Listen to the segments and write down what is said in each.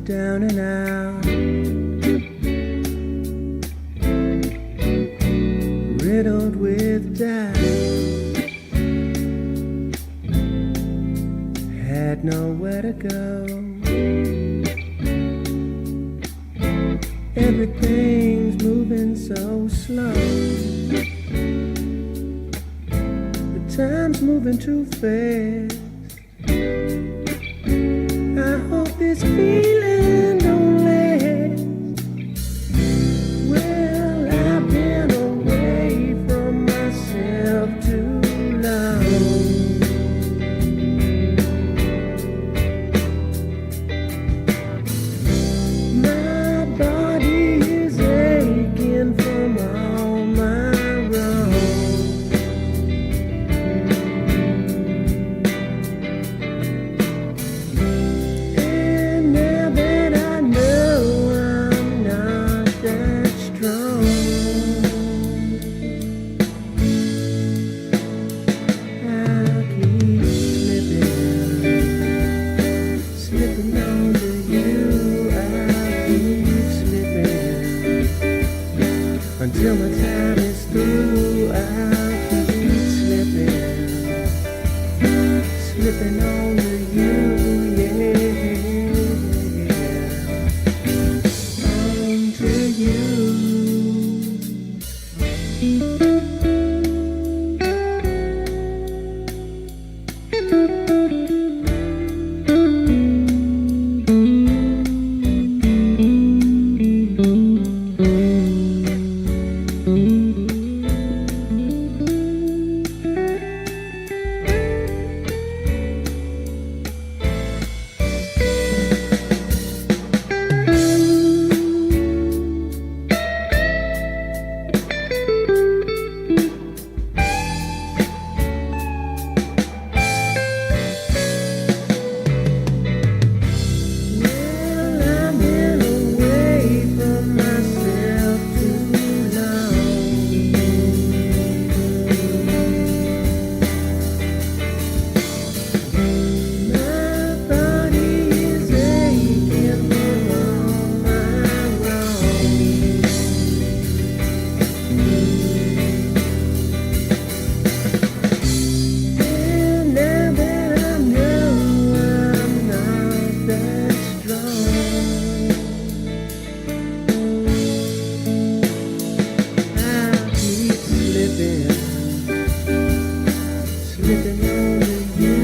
Down and out, riddled with doubt, had nowhere to go. Everything's moving so slow, the time's moving too fast. I hope this feeling don't last. Well, I've been away from myself too long. My body is aching from all my wrongs. And now that I know I'm not that strong, I'll keep slipping onto you. I'll keep slipping until my time is through. I'll keep slipping onto you, yeah, onto you. Well, I've been away from myself too long. My body is aching from all my wrongs. And now that I know I'm not that strong, I'll keep slipping onto you.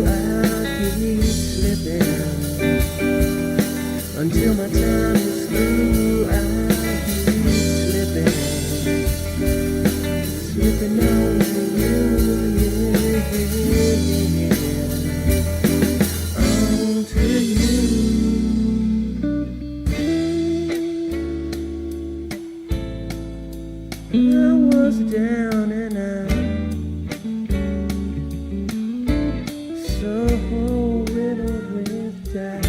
I'll keep slipping until my time is through. I'll keep slipping onto you, yeah, onto you. I was down and out, so riddled with doubt.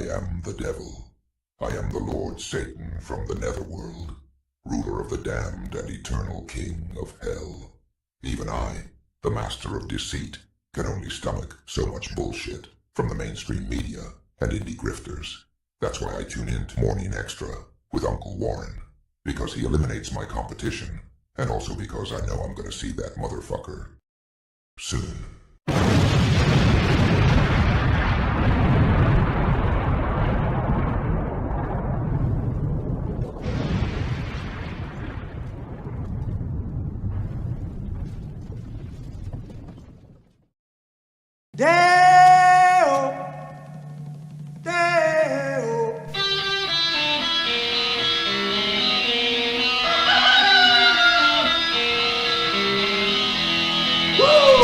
am the devil. I am the Lord Satan from the netherworld, ruler of the damned and eternal king of hell. Even I, the master of deceit, can only stomach so much bullshit from the mainstream media and indie grifters. That's why I tune in to Morning Extra with Uncle Warren, because he eliminates my competition, and also because I know I'm gonna see that motherfucker soon. Deo, Deo.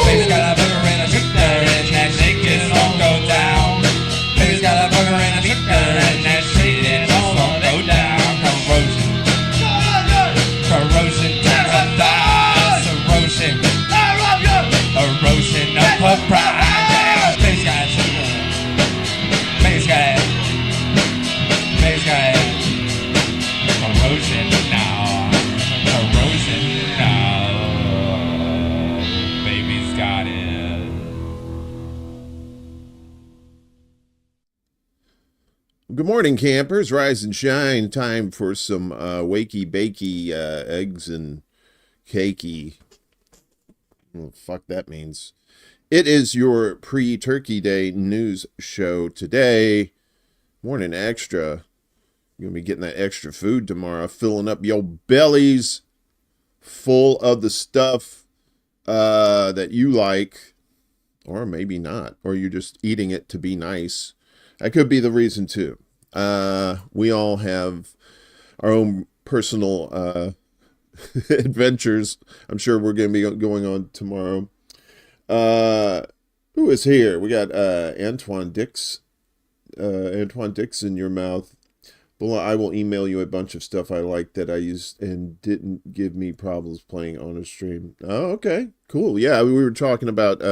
Baby's got a burger and a shooter and that shake it all go down. Baby's got a burger and a shooter and that shake it all go down. Corrosion to her thighs, erosion of her pride. Baby's got a shooter, baby's got corrosion now, corrosion now. Baby's got it. Good morning, campers. Rise and shine. Time for some wakey bakey eggs and cakey. What the fuck that means. It is your pre-Turkey Day news show today. Morning Extra. You're going to be getting that extra food tomorrow, filling up your bellies full of the stuff that you like, or maybe not, or you're just eating it to be nice. That could be the reason too. We all have our own personal adventures. I'm sure we're going to be going on tomorrow. Who is here? We got Antoine Dix. Antoine Dix in your mouth. Well, I will email you a bunch of stuff I like that I used and didn't give me problems playing on a stream. Oh, okay. Cool. Yeah, we were talking about...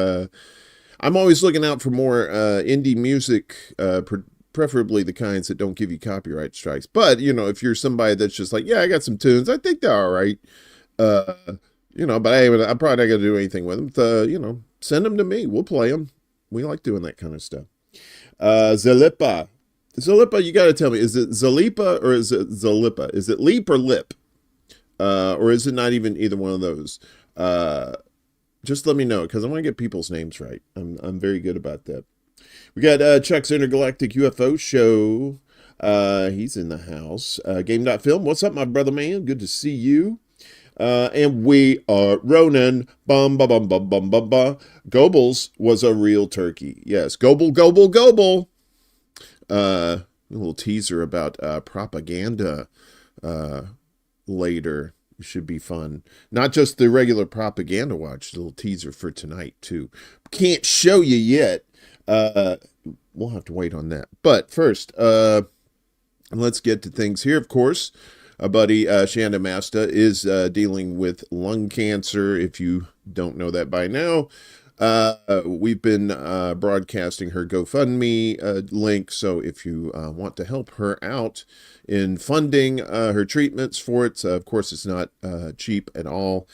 I'm always looking out for more indie music, preferably the kinds that don't give you copyright strikes. But, you know, if you're somebody that's just like, yeah, I got some tunes, I think they're all right. You know, but I'm probably not going to do anything with them. You know, send them to me. We'll play them. We like doing that kind of stuff. Zalipa. Zalipa, you got to tell me, is it Zalipa or is it Zalipa? Is it leap or lip? Or is it not even either one of those? Just let me know, because I want to get people's names right. I'm very good about that. We got Chuck's Intergalactic UFO Show. He's in the house. Game.film. What's up, my brother man? Good to see you. And we are Ronan. Bum, ba, bum, bum, bum, bum, bum. Goebbels was a real turkey. Yes. Goebel, Goebel, Goebel. A little teaser about propaganda later. Should be fun. Not just the regular propaganda watch. A little teaser for tonight, too. Can't show you yet. We'll have to wait on that. But first, let's get to things here. Of course, a buddy, Chanda Masta, is dealing with lung cancer. If you don't know that by now, we've been broadcasting her GoFundMe link. So if you want to help her out in funding her treatments for it, of course, it's not cheap at all.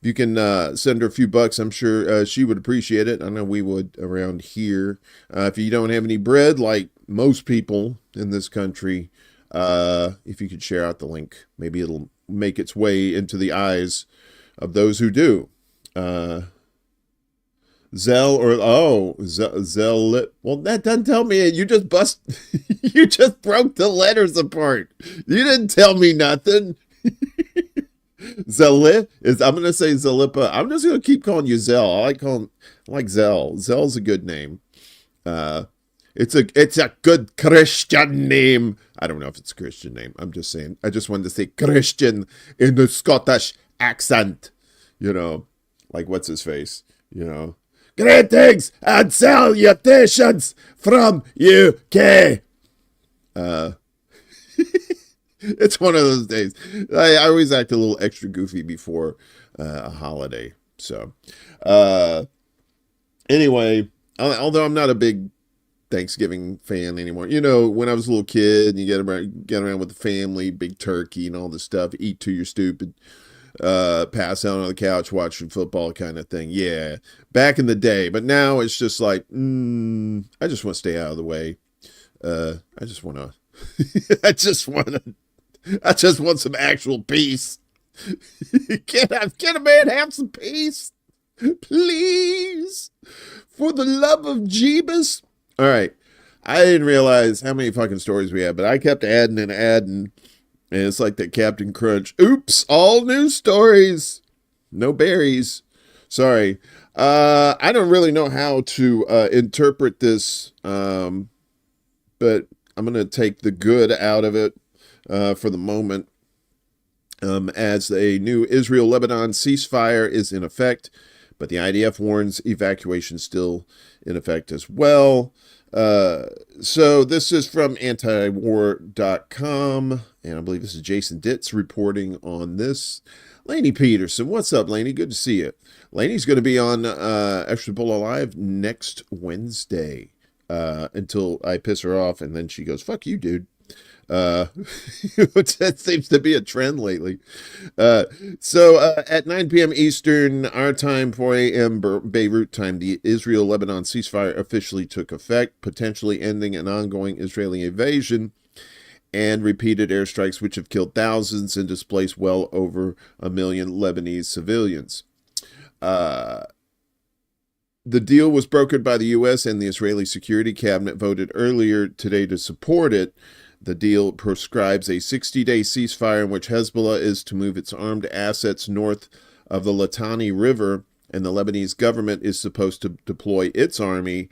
If you can send her a few bucks, I'm sure she would appreciate it. I know we would around here. If you don't have any bread, like most people in this country, if you could share out the link, maybe it'll make its way into the eyes of those who do. Zell or Zell. Well, that doesn't tell me. You just you just broke the letters apart. You didn't tell me nothing. Zell is. I'm gonna say Zalipa. I'm just gonna keep calling you Zell. I like Zell. Zell's a good name. It's a good Christian name. I don't know if it's a Christian name. I'm just saying. I just wanted to say Christian in the Scottish accent. You know, like what's his face. You know. Greetings and salutations from UK. It's one of those days. I always act a little extra goofy before a holiday. So, anyway, although I'm not a big Thanksgiving fan anymore. You know, when I was a little kid and you get around with the family, big turkey and all this stuff, eat till you're stupid, pass out on the couch watching football kind of thing. Yeah, back in the day. But now it's just like, I just want to stay out of the way. I just want to, I just want some actual peace. Can a man have some peace? Please? For the love of Jeebus? All right. I didn't realize how many fucking stories we had, but I kept adding and adding. And it's like that Captain Crunch. Oops, all new stories. No berries. Sorry. I don't really know how to interpret this, but I'm going to take the good out of it for the moment. As a new Israel-Lebanon ceasefire is in effect, but the IDF warns evacuation still in effect as well. So this is from antiwar.com, and I believe this is Jason Ditz reporting on this. Lainey Peterson, what's up, Lainey? Good to see you. Lainey's going to be on ExtraBulla Live next Wednesday until I piss her off, and then she goes, fuck you, dude. Which that seems to be a trend lately. So at 9 p.m. Eastern, our time, 4 a.m. Beirut time, the Israel-Lebanon ceasefire officially took effect, potentially ending an ongoing Israeli invasion and repeated airstrikes which have killed thousands and displaced well over 1 million Lebanese civilians. The deal was brokered by the U.S. and the Israeli Security Cabinet voted earlier today to support it. The deal prescribes a 60-day ceasefire in which Hezbollah is to move its armed assets north of the Litani River, and the Lebanese government is supposed to deploy its army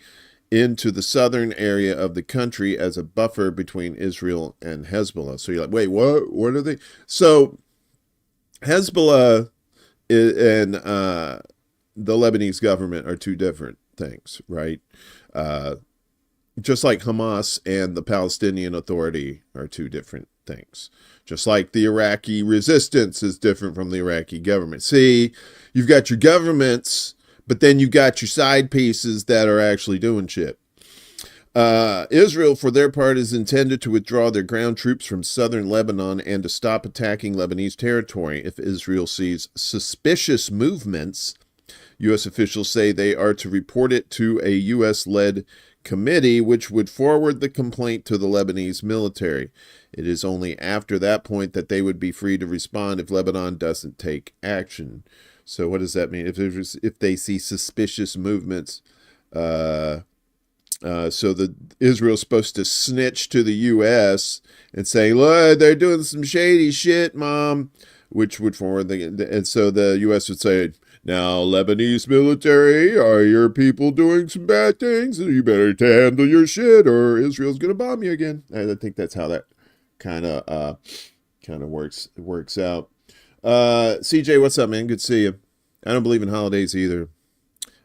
into the southern area of the country as a buffer between Israel and Hezbollah. So you're like, wait, what? What are they? So Hezbollah and the Lebanese government are two different things, right? Just like Hamas and the Palestinian Authority are two different things. Just like the Iraqi resistance is different from the Iraqi government. See, you've got your governments, but then you've got your side pieces that are actually doing shit. Israel, for their part, is intended to withdraw their ground troops from southern Lebanon and to stop attacking Lebanese territory. If Israel sees suspicious movements, U.S. officials say they are to report it to a U.S.-led committee, which would forward the complaint to the Lebanese military. It is only after that point that they would be free to respond if Lebanon doesn't take action. So what does that mean? If they see suspicious movements, so Israel's supposed to snitch to the U.S. and say, look, they're doing some shady shit, Mom, which would forward and so the U.S. would say, now, Lebanese military, are your people doing some bad things? You better handle your shit or Israel's going to bomb you again. I think that's how that kind of works out. CJ, what's up, man? Good to see you. I don't believe in holidays either.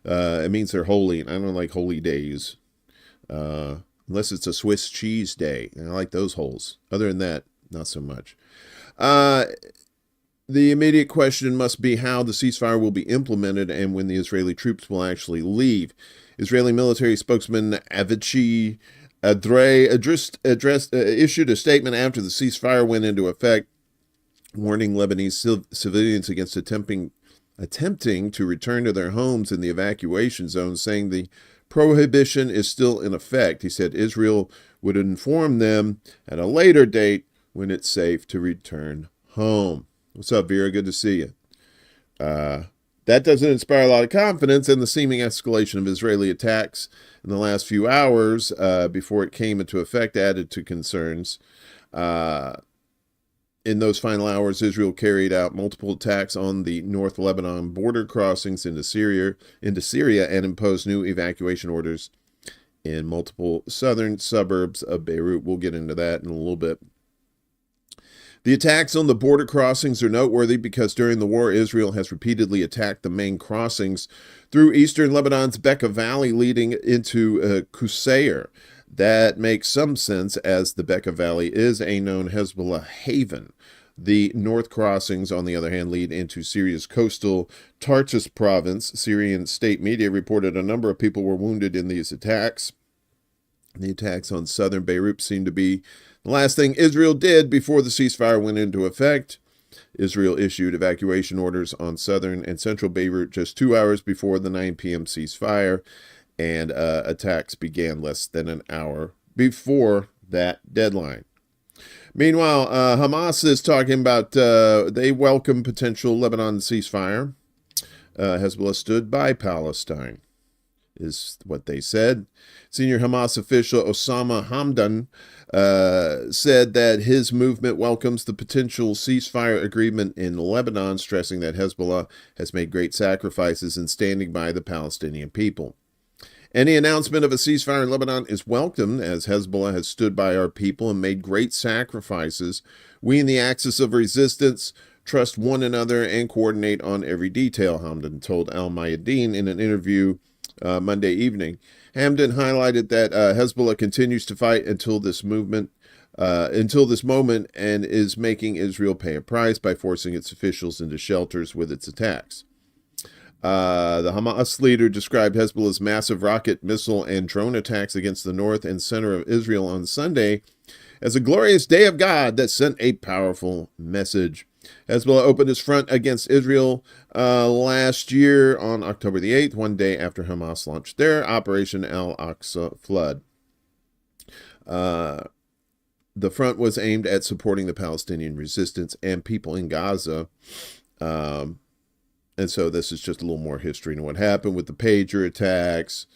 It means they're holy, and I don't like holy days. Unless it's a Swiss cheese day. And I like those holes. Other than that, not so much. The immediate question must be how the ceasefire will be implemented and when the Israeli troops will actually leave. Israeli military spokesman Avicii Adre issued a statement after the ceasefire went into effect, warning Lebanese civilians against attempting to return to their homes in the evacuation zone, saying the prohibition is still in effect. He said Israel would inform them at a later date when it's safe to return home. What's up, Vera? Good to see you. That doesn't inspire a lot of confidence, and the seeming escalation of Israeli attacks in the last few hours before it came into effect added to concerns. In those final hours, Israel carried out multiple attacks on the North Lebanon border crossings into Syria and imposed new evacuation orders in multiple southern suburbs of Beirut. We'll get into that in a little bit. The attacks on the border crossings are noteworthy because during the war, Israel has repeatedly attacked the main crossings through eastern Lebanon's Bekaa Valley leading into Qusair. That makes some sense as the Bekaa Valley is a known Hezbollah haven. The north crossings, on the other hand, lead into Syria's coastal Tartus province. Syrian state media reported a number of people were wounded in these attacks. The attacks on southern Beirut seem to be the last thing Israel did before the ceasefire went into effect. Israel issued evacuation orders on southern and central Beirut just 2 hours before the 9 p.m. ceasefire, and attacks began less than an hour before that deadline. Meanwhile, Hamas is talking about they welcome potential Lebanon ceasefire. Hezbollah stood by Palestine, is what they said. Senior Hamas official Osama Hamdan said that his movement welcomes the potential ceasefire agreement in Lebanon, stressing that Hezbollah has made great sacrifices in standing by the Palestinian people. Any announcement of a ceasefire in Lebanon is welcome, as Hezbollah has stood by our people and made great sacrifices. We in the axis of resistance trust one another and coordinate on every detail, Hamdan told Al Mayadeen in an interview Monday evening. Hamdan highlighted that Hezbollah continues to fight until this moment, and is making Israel pay a price by forcing its officials into shelters with its attacks. The Hamas leader described Hezbollah's massive rocket, missile, and drone attacks against the north and center of Israel on Sunday as a glorious day of God that sent a powerful message. Hezbollah opened its front against Israel last year on October the 8th, one day after Hamas launched their Operation Al-Aqsa Flood. The front was aimed at supporting the Palestinian resistance and people in Gaza. And so this is just a little more history and what happened with the pager attacks.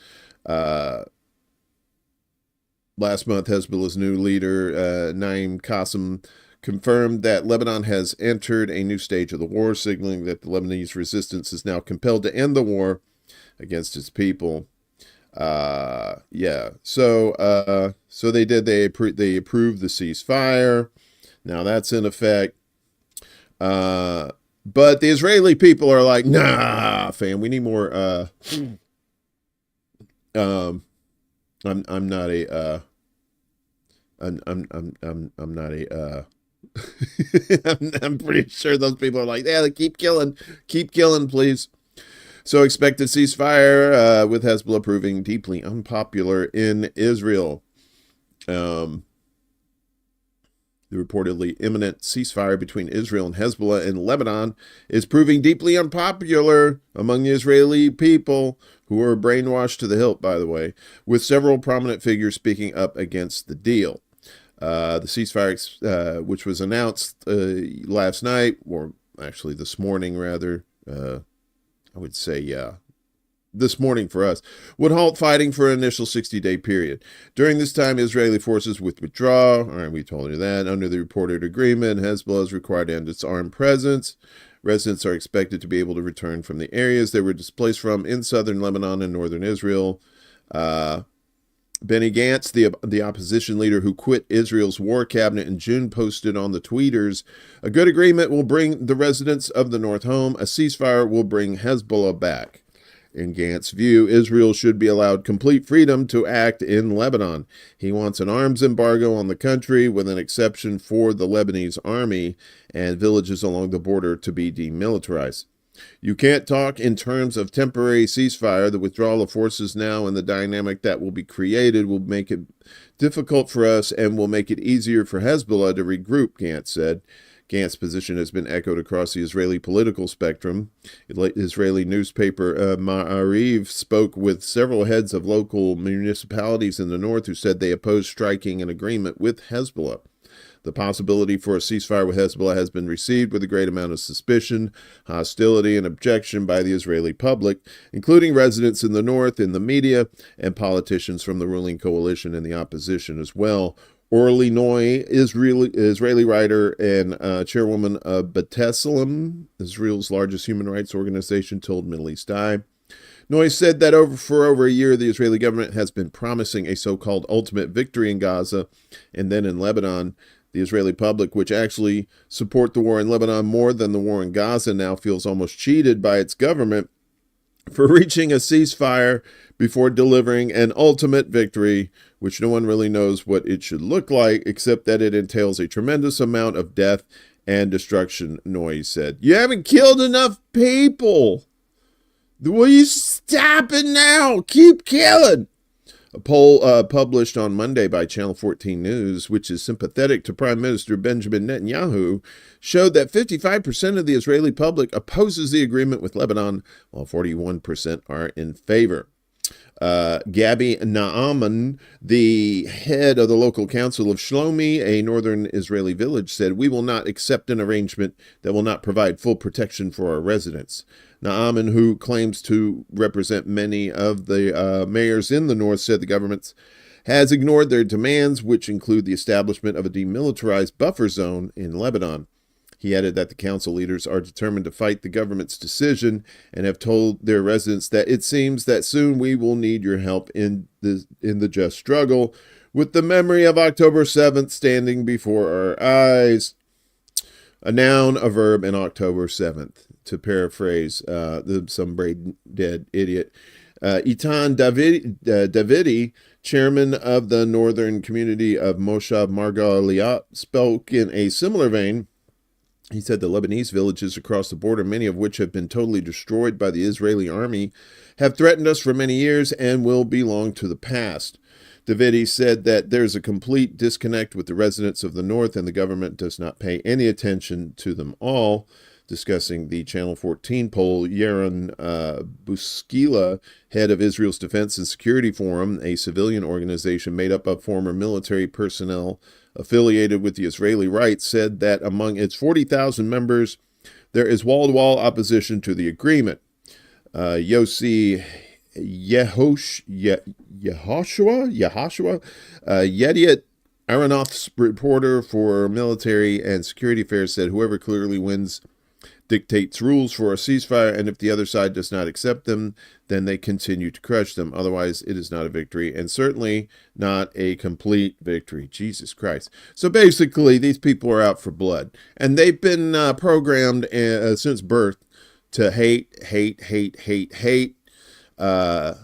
Last month, Hezbollah's new leader, Naim Qassem, confirmed that Lebanon has entered a new stage of the war, signaling that the Lebanese resistance is now compelled to end the war against its people. So they did. They approved the ceasefire. Now that's in effect. But the Israeli people are like, nah, fam, we need more. I'm not a. I'm not a. I'm pretty sure those people are like, yeah, keep killing, please. So expected ceasefire with Hezbollah proving deeply unpopular in Israel. The reportedly imminent ceasefire between Israel and Hezbollah in Lebanon is proving deeply unpopular among the Israeli people, who are brainwashed to the hilt, by the way, with several prominent figures speaking up against the deal. The ceasefire, which was announced last night, or actually this morning, rather, I would say, this morning for us, would halt fighting for an initial 60-day period. During this time, Israeli forces would withdraw. All right, we told you that. Under the reported agreement, Hezbollah is required to end its armed presence. Residents are expected to be able to return from the areas they were displaced from in southern Lebanon and northern Israel. Benny Gantz, the opposition leader who quit Israel's war cabinet in June, posted on the tweeters, "A good agreement will bring the residents of the north home. A ceasefire will bring Hezbollah back." In Gantz's view, Israel should be allowed complete freedom to act in Lebanon. He wants an arms embargo on the country, with an exception for the Lebanese army and villages along the border to be demilitarized. "You can't talk in terms of temporary ceasefire. The withdrawal of forces now and the dynamic that will be created will make it difficult for us and will make it easier for Hezbollah to regroup," Gantz said. Gantz's position has been echoed across the Israeli political spectrum. Israeli newspaper Ma'ariv spoke with several heads of local municipalities in the north who said they oppose striking an agreement with Hezbollah. The possibility for a ceasefire with Hezbollah has been received with a great amount of suspicion, hostility, and objection by the Israeli public, including residents in the north, in the media, and politicians from the ruling coalition and the opposition as well. Orly Noy, Israeli writer and chairwoman of B'Tselem, Israel's largest human rights organization, told Middle East Eye. Noy said that for over a year, the Israeli government has been promising a so-called ultimate victory in Gaza and then in Lebanon. The Israeli public, which actually support the war in Lebanon more than the war in Gaza, now feels almost cheated by its government for reaching a ceasefire before delivering an ultimate victory, which no one really knows what it should look like, except that it entails a tremendous amount of death and destruction, Noy said. "You haven't killed enough people. Will you stop it now? Keep killing." A poll published on Monday by Channel 14 News, which is sympathetic to Prime Minister Benjamin Netanyahu, showed that 55% of the Israeli public opposes the agreement with Lebanon, while 41% are in favor. Gabi Naaman, the head of the local council of Shlomi, a northern Israeli village, said, "We will not accept an arrangement that will not provide full protection for our residents." Naaman, who claims to represent many of the mayors in the north, said the government has ignored their demands, which include the establishment of a demilitarized buffer zone in Lebanon. He added that the council leaders are determined to fight the government's decision and have told their residents that it seems that soon we will need your help in the just struggle, with the memory of October 7th standing before our eyes. A noun, a verb, and October 7th, to paraphrase some brain dead idiot. Itan Davidi, chairman of the northern community of Moshav Margaliot, spoke in a similar vein. He said the Lebanese villages across the border, many of which have been totally destroyed by the Israeli army, have threatened us for many years and will belong to the past. Davidi said that there's a complete disconnect with the residents of the north and the government does not pay any attention to them all. Discussing the Channel 14 poll, Yaron Buskila, head of Israel's Defense and Security Forum, a civilian organization made up of former military personnel affiliated with the Israeli right, said that among its 40,000 members, there is wall-to-wall opposition to the agreement. Yossi Yehoshua, Yediot Aronoth's reporter for military and security affairs, said whoever clearly wins dictates rules for a ceasefire, and if the other side does not accept them, then they continue to crush them. Otherwise, it is not a victory, and certainly not a complete victory. Jesus Christ. So basically, these people are out for blood, and they've been programmed since birth to hate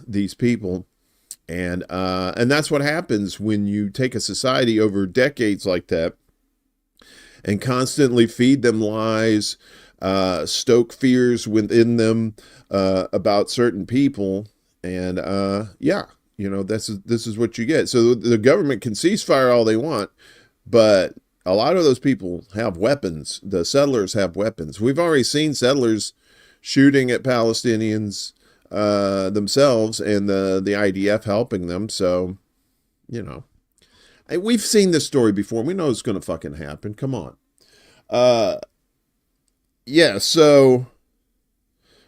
these people. And that's what happens when you take a society over decades like that and constantly feed them lies, stoke fears within them about certain people, and this is what you get. So the government can ceasefire all they want, but a lot of those people have weapons. The settlers have weapons. We've already seen settlers shooting at Palestinians themselves, and the IDF helping them. So, we've seen this story before. We know it's going to fucking happen. Come on. So,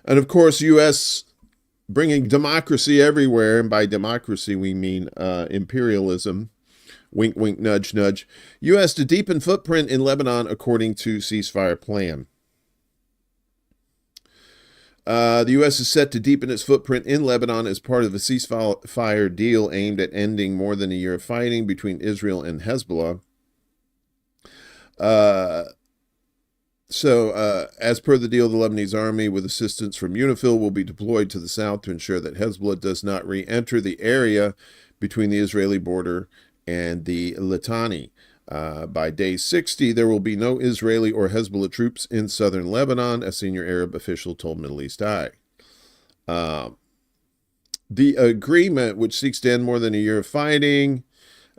and of course, U.S. bringing democracy everywhere, and by democracy we mean imperialism. Wink, wink, nudge, nudge. U.S. to deepen footprint in Lebanon according to ceasefire plan. The U.S. is set to deepen its footprint in Lebanon as part of a ceasefire deal aimed at ending more than a year of fighting between Israel and Hezbollah. As per the deal, the Lebanese army, with assistance from UNIFIL, will be deployed to the south to ensure that Hezbollah does not re-enter the area between the Israeli border and the Litani. By day 60, there will be no Israeli or Hezbollah troops in southern Lebanon, a senior Arab official told Middle East Eye. The agreement, which seeks to end more than a year of fighting,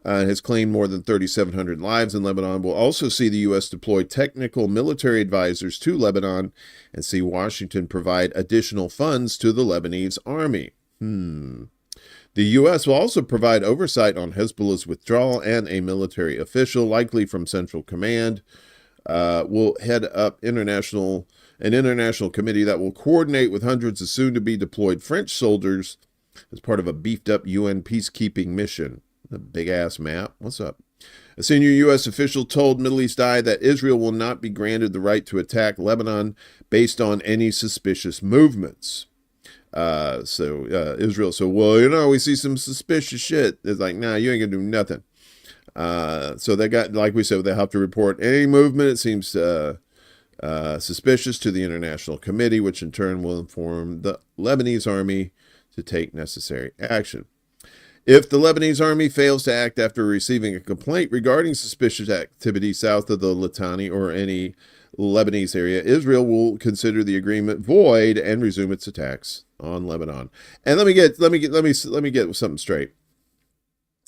has claimed more than 3,700 lives in Lebanon, will also see the U.S. deploy technical military advisors to Lebanon and see Washington provide additional funds to the Lebanese army. The U.S. will also provide oversight on Hezbollah's withdrawal, and a military official, likely from Central Command, will head up an international committee that will coordinate with hundreds of soon-to-be deployed French soldiers as part of a beefed-up UN peacekeeping mission. A big-ass map. What's up? A senior U.S. official told Middle East Eye that Israel will not be granted the right to attack Lebanon based on any suspicious movements. Israel said, well, we see some suspicious shit. It's like, nah, you ain't gonna do nothing. So they got, like we said, they have to report any movement it seems suspicious to the International Committee, which in turn will inform the Lebanese army to take necessary action. If the Lebanese army fails to act after receiving a complaint regarding suspicious activity south of the Litani or any Lebanese area, Israel will consider the agreement void and resume its attacks on Lebanon. And let me get something straight.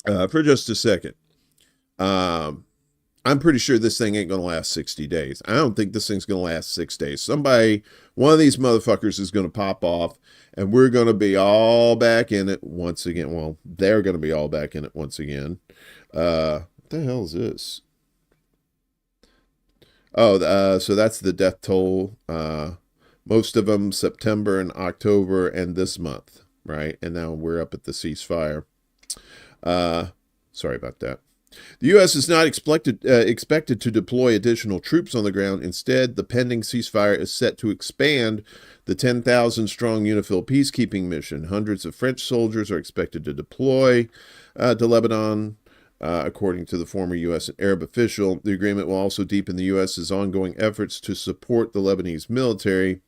for just a second. I'm pretty sure this thing ain't going to last 60 days. I don't think this thing's going to last 6 days. One of these motherfuckers is going to pop off, and we're going to be all back in it once again. Well, they're going to be all back in it once again. What the hell is this? Oh, so that's the death toll. Most of them September and October and this month, right? And now we're up at the ceasefire. Sorry about that. The U.S. is not expected to deploy additional troops on the ground. Instead, the pending ceasefire is set to expand the 10,000-strong UNIFIL peacekeeping mission. Hundreds of French soldiers are expected to deploy to Lebanon, according to the former U.S. Arab official. The agreement will also deepen the U.S.'s ongoing efforts to support the Lebanese military.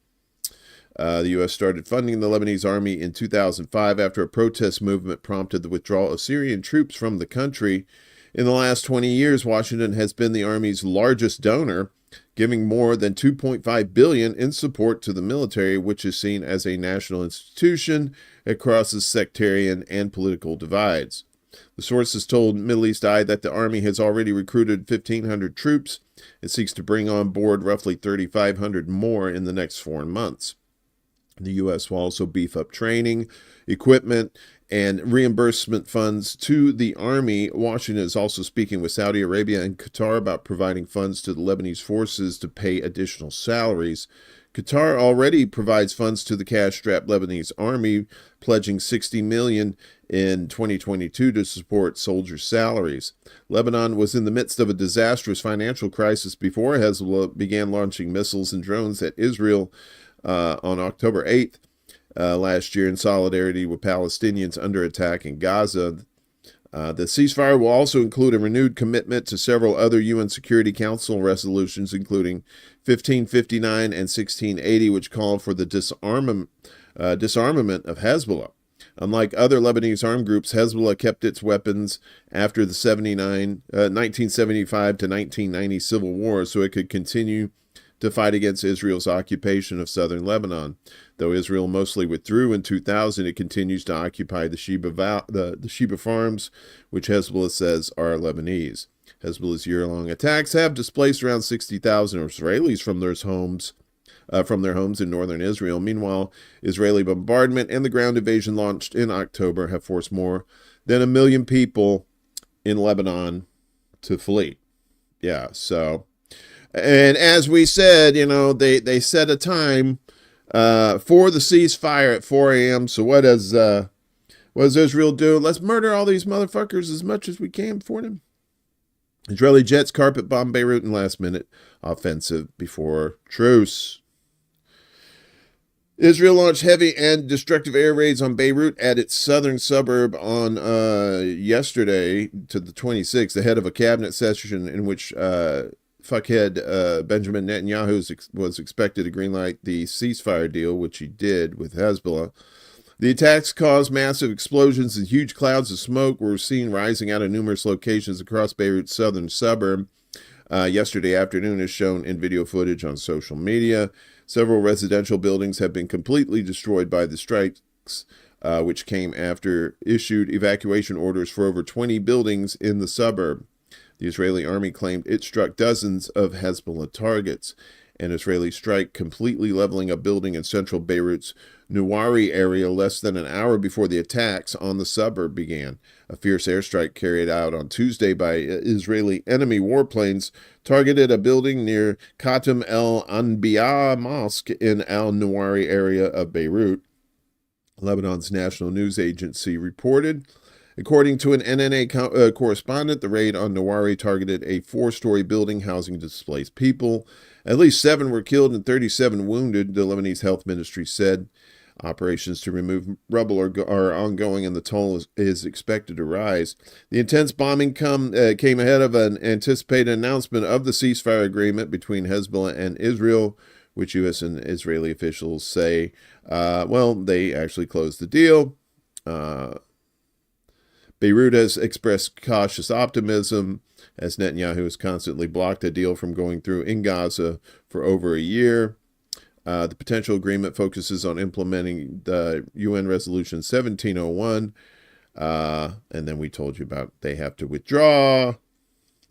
The U.S. started funding the Lebanese army in 2005 after a protest movement prompted the withdrawal of Syrian troops from the country. In the last 20 years, Washington has been the Army's largest donor, giving more than $2.5 billion in support to the military, which is seen as a national institution that crosses sectarian and political divides. The sources told Middle East Eye that the Army has already recruited 1,500 troops and seeks to bring on board roughly 3,500 more in the next 4 months. The U.S. will also beef up training, equipment, and reimbursement funds to the Army. Washington is also speaking with Saudi Arabia and Qatar about providing funds to the Lebanese forces to pay additional salaries. Qatar already provides funds to the cash-strapped Lebanese army, pledging $60 million in 2022 to support soldiers' salaries. Lebanon was in the midst of a disastrous financial crisis before Hezbollah began launching missiles and drones at Israel on October 8th. Last year in solidarity with Palestinians under attack in Gaza. The ceasefire will also include a renewed commitment to several other UN Security Council resolutions, including 1559 and 1680, which call for the disarmament of Hezbollah. Unlike other Lebanese armed groups, Hezbollah kept its weapons after the 1975 to 1990 civil war so it could continue to fight against Israel's occupation of southern Lebanon. Though Israel mostly withdrew in 2000, it continues to occupy the Sheba farms, which Hezbollah says are Lebanese. Hezbollah's year-long attacks have displaced around 60,000 Israelis from their homes in northern Israel. Meanwhile, Israeli bombardment and the ground invasion launched in October have forced more than 1 million people in Lebanon to flee. Yeah, so... And as we said, they set a time for the ceasefire at 4 a.m. So what does Israel do? Let's murder all these motherfuckers as much as we can for them. Israeli jets carpet bomb Beirut in last-minute offensive before truce. Israel launched heavy and destructive air raids on Beirut at its southern suburb on yesterday to the 26th, ahead of a cabinet session in which fuckhead Benjamin Netanyahu was expected to greenlight the ceasefire deal, which he did with Hezbollah. The attacks caused massive explosions and huge clouds of smoke were seen rising out of numerous locations across Beirut's southern suburb. Yesterday afternoon, as shown in video footage on social media. Several residential buildings have been completely destroyed by the strikes, which came after issued evacuation orders for over 20 buildings in the suburb. The Israeli army claimed it struck dozens of Hezbollah targets. An Israeli strike completely leveling a building in central Beirut's Nuwari area less than an hour before the attacks on the suburb began. A fierce airstrike carried out on Tuesday by Israeli enemy warplanes targeted a building near Khatam el-Anbiya Mosque in al-Nuwari area of Beirut. Lebanon's national news agency reported. According to an NNA correspondent, the raid on Nuwari targeted a 4-story building housing displaced people. At least 7 were killed and 37 wounded, the Lebanese health ministry said. Operations to remove rubble are ongoing and the toll is expected to rise. The intense bombing came ahead of an anticipated announcement of the ceasefire agreement between Hezbollah and Israel, which U.S. and Israeli officials say, they actually closed the deal. Beirut has expressed cautious optimism as Netanyahu has constantly blocked a deal from going through in Gaza for over a year. The potential agreement focuses on implementing the UN Resolution 1701, And then we told you about they have to withdraw,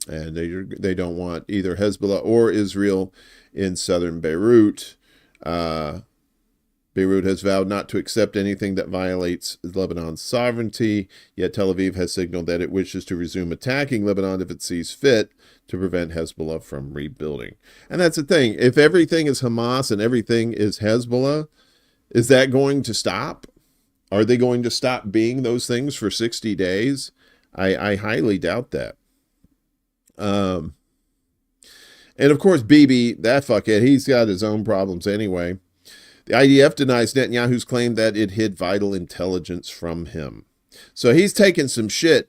and they don't want either Hezbollah or Israel in southern Beirut. Beirut has vowed not to accept anything that violates Lebanon's sovereignty, yet Tel Aviv has signaled that it wishes to resume attacking Lebanon if it sees fit to prevent Hezbollah from rebuilding. And that's the thing. If everything is Hamas and everything is Hezbollah, is that going to stop? Are they going to stop being those things for 60 days? I highly doubt that. And of course, Bibi, that fuckhead, he's got his own problems anyway. The IDF denies Netanyahu's claim that it hid vital intelligence from him. So he's taking some shit.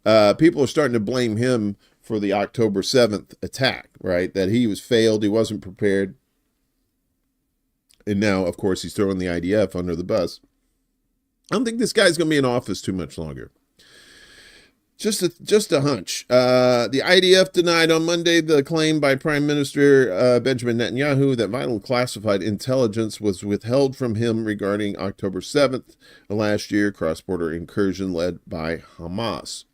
People are starting to blame him for the October 7th attack, right? That he was failed, he wasn't prepared. And now, of course, he's throwing the IDF under the bus. I don't think this guy's going to be in office too much longer. Just a hunch. The IDF denied on Monday the claim by Prime Minister Benjamin Netanyahu that vital classified intelligence was withheld from him regarding October 7th last year cross-border incursion led by Hamas.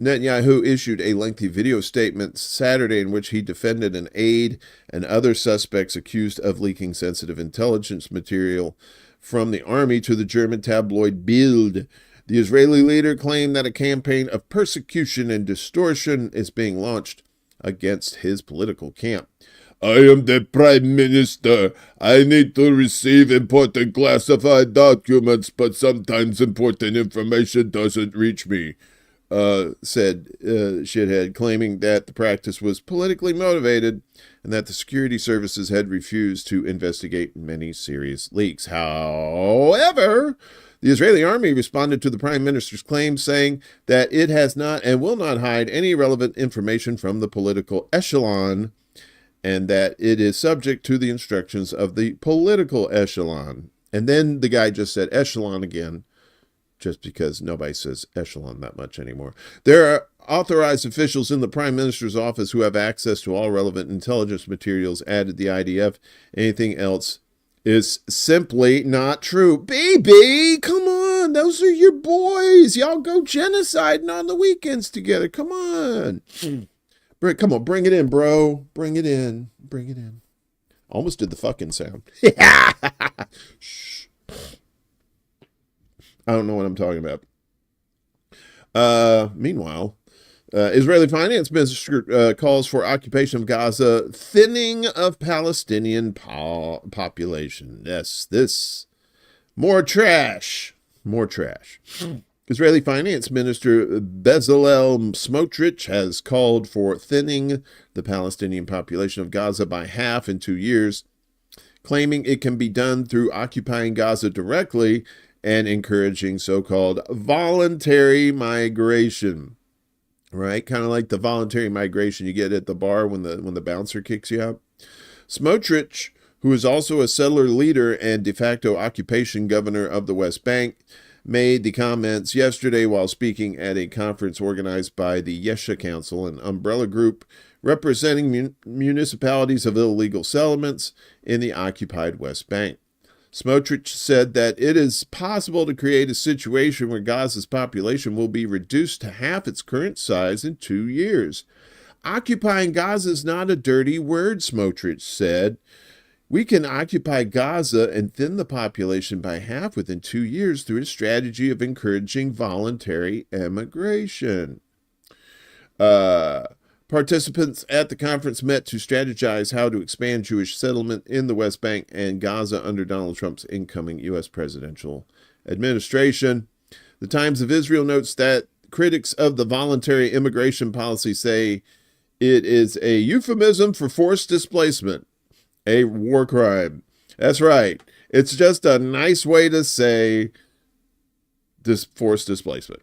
Netanyahu issued a lengthy video statement Saturday in which he defended an aide and other suspects accused of leaking sensitive intelligence material from the army to the German tabloid Bild. The Israeli leader claimed that a campaign of persecution and distortion is being launched against his political camp. I am the Prime Minister. I need to receive important classified documents, but sometimes important information doesn't reach me, said Shithead, claiming that the practice was politically motivated and that the security services had refused to investigate many serious leaks. However, the Israeli army responded to the Prime Minister's claim, saying that it has not and will not hide any relevant information from the political echelon, and that it is subject to the instructions of the political echelon. And then the guy just said echelon again, just because nobody says echelon that much anymore. There are authorized officials in the Prime Minister's office who have access to all relevant intelligence materials, added the IDF. Anything else is simply not true. Baby, come on. Those are your boys. Y'all go genociding on the weekends together. Come on. Come on, bring it in, bro. Bring it in. Bring it in. Almost did the fucking sound. Shh. I don't know what I'm talking about. Meanwhile, Israeli finance minister calls for occupation of Gaza, thinning of Palestinian population. Yes, this. More trash. More trash. Israeli finance minister Bezalel Smotrich has called for thinning the Palestinian population of Gaza by half in 2 years, claiming it can be done through occupying Gaza directly and encouraging so-called voluntary migration, right? Kind of like the voluntary migration you get at the bar when the bouncer kicks you out. Smotrich, who is also a settler leader and de facto occupation governor of the West Bank, made the comments yesterday while speaking at a conference organized by the Yesha Council, an umbrella group representing municipalities of illegal settlements in the occupied West Bank. Smotrich said that it is possible to create a situation where Gaza's population will be reduced to half its current size in 2 years. Occupying Gaza is not a dirty word, Smotrich said. We can occupy Gaza and thin the population by half within 2 years through a strategy of encouraging voluntary immigration. Participants at the conference met to strategize how to expand Jewish settlement in the West Bank and Gaza under Donald Trump's incoming U.S. presidential administration. The Times of Israel notes that critics of the voluntary immigration policy say it is a euphemism for forced displacement, a war crime. That's right. It's just a nice way to say forced displacement.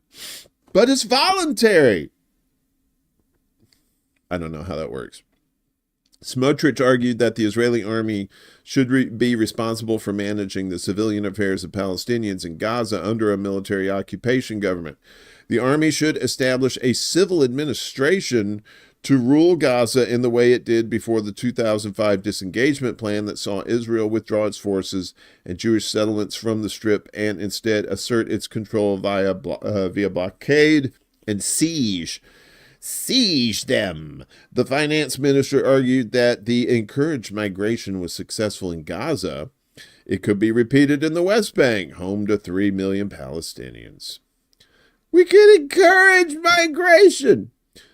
But it's voluntary. I don't know how that works. Smotrich argued that the Israeli army should be responsible for managing the civilian affairs of Palestinians in Gaza under a military occupation government. The army should establish a civil administration to rule Gaza in the way it did before the 2005 disengagement plan that saw Israel withdraw its forces and Jewish settlements from the Strip and instead assert its control via blockade and siege them. The finance minister argued that the encouraged migration was successful in Gaza. It could be repeated in the West Bank, home to 3 million Palestinians. We can encourage migration.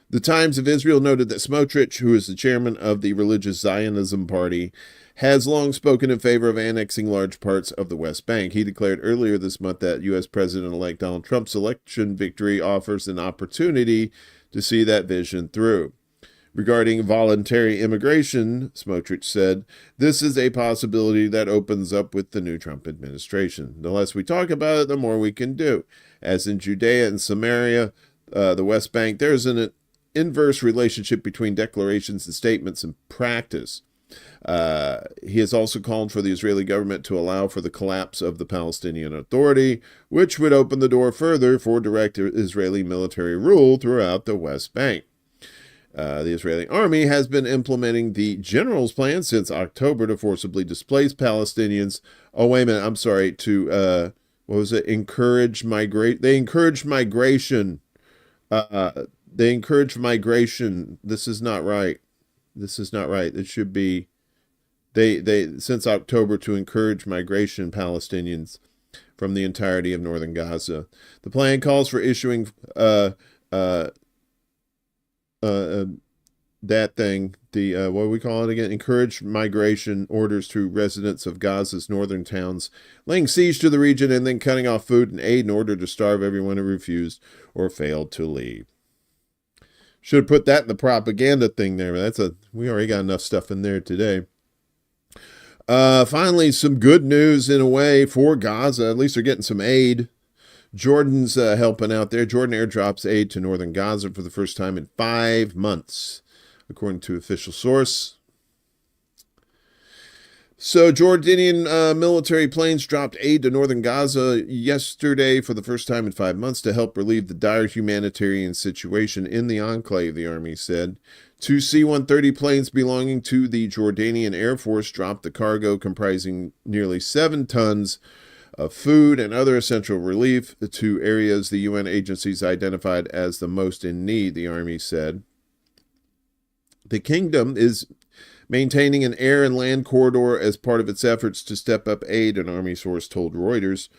The Times of Israel noted that Smotrich, who is the chairman of the religious Zionism party, has long spoken in favor of annexing large parts of the West Bank. He declared earlier this month that U.S. President-elect Donald Trump's election victory offers an opportunity to see that vision through. Regarding voluntary immigration, Smotrich said, this is a possibility that opens up with the new Trump administration. The less we talk about it, the more we can do. As in Judea and Samaria, the West Bank, there is an inverse relationship between declarations and statements and practice. He has also called for the Israeli government to allow for the collapse of the Palestinian Authority, which would open the door further for direct Israeli military rule throughout the West Bank. The Israeli army has been implementing the general's plan since October to forcibly displace Palestinians. Oh, wait a minute. I'm sorry. To, encourage migration. They encourage migration. They encourage migration. This is not right. It should be they since October to encourage migration Palestinians from the entirety of northern Gaza. The plan calls for issuing that thing, the what do we call it again? Encourage migration orders to residents of Gaza's northern towns, laying siege to the region and then cutting off food and aid in order to starve everyone who refused or failed to leave. Should have put that in the propaganda thing there, but we already got enough stuff in there today. Finally, some good news in a way for Gaza. At least they're getting some aid. Jordan's helping out there. Jordan airdrops aid to northern Gaza for the first time in 5 months, according to official source. So Jordanian military planes dropped aid to northern Gaza yesterday for the first time in 5 months to help relieve the dire humanitarian situation in the enclave, the army said. 2 C-130 planes belonging to the Jordanian Air Force dropped the cargo comprising nearly 7 tons of food and other essential relief to areas the UN agencies identified as the most in need, the army said. The kingdom is maintaining an air and land corridor as part of its efforts to step up aid, an army source told Reuters.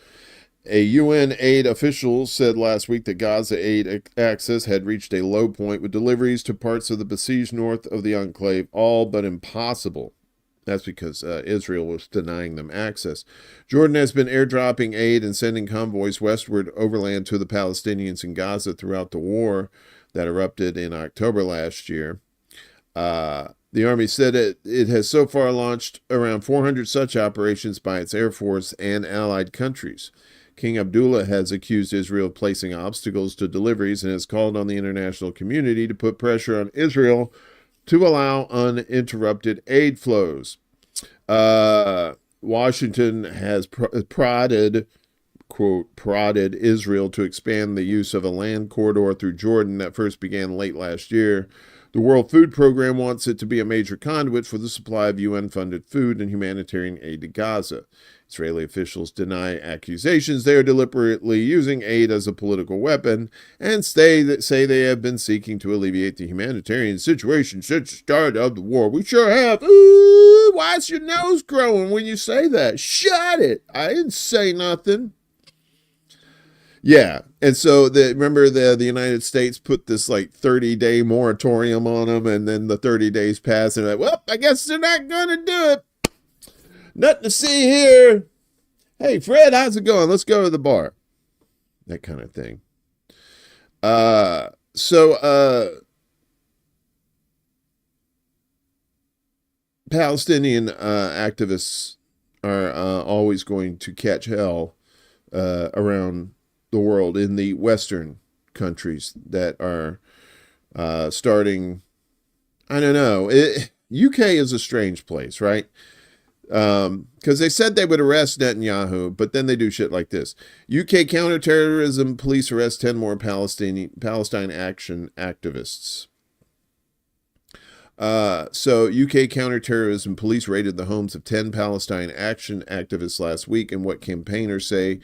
A UN aid official said last week that Gaza aid access had reached a low point with deliveries to parts of the besieged north of the enclave all but impossible. That's because Israel was denying them access. Jordan has been airdropping aid and sending convoys westward overland to the Palestinians in Gaza throughout the war that erupted in October last year. The army said it has so far launched around 400 such operations by its air force and allied countries. King Abdullah has accused Israel of placing obstacles to deliveries and has called on the international community to put pressure on Israel to allow uninterrupted aid flows. Washington has prodded Israel to expand the use of a land corridor through Jordan that first began late last year. The World Food Program wants it to be a major conduit for the supply of UN-funded food and humanitarian aid to Gaza. Israeli officials deny accusations they are deliberately using aid as a political weapon and say they have been seeking to alleviate the humanitarian situation since the start of the war. We sure have. Ooh, why's your nose growing when you say that? Shut it. I didn't say nothing. Yeah, and so remember the United States put this like 30-day moratorium on them, and then the 30 days pass, and they're like, well, I guess they're not going to do it. Nothing to see here. Hey, Fred, how's it going? Let's go to the bar. That kind of thing. Palestinian activists are always going to catch hell around the world in the Western countries that are starting. I don't know. UK is a strange place, right? Because they said they would arrest Netanyahu, but then they do shit like this. UK counterterrorism police arrest 10 more Palestine Action activists. So UK counterterrorism police raided the homes of 10 Palestine Action activists last week in what campaigners say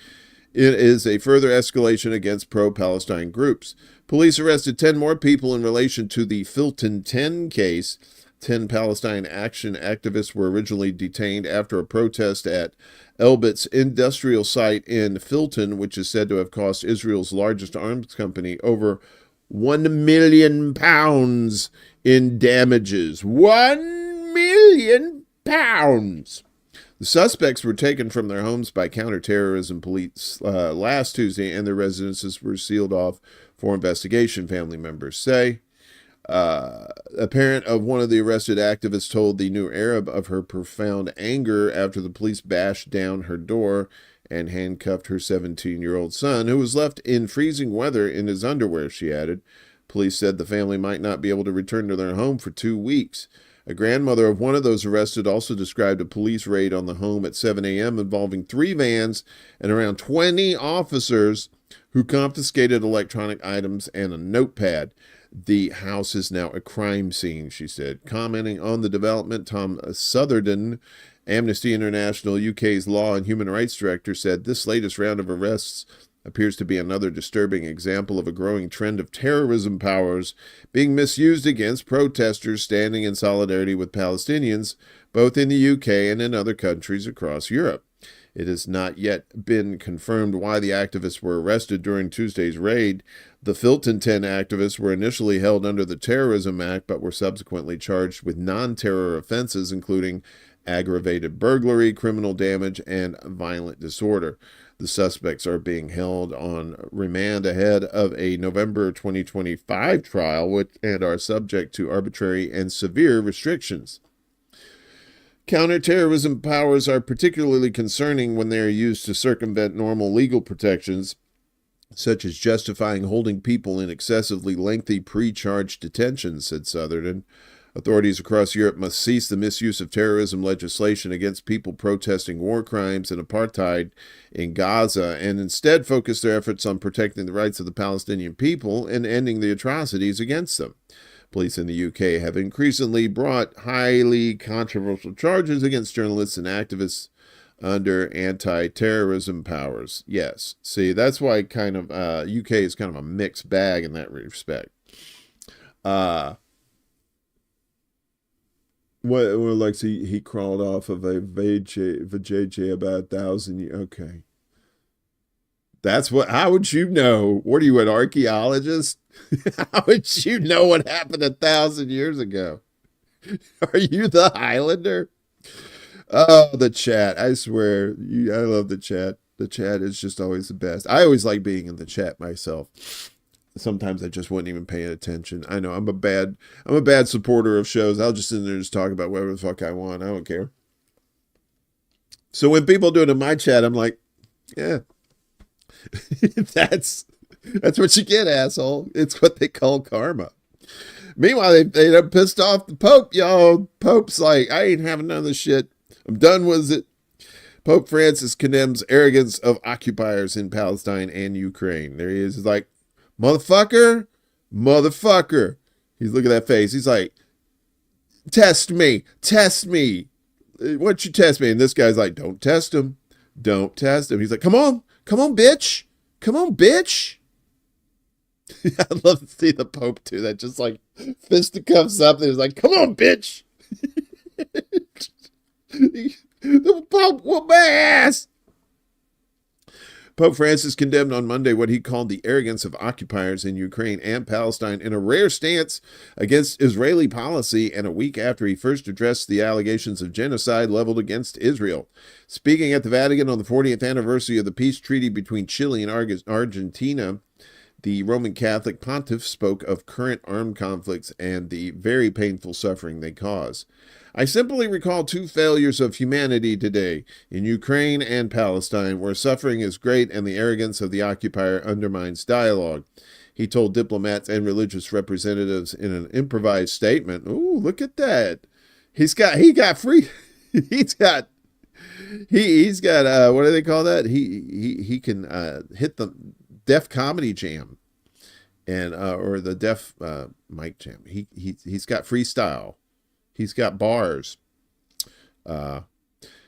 it is a further escalation against pro-Palestine groups. Police arrested 10 more people in relation to the Filton 10 case. 10 Palestine Action activists were originally detained after a protest at Elbit's industrial site in Filton, which is said to have cost Israel's largest arms company over £1 million in damages. £1 million. The suspects were taken from their homes by counterterrorism police last Tuesday, and their residences were sealed off for investigation, family members say. A parent of one of the arrested activists told the New Arab of her profound anger after the police bashed down her door and handcuffed her 17-year-old son, who was left in freezing weather in his underwear, she added. Police said the family might not be able to return to their home for 2 weeks. A grandmother of one of those arrested also described a police raid on the home at 7 a.m. involving 3 vans and around 20 officers who confiscated electronic items and a notepad. The house is now a crime scene, she said. Commenting on the development, Tom Sutherden, Amnesty International UK's Law and Human Rights Director, said this latest round of arrests appears to be another disturbing example of a growing trend of terrorism powers being misused against protesters standing in solidarity with Palestinians, both in the UK and in other countries across Europe. It has not yet been confirmed why the activists were arrested during Tuesday's raid. The Filton 10 activists were initially held under the Terrorism Act, but were subsequently charged with non-terror offenses, including aggravated burglary, criminal damage, and violent disorder. The suspects are being held on remand ahead of a November 2025 trial and are subject to arbitrary and severe restrictions. Counterterrorism powers are particularly concerning when they are used to circumvent normal legal protections, such as justifying holding people in excessively lengthy pre-charge detention, said Sutherland. Authorities across Europe must cease the misuse of terrorism legislation against people protesting war crimes and apartheid in Gaza and instead focus their efforts on protecting the rights of the Palestinian people and ending the atrocities against them. Police in the UK have increasingly brought highly controversial charges against journalists and activists under anti-terrorism powers. Yes. See, that's why kind of UK is kind of a mixed bag in that respect. Like he crawled off of a vajayjay about 1,000 years. Okay. That's what, how would you know? What are you, an archaeologist? How would you know what happened 1,000 years ago? Are you the Highlander? Oh, the chat. I swear. I love the chat. The chat is just always the best. I always like being in the chat myself. Sometimes I just wasn't even paying attention. I know I'm a bad supporter of shows. I'll just sit there and just talk about whatever the fuck I want. I don't care. So when people do it in my chat, I'm like, yeah. That's what you get, asshole. It's what they call karma. Meanwhile, they done pissed off the Pope, y'all. Pope's like, I ain't having none of this shit. I'm done with it. Pope Francis condemns arrogance of occupiers in Palestine and Ukraine. There he is. He's like, motherfucker. He's looking at that face. He's like, test me. What'd you test me? And this guy's like, don't test him. He's like, come on, bitch. I love to see the Pope do that. Just like fisticuffs up. And he's like, come on, bitch. The Pope whooped my ass. Pope Francis condemned on Monday what he called the arrogance of occupiers in Ukraine and Palestine in a rare stance against Israeli policy, and a week after he first addressed the allegations of genocide leveled against Israel. Speaking at the Vatican on the 40th anniversary of the peace treaty between Chile and Argentina, the Roman Catholic pontiff spoke of current armed conflicts and the very painful suffering they cause. I simply recall 2 failures of humanity today, in Ukraine and Palestine, where suffering is great and the arrogance of the occupier undermines dialogue, he told diplomats and religious representatives in an improvised statement. Ooh, look at that. He's got what do they call that? He can hit the Def Comedy Jam and or the Def Mic Jam. He's got freestyle. He's got bars.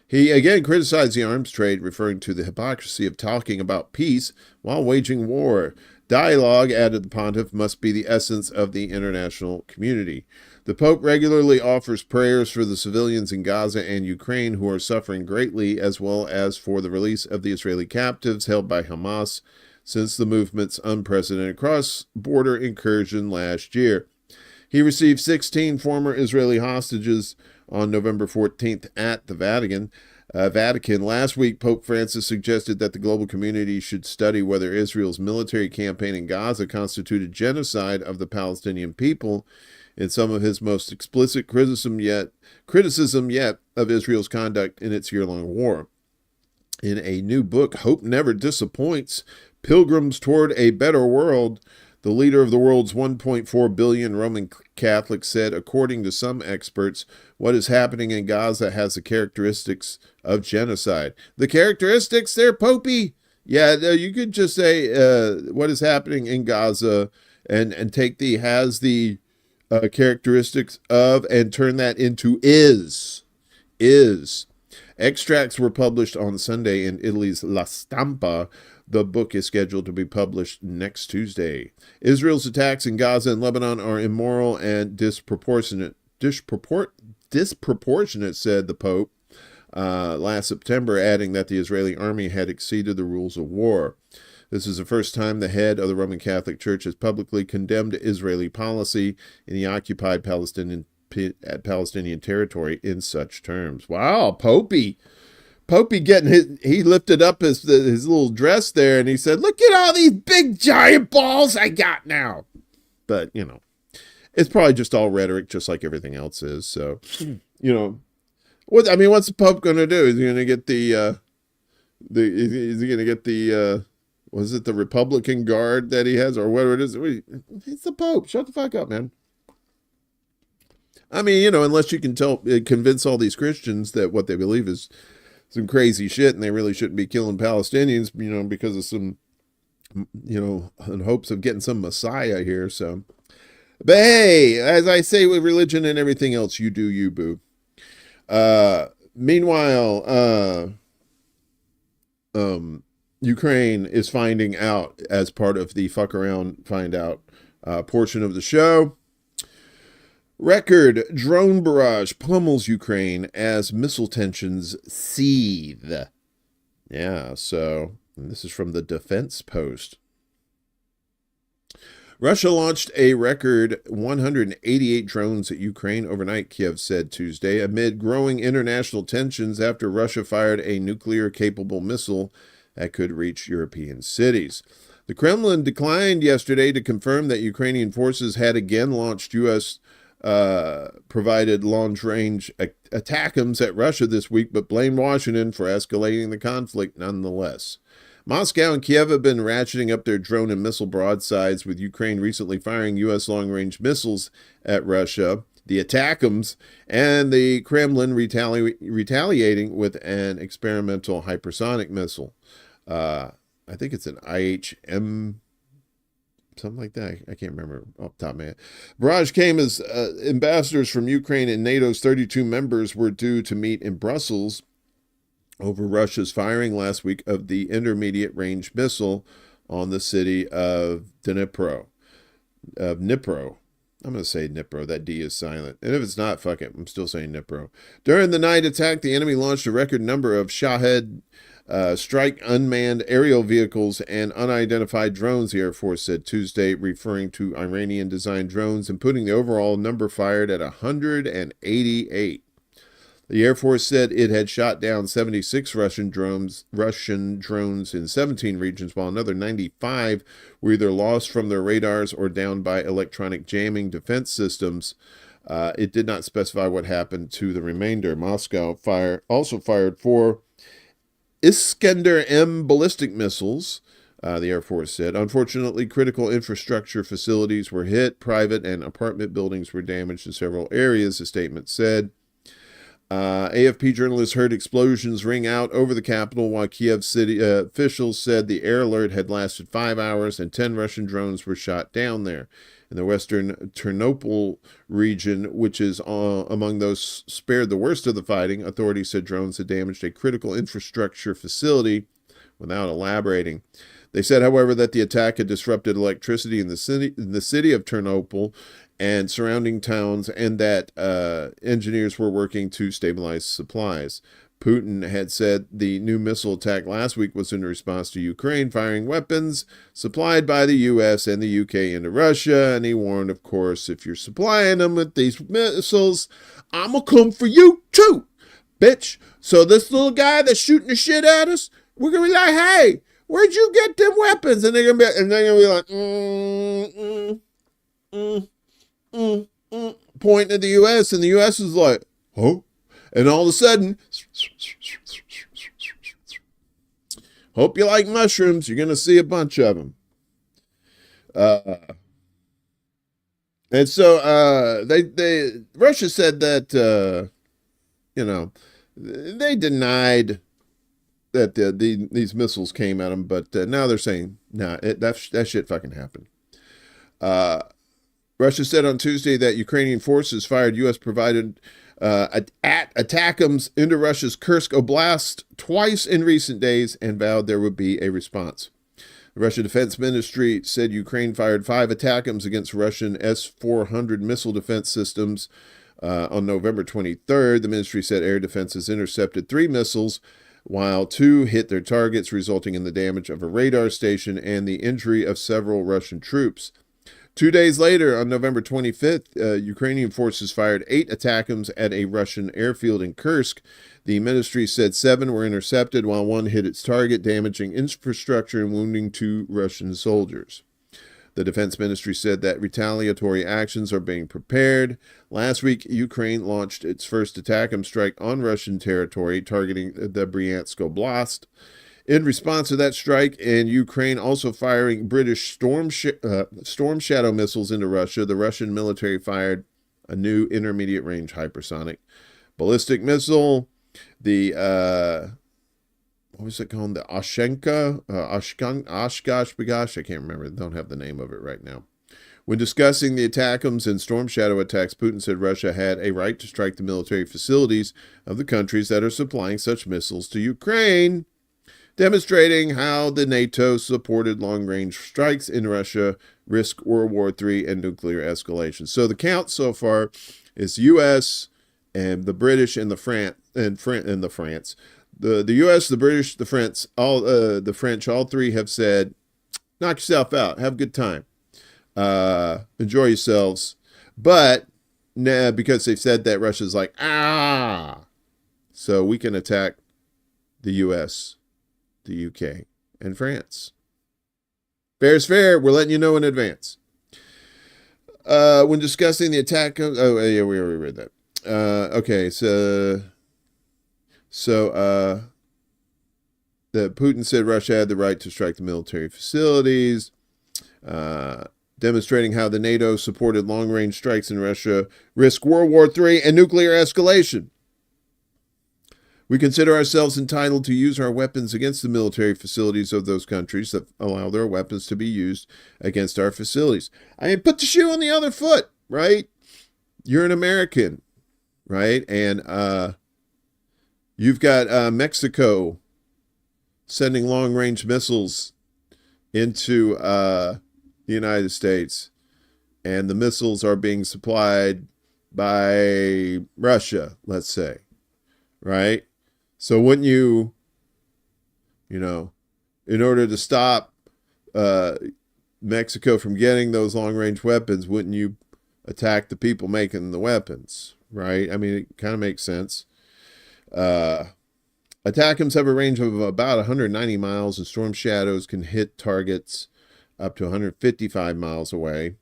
He again criticized the arms trade, referring to the hypocrisy of talking about peace while waging war. Dialogue, added the pontiff, must be the essence of the international community. The Pope regularly offers prayers for the civilians in Gaza and Ukraine who are suffering greatly, as well as for the release of the Israeli captives held by Hamas since the movement's unprecedented cross-border incursion last year. He received 16 former Israeli hostages on November 14th at the Vatican. Last week, Pope Francis suggested that the global community should study whether Israel's military campaign in Gaza constituted genocide of the Palestinian people. In some of his most explicit criticism yet of Israel's conduct in its year-long war. In a new book, Hope Never Disappoints, Pilgrims Toward a Better World, the leader of the world's 1.4 billion Roman Catholics said, according to some experts, what is happening in Gaza has the characteristics of genocide. The characteristics, they're popey. Yeah, you could just say what is happening in Gaza and take the has the characteristics of and turn that into is. Extracts were published on Sunday in Italy's La Stampa. The book is scheduled to be published next Tuesday. Israel's attacks in Gaza and Lebanon are immoral and disproportionate, said the Pope last September, adding that the Israeli army had exceeded the rules of war. This is the first time the head of the Roman Catholic Church has publicly condemned Israeli policy in the occupied Palestinian territory in such terms. Wow, Popey getting he lifted up his little dress there and he said, look at all these big giant balls I got now. But, it's probably just all rhetoric, just like everything else is. So, what's the Pope going to do? Is he going to get was it the Republican Guard that he has, or whatever it is? It's the Pope. Shut the fuck up, man. Unless you can convince all these Christians that what they believe is some crazy shit and they really shouldn't be killing Palestinians, because of some, in hopes of getting some Messiah here. So, but hey, as I say with religion and everything else, you do you, boo. Meanwhile, Ukraine is finding out as part of the fuck around, find out portion of the show. Record drone barrage pummels Ukraine as missile tensions seethe. Yeah, so this is from the Defense Post. Russia launched a record 188 drones at Ukraine overnight, Kiev said Tuesday, amid growing international tensions after Russia fired a nuclear-capable missile that could reach European cities. The Kremlin declined yesterday to confirm that Ukrainian forces had again launched U.S. provided long-range ATACMS at Russia this week, but blamed Washington for escalating the conflict nonetheless. Moscow and Kiev have been ratcheting up their drone and missile broadsides, with Ukraine recently firing U.S. long-range missiles at Russia, the ATACMS, and the Kremlin retaliating with an experimental hypersonic missile. I think it's an IHM, something like that. I can't remember off the top of my head. Barrage came as ambassadors from Ukraine and NATO's 32 members were due to meet in Brussels over Russia's firing last week of the intermediate-range missile on the city of Dnipro. I'm going to say Dnipro. That D is silent. And if it's not, fuck it. I'm still saying Dnipro. During the night attack, the enemy launched a record number of Shahed strike unmanned aerial vehicles and unidentified drones, the Air Force said Tuesday, referring to Iranian-designed drones and putting the overall number fired at 188. The Air Force said it had shot down 76 Russian drones in 17 regions, while another 95 were either lost from their radars or downed by electronic jamming defense systems. It did not specify what happened to the remainder. Moscow also fired 4 Iskander-M ballistic missiles, the Air Force said. Unfortunately, critical infrastructure facilities were hit. Private and apartment buildings were damaged in several areas, the statement said. AFP journalists heard explosions ring out over the capital, while Kiev city officials said the air alert had lasted 5 hours and 10 Russian drones were shot down there. In the western Ternopil region, which is among those spared the worst of the fighting, authorities said drones had damaged a critical infrastructure facility without elaborating. They said, however, that the attack had disrupted electricity in the city of Ternopil and surrounding towns, and that engineers were working to stabilize supplies. Putin had said the new missile attack last week was in response to Ukraine firing weapons supplied by the U.S. and the U.K. into Russia, and he warned, of course, if you're supplying them with these missiles, I'm going to come for you too, bitch. So this little guy that's shooting the shit at us, we're going to be like, hey, where'd you get them weapons? And they're going to be like, pointing at the U.S., and the U.S. is like, huh? And all of a sudden, hope you like mushrooms. You're going to see a bunch of them. And so Russia said that, they denied that these missiles came at them, but now they're saying, that shit fucking happened. Russia said on Tuesday that Ukrainian forces fired U.S.-provided ATACMS into Russia's Kursk Oblast twice in recent days and vowed there would be a response. The Russian Defense Ministry said Ukraine fired 5 ATACMS against Russian S-400 missile defense systems on November 23rd. The ministry said air defenses intercepted 3 missiles, while 2 hit their targets, resulting in the damage of a radar station and the injury of several Russian troops. 2 days later, on November 25th, Ukrainian forces fired 8 ATACMS at a Russian airfield in Kursk. The ministry said 7 were intercepted, while 1 hit its target, damaging infrastructure and wounding 2 Russian soldiers. The defense ministry said that retaliatory actions are being prepared. Last week, Ukraine launched its first ATACMS strike on Russian territory, targeting the Bryansk Oblast. In response to that strike, and Ukraine also firing British Storm Shadow missiles into Russia, the Russian military fired a new intermediate-range hypersonic ballistic missile. The, what was it called? The Oshkosh Bagosh? I can't remember. I don't have the name of it right now. When discussing the ATACMS and Storm Shadow attacks, Putin said Russia had a right to strike the military facilities of the countries that are supplying such missiles to Ukraine, demonstrating how the NATO-supported long-range strikes in Russia risk World War III and nuclear escalation. So the count so far is U.S. and the British and the France. The U.S., the British, the French, the French, all 3 have said, knock yourself out, have a good time, enjoy yourselves. But because they've said that, Russia's like, so we can attack the U.S., the UK, and France. Fair is fair. We're letting you know in advance. When discussing the attack, we already read that. Okay, so the Putin said Russia had the right to strike the military facilities, demonstrating how the NATO-supported long-range strikes in Russia risk World War III and nuclear escalation. We consider ourselves entitled to use our weapons against the military facilities of those countries that allow their weapons to be used against our facilities. I mean, put the shoe on the other foot, right? You're an American, right? And you've got Mexico sending long-range missiles into the United States, and the missiles are being supplied by Russia, let's say, right? So wouldn't you, in order to stop Mexico from getting those long-range weapons, wouldn't you attack the people making the weapons, right? I mean, it kind of makes sense. ATACMS have a range of about 190 miles, and Storm Shadows can hit targets up to 155 miles away.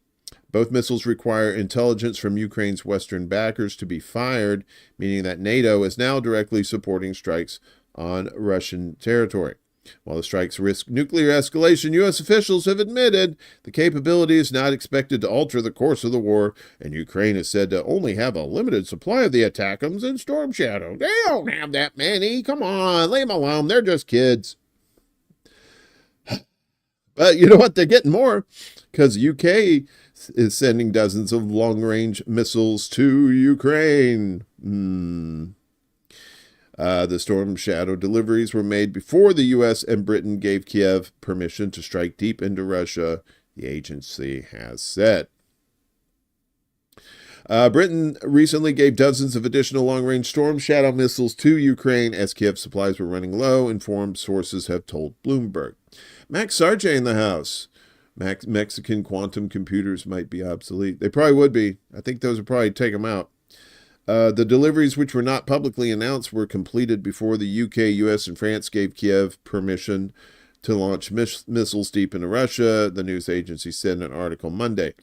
Both missiles require intelligence from Ukraine's Western backers to be fired, meaning that NATO is now directly supporting strikes on Russian territory. While the strikes risk nuclear escalation, U.S. officials have admitted the capability is not expected to alter the course of the war, and Ukraine is said to only have a limited supply of the ATACMS and Storm Shadow. They don't have that many. Come on, leave them alone. They're just kids. But you know what? They're getting more, because the UK is sending dozens of long-range missiles to Ukraine. The Storm Shadow deliveries were made before the U.S. and Britain gave Kiev permission to strike deep into Russia, the agency has said. Britain recently gave dozens of additional long-range Storm Shadow missiles to Ukraine as Kiev supplies were running low, informed sources have told Bloomberg. Max Sarge in the house. Mexican quantum computers might be obsolete. They probably would be. I think those would probably take them out. The deliveries, which were not publicly announced, were completed before the UK, US, and France gave Kiev permission to launch missiles deep into Russia, the news agency said in an article Monday.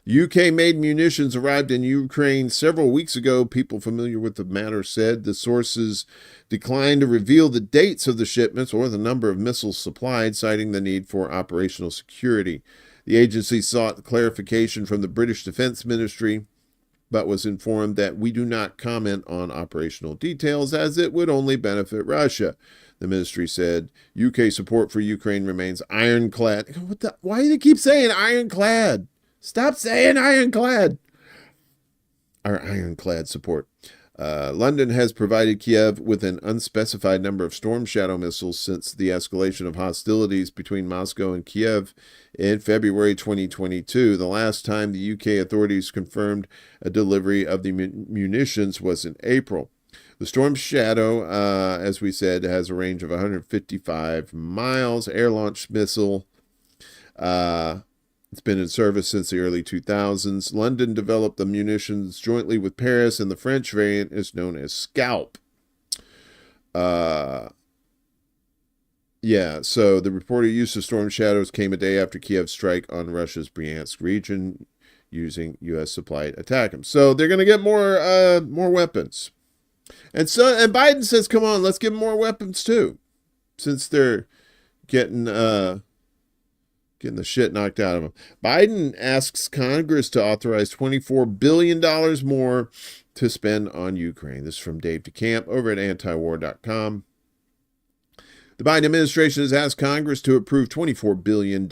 UK-made munitions arrived in Ukraine several weeks ago, people familiar with the matter said. The sources declined to reveal the dates of the shipments or the number of missiles supplied, citing the need for operational security. The agency sought clarification from the British Defense Ministry, but was informed that we do not comment on operational details as it would only benefit Russia. The ministry said UK support for Ukraine remains ironclad. Why do they keep saying ironclad? Stop saying ironclad. Our ironclad support. London has provided Kiev with an unspecified number of Storm Shadow missiles since the escalation of hostilities between Moscow and Kiev in February 2022. The last time the UK authorities confirmed a delivery of the munitions was in April. The Storm Shadow, as we said, has a range of 155 miles, air-launched missile. It's been in service since the early 2000s. London developed the munitions jointly with Paris, and the French variant is known as Scalp. So the reported use of Storm Shadows came a day after Kiev's strike on Russia's Bryansk region using U.S.-supplied ATACMS. So they're going to get more weapons. And Biden says, come on, let's give them more weapons too, since they're getting the shit knocked out of them. Biden asks Congress to authorize $24 billion more to spend on Ukraine. This is from Dave DeCamp over at antiwar.com. The Biden administration has asked Congress to approve $24 billion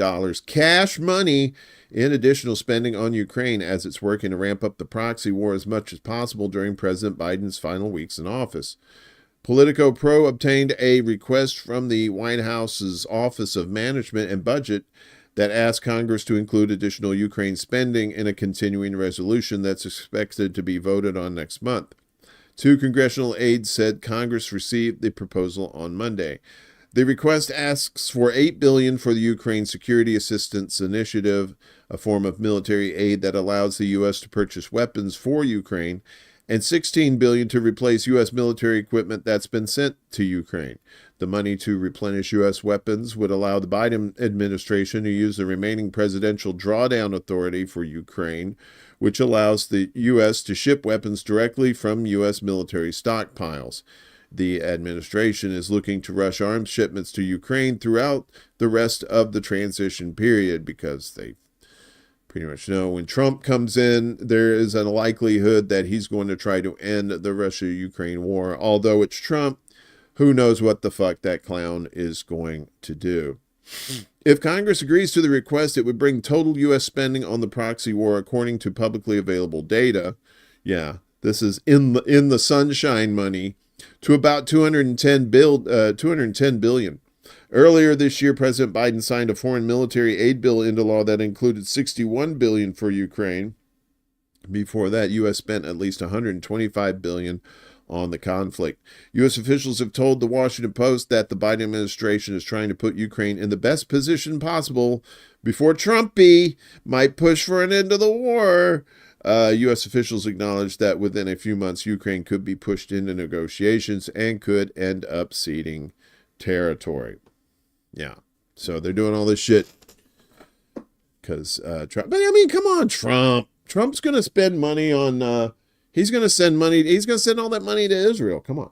cash money in additional spending on Ukraine as it's working to ramp up the proxy war as much as possible during President Biden's final weeks in office. Politico Pro obtained a request from the White House's Office of Management and Budget that asked Congress to include additional Ukraine spending in a continuing resolution that's expected to be voted on next month. Two congressional aides said Congress received the proposal on Monday. The request asks for $8 billion for the Ukraine Security Assistance Initiative, a form of military aid that allows the U.S. to purchase weapons for Ukraine, and $16 billion to replace U.S. military equipment that's been sent to Ukraine. The money to replenish U.S. weapons would allow the Biden administration to use the remaining presidential drawdown authority for Ukraine, which allows the U.S. to ship weapons directly from U.S. military stockpiles. The administration is looking to rush arms shipments to Ukraine throughout the rest of the transition period because they pretty much know when Trump comes in, there is a likelihood that he's going to try to end the Russia-Ukraine war. Although it's Trump, who knows what the fuck that clown is going to do. If Congress agrees to the request, it would bring total U.S. spending on the proxy war, according to publicly available data. Yeah, this is in the sunshine money, to about $210 billion. Earlier this year, President Biden signed a foreign military aid bill into law that included $61 billion for Ukraine. Before that, U.S. spent at least $125 billion on the conflict. U.S. officials have told the Washington Post that the Biden administration is trying to put Ukraine in the best position possible before Trumpy might push for an end to the war. U.S. officials acknowledged that within a few months, Ukraine could be pushed into negotiations and could end up ceding territory. Yeah, so they're doing all this shit because Trump. But I mean, come on, Trump. Trump's going to spend money on. He's going to send money. He's going to send all that money to Israel. Come on.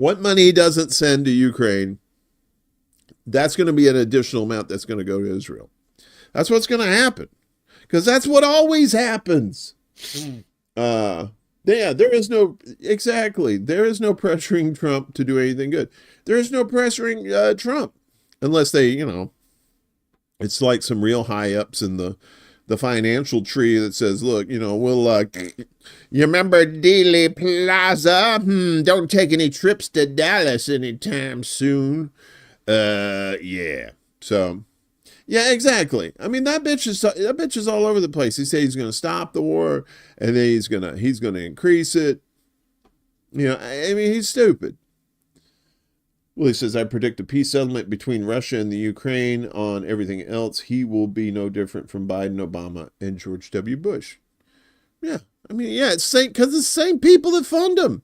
What money he doesn't send to Ukraine, that's going to be an additional amount that's going to go to Israel. That's what's going to happen. Because that's what always happens. Yeah, there is no pressuring Trump to do anything good. There is no pressuring Trump unless they, it's like some real high ups in the financial tree that says, look, we'll, you remember Dealey Plaza? Don't take any trips to Dallas anytime soon. Yeah. So, yeah, exactly. I mean, that bitch is all over the place. He said he's going to stop the war, and then he's going to increase it. I mean, he's stupid. Well, he says, I predict a peace settlement between Russia and the Ukraine. On everything else, he will be no different from Biden, Obama, and George W. Bush. Yeah. I mean, yeah, it's because it's the same people that fund him.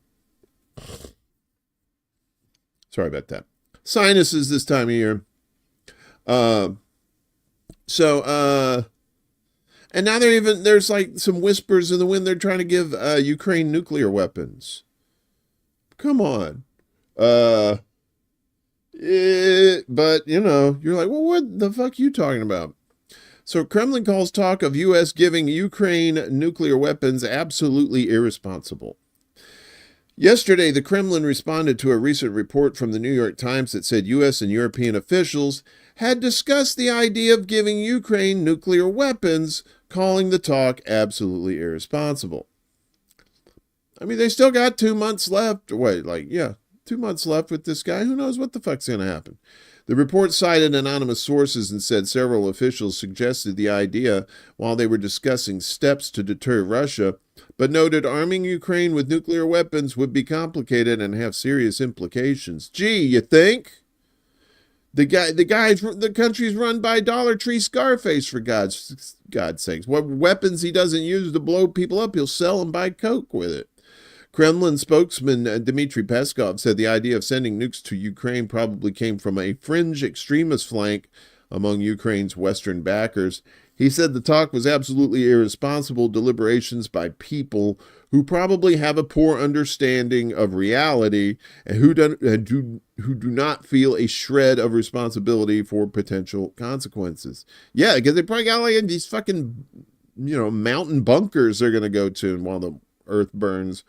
Sorry about that. Sinuses this time of year. And now there's like some whispers in the wind. They're trying to give Ukraine nuclear weapons. Come on. But you're like, well, what the fuck are you talking about? So Kremlin calls talk of U.S. giving Ukraine nuclear weapons absolutely irresponsible. Yesterday, the Kremlin responded to a recent report from the New York Times that said U.S. and European officials had discussed the idea of giving Ukraine nuclear weapons, calling the talk absolutely irresponsible. I mean, they still got 2 months left. 2 months left with this guy. Who knows what the fuck's going to happen? The report cited anonymous sources and said several officials suggested the idea while they were discussing steps to deter Russia, but noted arming Ukraine with nuclear weapons would be complicated and have serious implications. Gee, you think? The country's run by Dollar Tree Scarface, for God's sakes. What weapons he doesn't use to blow people up, he'll sell and buy coke with it. Kremlin spokesman Dmitry Peskov said the idea of sending nukes to Ukraine probably came from a fringe extremist flank among Ukraine's Western backers. He said the talk was absolutely irresponsible deliberations by people who probably have a poor understanding of reality and who do not feel a shred of responsibility for potential consequences. Yeah, because they probably got like these fucking, mountain bunkers they're going to go to while the earth burns.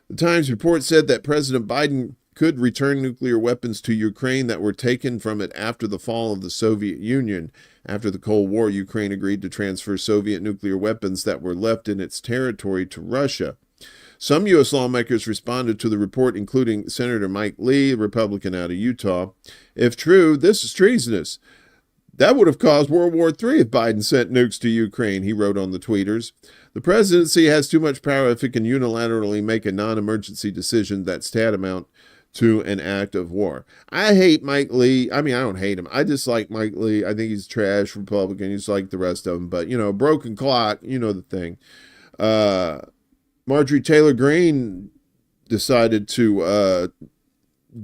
The Times report said that President Biden could return nuclear weapons to Ukraine that were taken from it after the fall of the Soviet Union. After the Cold War, Ukraine agreed to transfer Soviet nuclear weapons that were left in its territory to Russia. Some U.S. lawmakers responded to the report, including Senator Mike Lee, a Republican out of Utah. If true, this is treasonous. That would have caused World War III if Biden sent nukes to Ukraine, he wrote on the tweeters. The presidency has too much power if it can unilaterally make a non-emergency decision that's tantamount to an act of war. I hate Mike Lee. I mean, I don't hate him. I dislike Mike Lee. I think he's trash Republican. He's like the rest of them. But, broken clock, the thing. Marjorie Taylor Greene decided to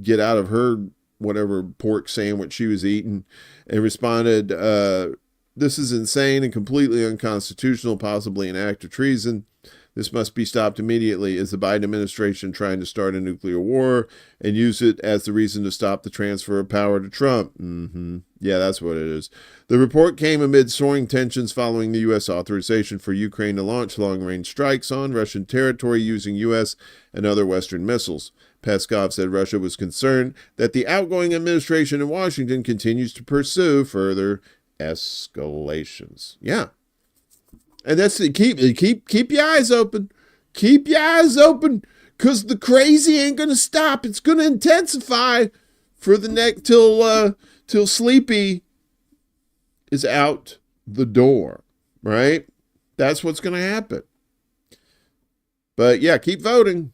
get out of her whatever pork sandwich she was eating and responded, this is insane and completely unconstitutional, possibly an act of treason. This must be stopped immediately. Is the Biden administration trying to start a nuclear war and use it as the reason to stop the transfer of power to Trump? Yeah, that's what it is. The report came amid soaring tensions following the U.S. authorization for Ukraine to launch long-range strikes on Russian territory using U.S. and other Western missiles. Peskov said Russia was concerned that the outgoing administration in Washington continues to pursue further escalations. Yeah. And that's it. Keep your eyes open. Keep your eyes open, because the crazy ain't gonna stop. It's gonna intensify for the next till Sleepy is out the door. Right? That's what's gonna happen. But yeah, keep voting.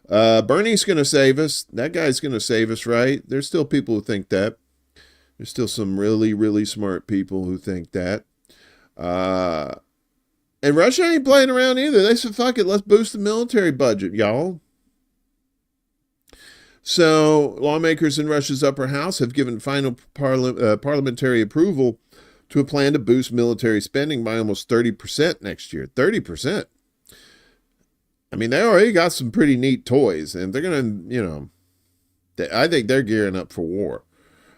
Bernie's gonna save us. That guy's gonna save us, right? There's still people who think that. There's still some really, really smart people who think that. And Russia ain't playing around either. They said, fuck it, let's boost the military budget, y'all. So lawmakers in Russia's upper house have given final parliamentary approval to a plan to boost military spending by almost 30% next year. 30%. I mean, they already got some pretty neat toys, and they're going to, I think they're gearing up for war.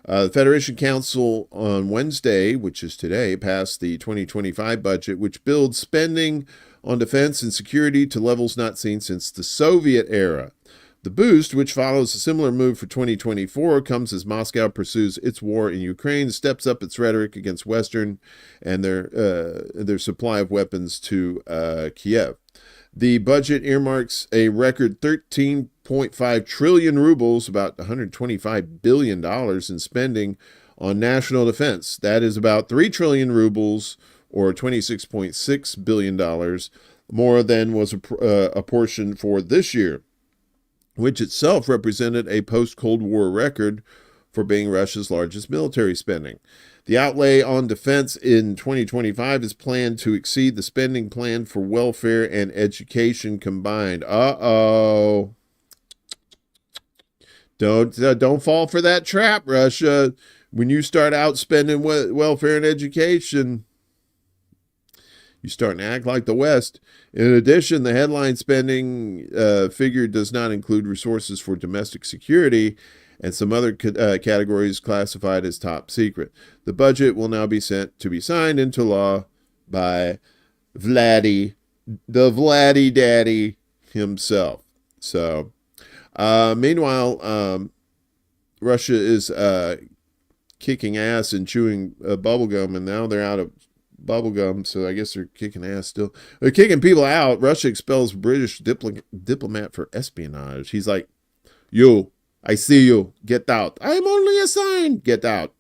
The Federation Council on Wednesday, which is today, passed the 2025 budget, which builds spending on defense and security to levels not seen since the Soviet era. The boost, which follows a similar move for 2024, comes as Moscow pursues its war in Ukraine, steps up its rhetoric against Western and their supply of weapons to Kiev. The budget earmarks a record 13.5 trillion rubles, about $125 billion in spending on national defense. That is about 3 trillion rubles, or $26.6 billion, more than was a portion for this year, which itself represented a post-Cold War record for being Russia's largest military spending. The outlay on defense in 2025 is planned to exceed the spending plan for welfare and education combined. Uh-oh. Don't fall for that trap, Russia. When you start outspending welfare and education, you're starting to act like the West. In addition, the headline spending figure does not include resources for domestic security and some other categories classified as top secret. The budget will now be sent to be signed into law by the Vladdy Daddy himself. So, meanwhile, Russia is kicking ass and chewing bubblegum, and now they're out of bubblegum, so I guess they're kicking ass still. They're kicking people out. Russia expels British diplomat for espionage. He's like, you, I see you. Get out. I'm only a sign. Get out.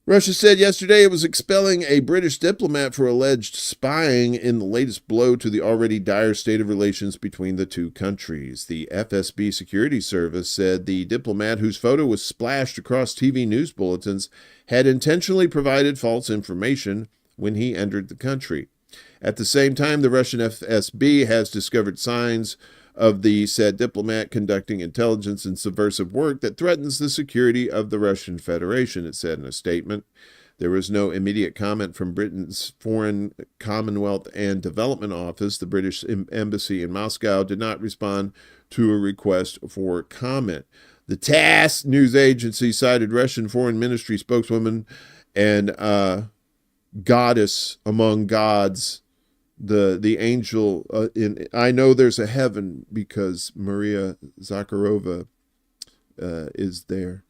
Russia said yesterday it was expelling a British diplomat for alleged spying in the latest blow to the already dire state of relations between the two countries. The FSB security service said the diplomat, whose photo was splashed across TV news bulletins, had intentionally provided false information when he entered the country. At the same time, the Russian FSB has discovered signs of the said diplomat conducting intelligence and subversive work that threatens the security of the Russian Federation, it said in a statement. There was no immediate comment from Britain's Foreign, Commonwealth and Development Office. The British Embassy in Moscow did not respond to a request for comment. The TASS news agency cited Russian Foreign Ministry spokeswoman and goddess among gods, the angel in I know there's a heaven, because Maria Zakharova is there.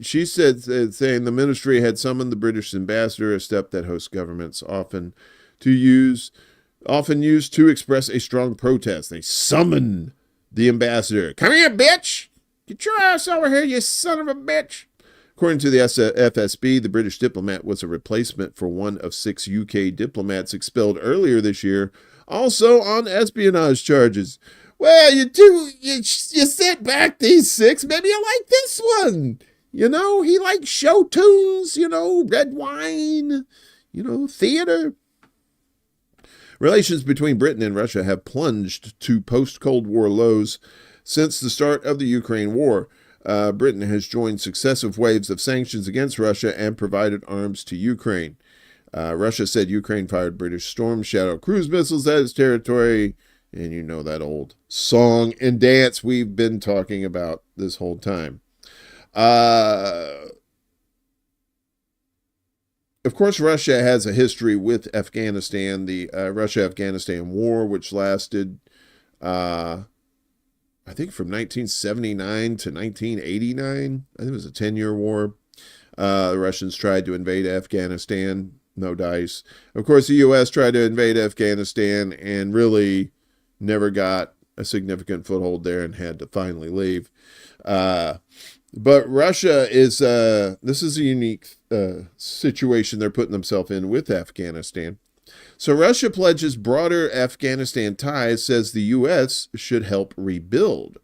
She said, saying the ministry had summoned the British ambassador, a step that host governments often use to express a strong protest. They summon the ambassador. Come here, bitch! Get your ass over here, you son of a bitch! According to the FSB, the British diplomat was a replacement for one of 6 UK diplomats expelled earlier this year, also on espionage charges. Well, you sent back these 6. Maybe you like this one. You know, he likes show tunes, red wine, theater. Relations between Britain and Russia have plunged to post-Cold War lows since the start of the Ukraine war. Britain has joined successive waves of sanctions against Russia and provided arms to Ukraine. Russia said Ukraine fired British Storm Shadow cruise missiles at its territory. And you know that old song and dance we've been talking about this whole time. Of course, Russia has a history with Afghanistan, the Russia-Afghanistan war, which lasted, I think, from 1979 to 1989. I think it was a 10-year war. The Russians tried to invade Afghanistan. No dice. Of course, the U.S. tried to invade Afghanistan and really never got a significant foothold there and had to finally leave. But Russia is, this is a unique situation they're putting themselves in with Afghanistan. So Russia pledges broader Afghanistan ties, says the U.S. should help rebuild.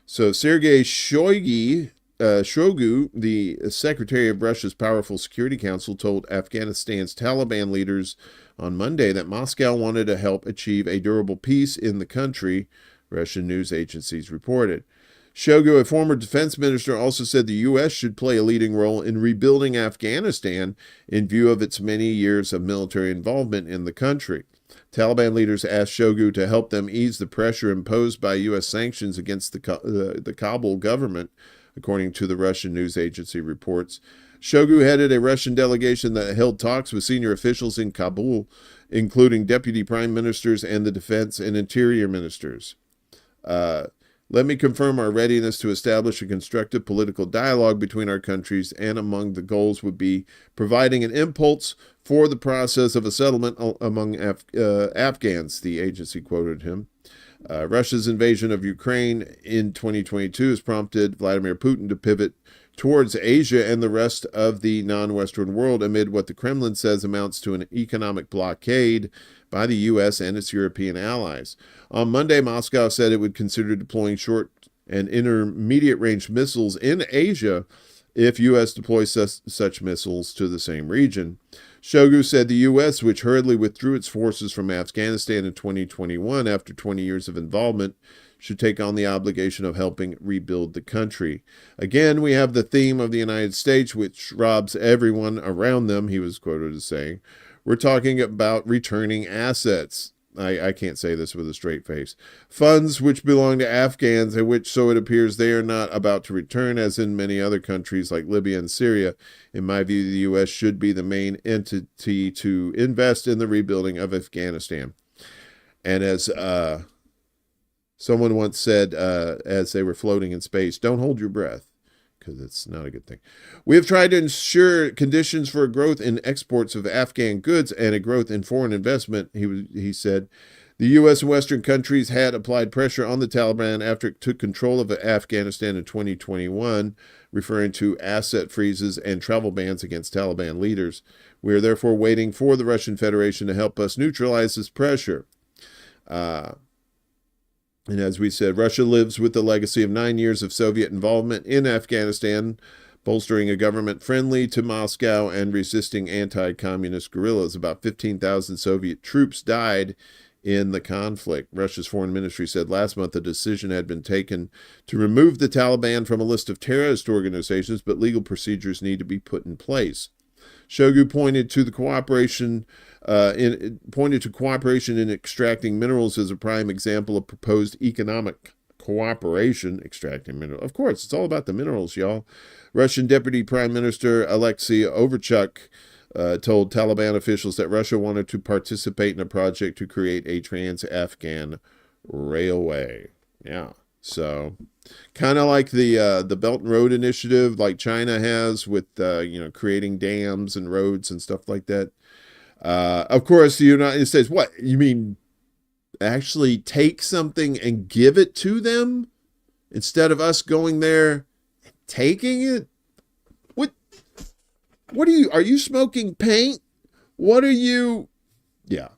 So Sergei Shoigu, the secretary of Russia's powerful Security Council, told Afghanistan's Taliban leaders on Monday that Moscow wanted to help achieve a durable peace in the country, Russian news agencies reported. Shogu, a former defense minister, also said the U.S. should play a leading role in rebuilding Afghanistan in view of its many years of military involvement in the country. Taliban leaders asked Shogu to help them ease the pressure imposed by U.S. sanctions against the Kabul government, according to the Russian news agency reports. Shogu headed a Russian delegation that held talks with senior officials in Kabul, including deputy prime ministers and the defense and interior ministers. Let me confirm our readiness to establish a constructive political dialogue between our countries, and among the goals would be providing an impulse for the process of a settlement among Afghans, the agency quoted him. Russia's invasion of Ukraine in 2022 has prompted Vladimir Putin to pivot towards Asia and the rest of the non-Western world amid what the Kremlin says amounts to an economic blockade by the U.S. and its European allies. On Monday, Moscow said it would consider deploying short and intermediate-range missiles in Asia if U.S. deploys such missiles to the same region. Shogu said the U.S., which hurriedly withdrew its forces from Afghanistan in 2021 after 20 years of involvement, should take on the obligation of helping rebuild the country. Again, we have the theme of the United States, which robs everyone around them, he was quoted as saying. We're talking about returning assets. I can't say this with a straight face. Funds which belong to Afghans and which, so it appears, they are not about to return, as in many other countries like Libya and Syria. In my view, the U.S. should be the main entity to invest in the rebuilding of Afghanistan. And as someone once said, as they were floating in space, don't hold your breath, because it's not a good thing. We have tried to ensure conditions for a growth in exports of Afghan goods and a growth in foreign investment, he said. The U.S. and Western countries had applied pressure on the Taliban after it took control of Afghanistan in 2021, referring to asset freezes and travel bans against Taliban leaders. We are therefore waiting for the Russian Federation to help us neutralize this pressure. And as we said, Russia lives with the legacy of 9 years of Soviet involvement in Afghanistan, bolstering a government friendly to Moscow and resisting anti-communist guerrillas. About 15,000 Soviet troops died in the conflict. Russia's foreign ministry said last month a decision had been taken to remove the Taliban from a list of terrorist organizations, but legal procedures need to be put in place. Shogu pointed to cooperation in extracting minerals as a prime example of proposed economic cooperation. Extracting minerals, of course, it's all about the minerals, y'all. Russian Deputy Prime Minister Alexei Overchuk told Taliban officials that Russia wanted to participate in a project to create a trans-Afghan railway. Yeah. So, kind of like the Belt and Road Initiative, like China has with creating dams and roads and stuff like that. Of course, the United States. What you mean? Actually, take something and give it to them instead of us going there and taking it. What are you? Are you smoking paint? What are you? Yeah.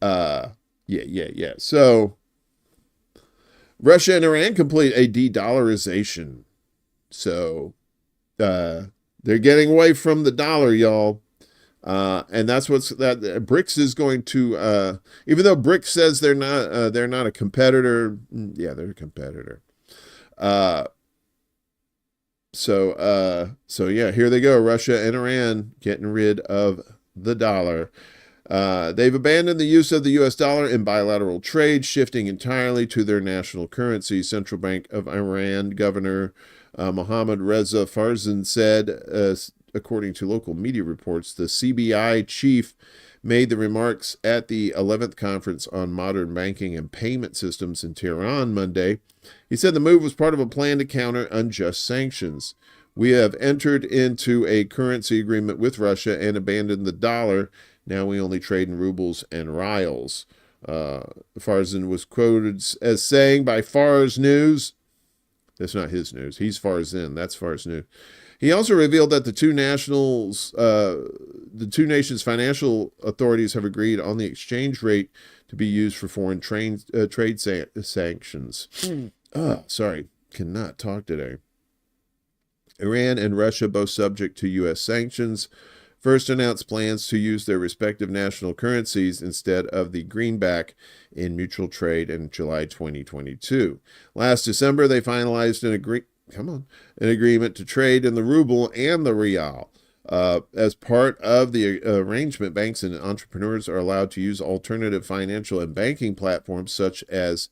Yeah. So. Russia and Iran complete a de-dollarization. So they're getting away from the dollar, y'all. And that's that BRICS is going to, even though BRICS says they're not a competitor. Yeah, they're a competitor. So yeah, here they go. Russia and Iran getting rid of the dollar. They've abandoned the use of the U.S. dollar in bilateral trade, shifting entirely to their national currency. Central Bank of Iran Governor Mohammad Reza Farzand said, according to local media reports, the CBI chief made the remarks at the 11th Conference on Modern Banking and Payment Systems in Tehran Monday. He said the move was part of a plan to counter unjust sanctions. We have entered into a currency agreement with Russia and abandoned the dollar. Now we only trade in rubles and rials. Farzand was quoted as saying by Fars News, that's not his news, he's Farzand, that's Fars News. He also revealed that the two nations' financial authorities have agreed on the exchange rate to be used for foreign trade sanctions. Sorry, cannot talk today. Iran and Russia both subject to U.S. sanctions. first announced plans to use their respective national currencies instead of the greenback in mutual trade in July 2022. Last December, they finalized an agreement to trade in the ruble and the real. As part of the arrangement, banks and entrepreneurs are allowed to use alternative financial and banking platforms such as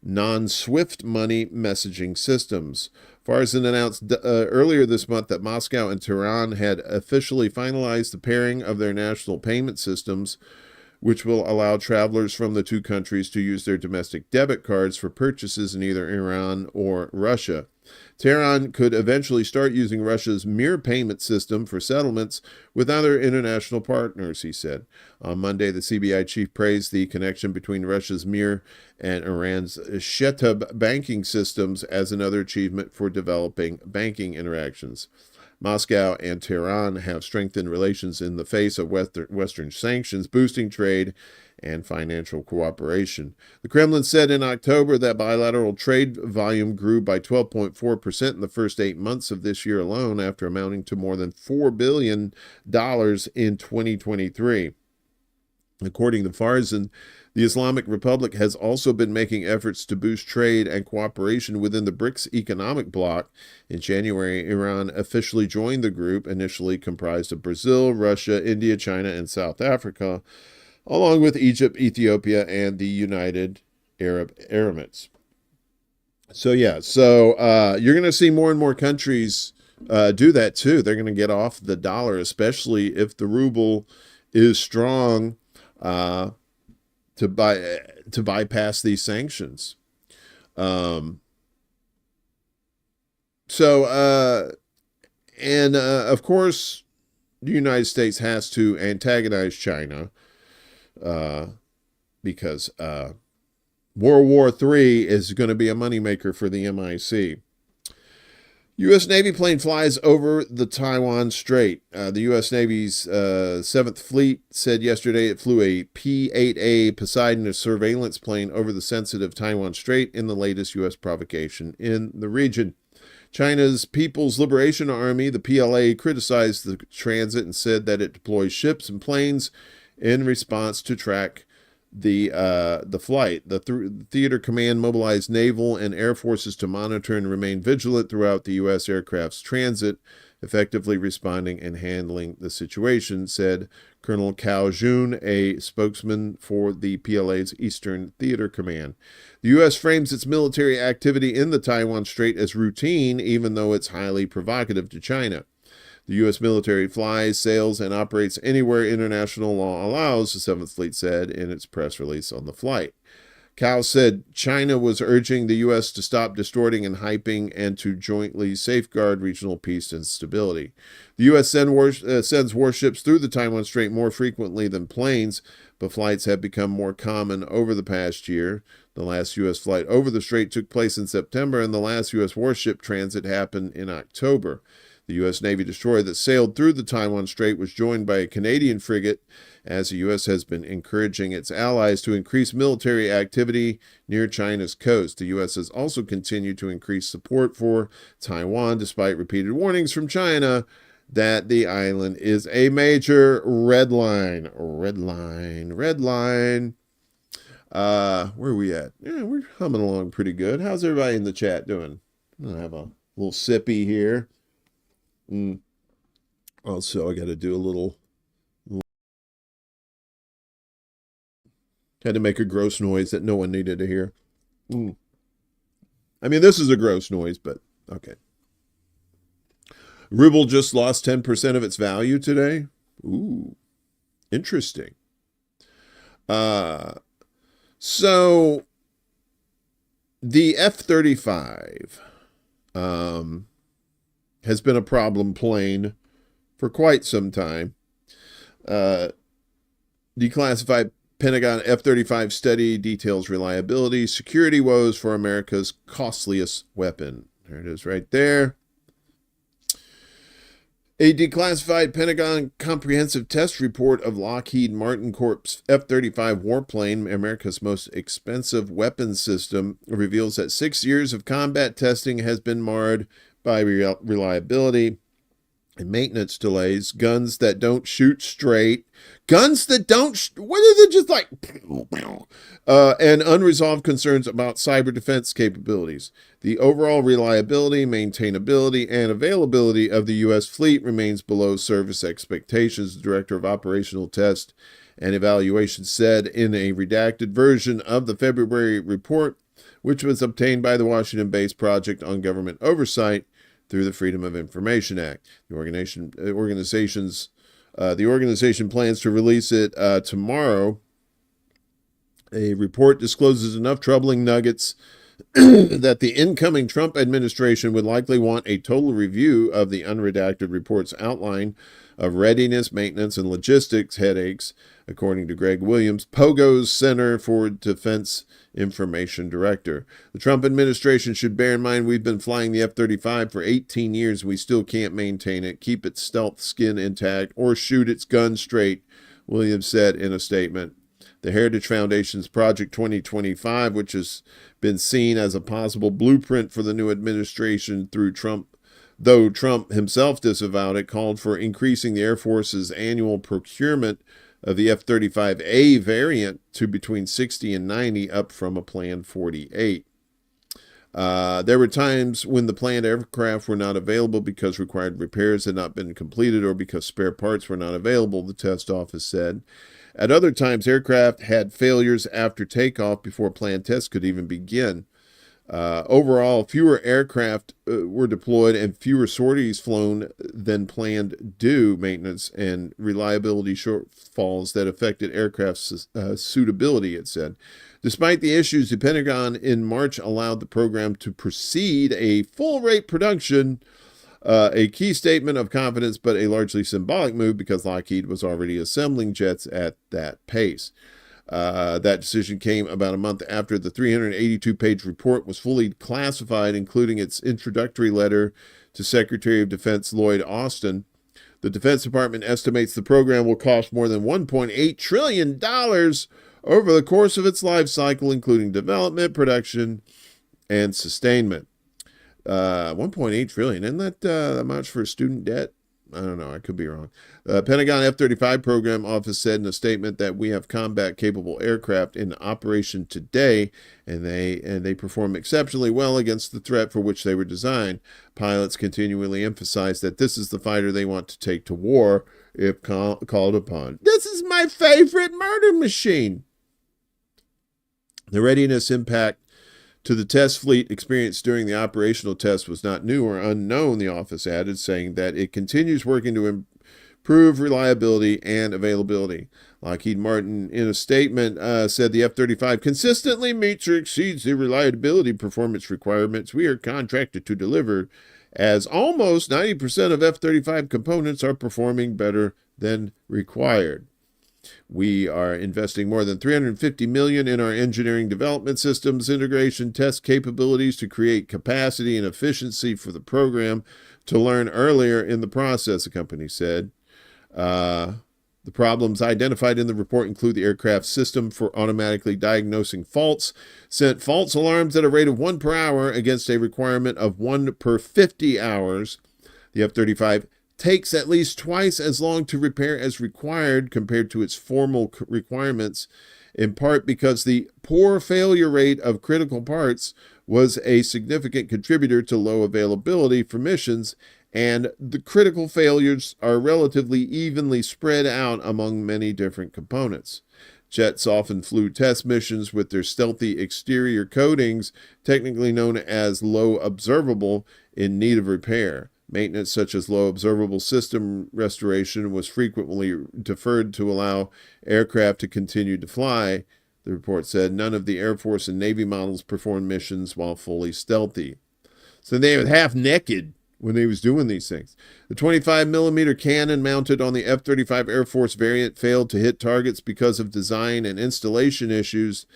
non-SWIFT money messaging systems. Farzan announced earlier this month that Moscow and Tehran had officially finalized the pairing of their national payment systems, which will allow travelers from the two countries to use their domestic debit cards for purchases in either Iran or Russia. Tehran could eventually start using Russia's Mir payment system for settlements with other international partners, he said. On Monday, the CBI chief praised the connection between Russia's Mir and Iran's Shehtab banking systems as another achievement for developing banking interactions. Moscow and Tehran have strengthened relations in the face of Western sanctions, boosting trade and financial cooperation. The Kremlin said in October that bilateral trade volume grew by 12.4% in the first 8 months of this year alone, after amounting to more than $4 billion in 2023. According to Farzan, the Islamic Republic has also been making efforts to boost trade and cooperation within the BRICS economic bloc. In January, Iran officially joined the group, initially comprised of Brazil, Russia, India, China, and South Africa, along with Egypt, Ethiopia, and the United Arab Emirates. So you're going to see more and more countries do that too. They're going to get off the dollar, especially if the ruble is strong, to bypass these sanctions. Of course, the United States has to antagonize China, because World War III is going to be a moneymaker for the MIC. U.S. Navy plane flies over the Taiwan Strait. The U.S. Navy's 7th Fleet said yesterday it flew a P-8A Poseidon, a surveillance plane, over the sensitive Taiwan Strait in the latest U.S. provocation in the region. China's People's Liberation Army, the PLA, criticized the transit and said that it deploys ships and planes in response to track the flight. The Theater Command mobilized naval and air forces to monitor and remain vigilant throughout the U.S. aircraft's transit, effectively responding and handling the situation, said Colonel Cao Jun, a spokesman for the PLA's Eastern Theater Command. The U.S. frames its military activity in the Taiwan Strait as routine, even though it's highly provocative to China. The U.S. military flies, sails, and operates anywhere international law allows, the 7th Fleet said in its press release on the flight. Cao said China was urging the U.S. to stop distorting and hyping and to jointly safeguard regional peace and stability. The U.S. sends warships through the Taiwan Strait more frequently than planes, but flights have become more common over the past year. The last U.S. flight over the strait took place in September, and the last U.S. warship transit happened in October. The U.S. Navy destroyer that sailed through the Taiwan Strait was joined by a Canadian frigate, as the U.S. has been encouraging its allies to increase military activity near China's coast. The U.S. has also continued to increase support for Taiwan, despite repeated warnings from China that the island is a major red line. Red line. Where are we at? Yeah, we're humming along pretty good. How's everybody in the chat doing? I'm gonna have a little sippy here. Also, I got to do a little. Had to make a gross noise that no one needed to hear. I mean, this is a gross noise, but okay. Ruble just lost 10% of its value today. Ooh, interesting. So the F-35 has been a problem plane for quite some time. Declassified Pentagon F-35 study details reliability, security woes for America's costliest weapon. There it is right there. A declassified Pentagon comprehensive test report of Lockheed Martin Corp's F-35 warplane, America's most expensive weapon system, reveals that 6 years of combat testing has been marred by reliability, and maintenance delays, guns that don't shoot straight, guns that don't, what are they just like, and unresolved concerns about cyber defense capabilities. The overall reliability, maintainability, and availability of the U.S. fleet remains below service expectations, the Director of Operational Test and Evaluation said in a redacted version of the February report, which was obtained by the Washington-based Project on Government Oversight through the Freedom of Information Act. The organization plans to release it tomorrow. A report discloses enough troubling nuggets that the incoming Trump administration would likely want a total review of the unredacted report's outline of readiness, maintenance, and logistics headaches, according to Greg Williams, POGO's Center for Defense Information Director. The Trump administration should bear in mind we've been flying the F-35 for 18 years. We still can't maintain it, keep its stealth skin intact, or shoot its gun straight, Williams said in a statement. The Heritage Foundation's Project 2025, which has been seen as a possible blueprint for the new administration through Trump, though Trump himself disavowed it, called for increasing the Air Force's annual procurement of the F-35A variant to between 60 and 90, up from a planned 48. There were times when the planned aircraft were not available because required repairs had not been completed or because spare parts were not available, the test office said. At other times, aircraft had failures after takeoff before planned tests could even begin. Overall, fewer aircraft were deployed and fewer sorties flown than planned due maintenance and reliability shortfalls that affected aircraft suitability, it said. Despite the issues, the Pentagon in March allowed the program to proceed a full-rate production, a key statement of confidence, but a largely symbolic move because Lockheed was already assembling jets at that pace. That decision came about a month after the 382-page report was fully classified, including its introductory letter to Secretary of Defense Lloyd Austin. The Defense Department estimates the program will cost more than $1.8 trillion over the course of its life cycle, including development, production, and sustainment. 1.8 trillion. Isn't that much for student debt? I don't know. I could be wrong. The Pentagon F-35 program office said in a statement that we have combat-capable aircraft in operation today, and they perform exceptionally well against the threat for which they were designed. Pilots continually emphasize that this is the fighter they want to take to war if called upon. This is my favorite murder machine. The readiness impact to the test fleet experienced during the operational test was not new or unknown, the office added, saying that it continues working to improve reliability and availability. Lockheed Martin, in a statement, said the F-35 consistently meets or exceeds the reliability performance requirements we are contracted to deliver, as almost 90% of F-35 components are performing better than required. We are investing more than $350 million in our engineering development systems, integration, test capabilities to create capacity and efficiency for the program to learn earlier in the process, the company said. The problems identified in the report include the aircraft system for automatically diagnosing faults, sent false alarms at a rate of 1 per hour against a requirement of 1 per 50 hours. The F-35 takes at least twice as long to repair as required compared to its formal requirements, in part because the poor failure rate of critical parts was a significant contributor to low availability for missions, and the critical failures are relatively evenly spread out among many different components. Jets often flew test missions with their stealthy exterior coatings, technically known as low observable, in need of repair. Maintenance such as low observable system restoration was frequently deferred to allow aircraft to continue to fly, the report said. None of the Air Force and Navy models performed missions while fully stealthy. So they were half naked when they was doing these things. The 25-millimeter cannon mounted on the F-35 Air Force variant failed to hit targets because of design and installation issues,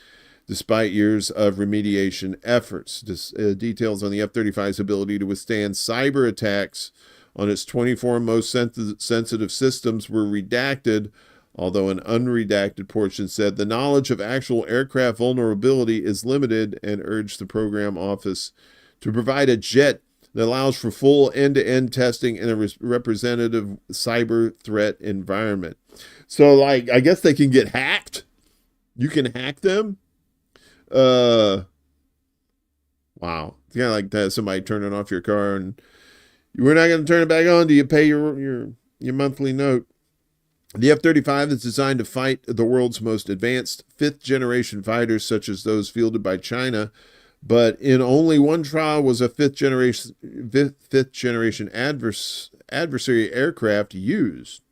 despite years of remediation efforts. Details on the F-35's ability to withstand cyber attacks on its 24 most sensitive systems were redacted, although an unredacted portion said the knowledge of actual aircraft vulnerability is limited, and urged the program office to provide a jet that allows for full end-to-end testing in a representative cyber threat environment. So, like, I guess they can get hacked. You can hack them. Wow. It's kind of like that. Somebody turning off your car and we're not going to turn it back on. Do you pay your monthly note? The F-35 is designed to fight the world's most advanced fifth-generation fighters, such as those fielded by China. But in only one trial was a fifth-generation adversary aircraft used.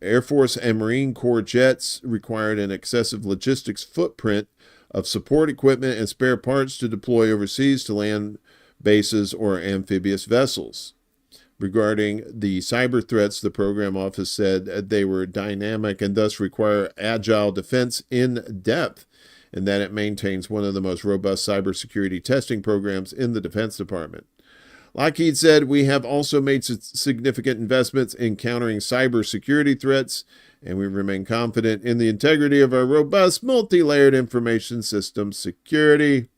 Air Force and Marine Corps jets required an excessive logistics footprint of support equipment and spare parts to deploy overseas to land bases or amphibious vessels. Regarding the cyber threats, the program office said they were dynamic and thus require agile defense in depth, and that it maintains one of the most robust cybersecurity testing programs in the Defense Department. Lockheed said, we have also made significant investments in countering cybersecurity threats, and we remain confident in the integrity of our robust multi-layered information system security.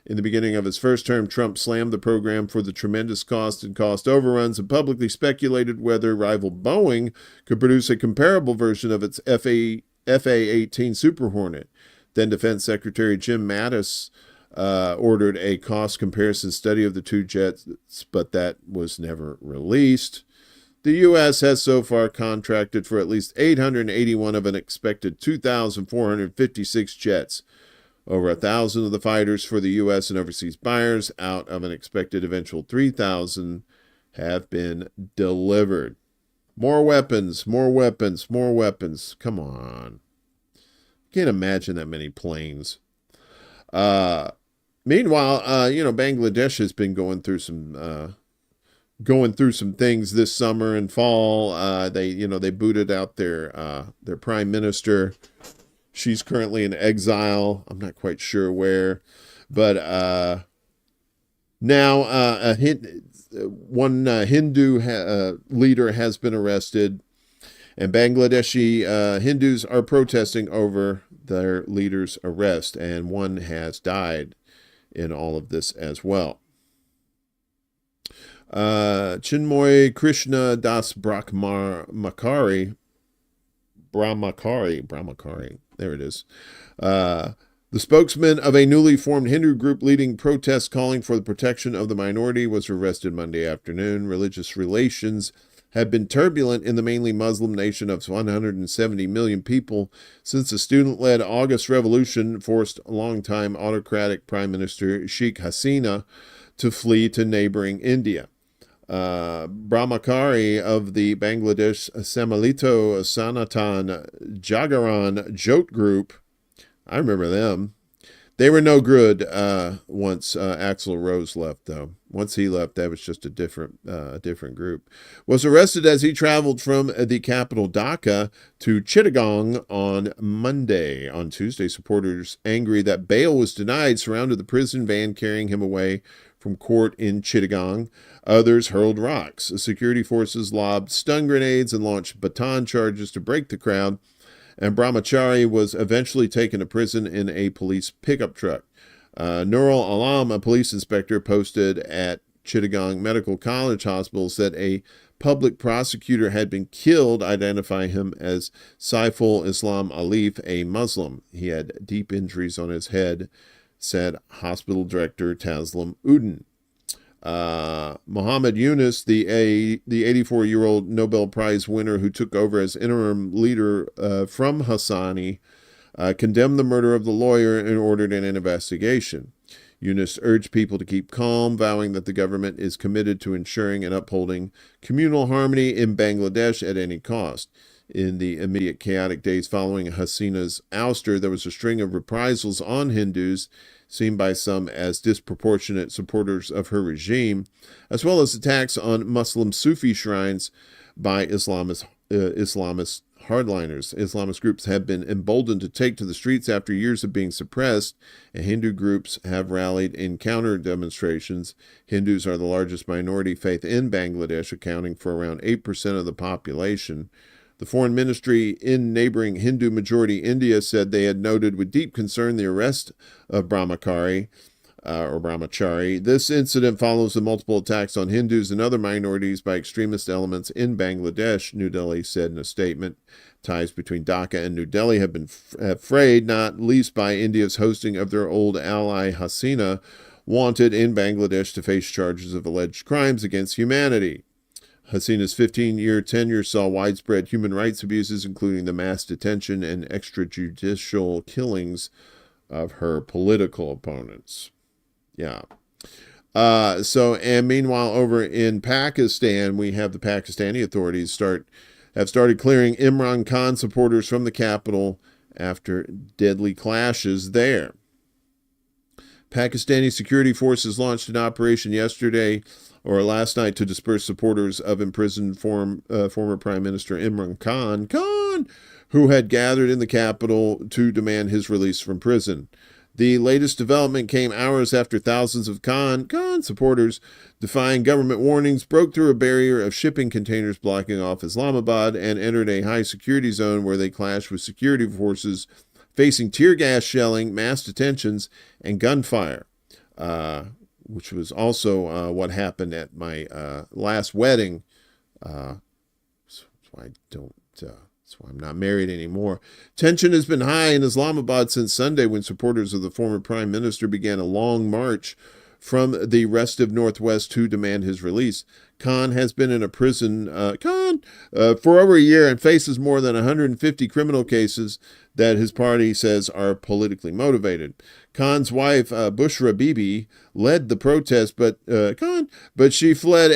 In the beginning of his first term, Trump slammed the program for the tremendous cost and cost overruns and publicly speculated whether rival Boeing could produce a comparable version of its FA-18 Super Hornet. Then Defense Secretary Jim Mattis ordered a cost comparison study of the two jets, but that was never released. The U.S. has so far contracted for at least 881 of an expected 2,456 jets. Over 1,000 of the fighters for the U.S. and overseas buyers out of an expected eventual 3,000 have been delivered. More weapons, more weapons, more weapons. Come on. Can't imagine that many planes. Meanwhile, Bangladesh has been going through some things this summer and fall. They booted out their prime minister. She's currently in exile. I'm not quite sure where, but now one Hindu leader has been arrested, and Bangladeshi Hindus are protesting over their leader's arrest, and one has died in all of this as well. Chinmoy Krishna Das Brahmachari, there it is. The spokesman of a newly formed Hindu group leading protests calling for the protection of the minority was arrested Monday afternoon. Religious relations have been turbulent in the mainly Muslim nation of 170 million people since the student-led August Revolution forced longtime autocratic Prime Minister Sheikh Hasina to flee to neighboring India. Brahmachari of the Bangladesh Samalito Sanatan Jagaran Jot group, I remember them. They were no good once Axl Rose left, though. Once he left, that was just a different group. Was arrested as he traveled from the capital Dhaka to Chittagong on Monday. On Tuesday, supporters angry that bail was denied surrounded the prison van carrying him away from court in Chittagong. Others hurled rocks. Security forces lobbed stun grenades and launched baton charges to break the crowd. And Brahmachari was eventually taken to prison in a police pickup truck. Nurul Alam, a police inspector posted at Chittagong Medical College Hospital, said a public prosecutor had been killed, identifying him as Saiful Islam Alif, a Muslim. He had deep injuries on his head, said hospital director Taslim Udin. Muhammad Yunus, the 84-year-old Nobel Prize winner who took over as interim leader from Hassani, condemned the murder of the lawyer and ordered an investigation. Yunus urged people to keep calm, vowing that the government is committed to ensuring and upholding communal harmony in Bangladesh at any cost. In the immediate chaotic days following Hasina's ouster, there was a string of reprisals on Hindus, seen by some as disproportionate supporters of her regime, as well as attacks on Muslim Sufi shrines by Islamist hardliners. Islamist groups have been emboldened to take to the streets after years of being suppressed, and Hindu groups have rallied in counter demonstrations. Hindus are the largest minority faith in Bangladesh, accounting for around 8% of the population. The foreign ministry in neighboring Hindu-majority India said they had noted with deep concern the arrest of Brahmachari. or brahmachari. This incident follows the multiple attacks on Hindus and other minorities by extremist elements in Bangladesh, New Delhi said in a statement. Ties between Dhaka and New Delhi have been frayed, not least by India's hosting of their old ally Hasina, wanted in Bangladesh to face charges of alleged crimes against humanity. Hasina's 15-year tenure saw widespread human rights abuses, including the mass detention and extrajudicial killings of her political opponents. Yeah. And meanwhile, over in Pakistan, we have the Pakistani authorities have started clearing Imran Khan supporters from the capital after deadly clashes there. Pakistani security forces launched an operation last night to disperse supporters of imprisoned former Prime Minister Imran Khan, who had gathered in the capital to demand his release from prison. The latest development came hours after thousands of Khan supporters, defying government warnings, broke through a barrier of shipping containers blocking off Islamabad and entered a high-security zone where they clashed with security forces, facing tear gas shelling, mass detentions, and gunfire, which was also what happened at my last wedding. That's why I'm not married anymore. Tension has been high in Islamabad since Sunday, when supporters of the former prime minister began a long march from the restive northwest to demand his release. Khan has been in a prison for over a year and faces more than 150 criminal cases that his party says are politically motivated. Khan's wife, Bushra Bibi, led the protest, but she fled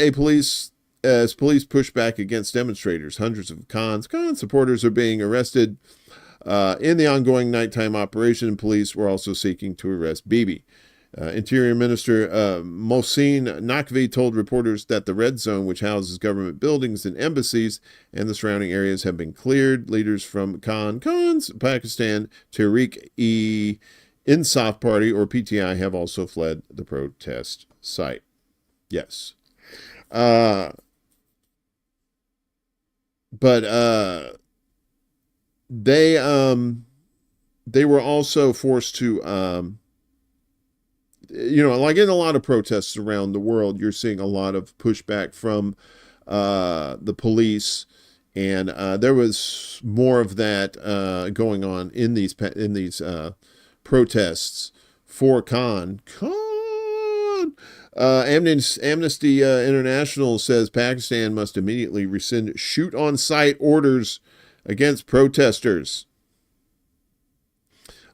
as police pushed back against demonstrators. Hundreds of Khan supporters are being arrested in the ongoing nighttime operation. Police were also seeking to arrest Bibi. Interior Minister Mohsin Naqvi told reporters that the red zone, which houses government buildings and embassies and the surrounding areas, have been cleared. Leaders from Khan's Pakistan Tehreek-e-Insaf Party, or PTI, have also fled the protest site. Yes. But they were also forced to, like in a lot of protests around the world, you're seeing a lot of pushback from the police, and there was more of that going on in these protests for Khan. Amnesty International says Pakistan must immediately rescind shoot-on-sight orders against protesters.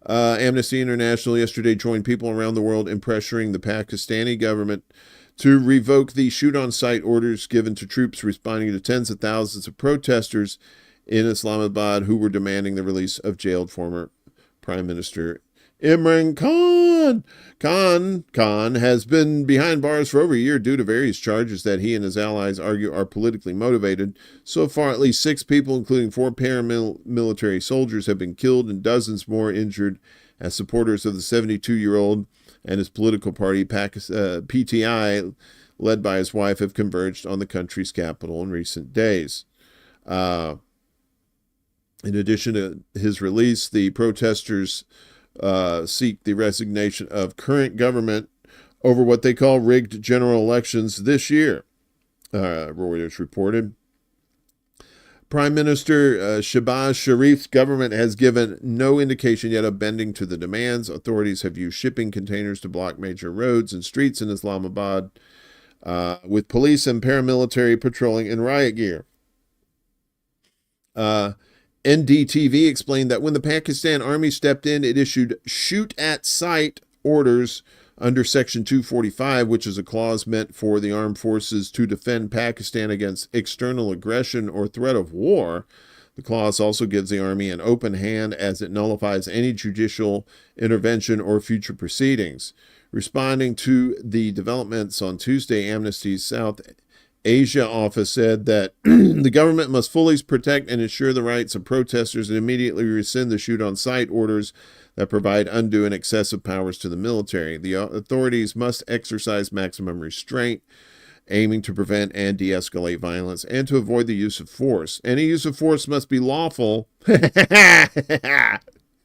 Amnesty International yesterday joined people around the world in pressuring the Pakistani government to revoke the shoot-on-sight orders given to troops responding to tens of thousands of protesters in Islamabad who were demanding the release of jailed former Prime Minister Imran Khan. Khan has been behind bars for over a year due to various charges that he and his allies argue are politically motivated. So far, at least 6 people, including 4 paramilitary soldiers, have been killed and dozens more injured as supporters of the 72-year-old and his political party, PTI, led by his wife, have converged on the country's capital in recent days. In addition to his release, the protesters seek the resignation of current government over what they call rigged general elections this year, Reuters reported. Prime Minister Shehbaz Sharif's government has given no indication yet of bending to the demands. Authorities have used shipping containers to block major roads and streets in Islamabad, with police and paramilitary patrolling in riot gear. NDTV explained that when the Pakistan Army stepped in, it issued shoot-at-sight orders under Section 245, which is a clause meant for the armed forces to defend Pakistan against external aggression or threat of war. The clause also gives the Army an open hand as it nullifies any judicial intervention or future proceedings. Responding to the developments on Tuesday, Amnesty's South Asia office said that the government must fully protect and ensure the rights of protesters and immediately rescind the shoot-on-sight orders that provide undue and excessive powers to the military. The authorities must exercise maximum restraint, aiming to prevent and de-escalate violence and to avoid the use of force. Any use of force must be lawful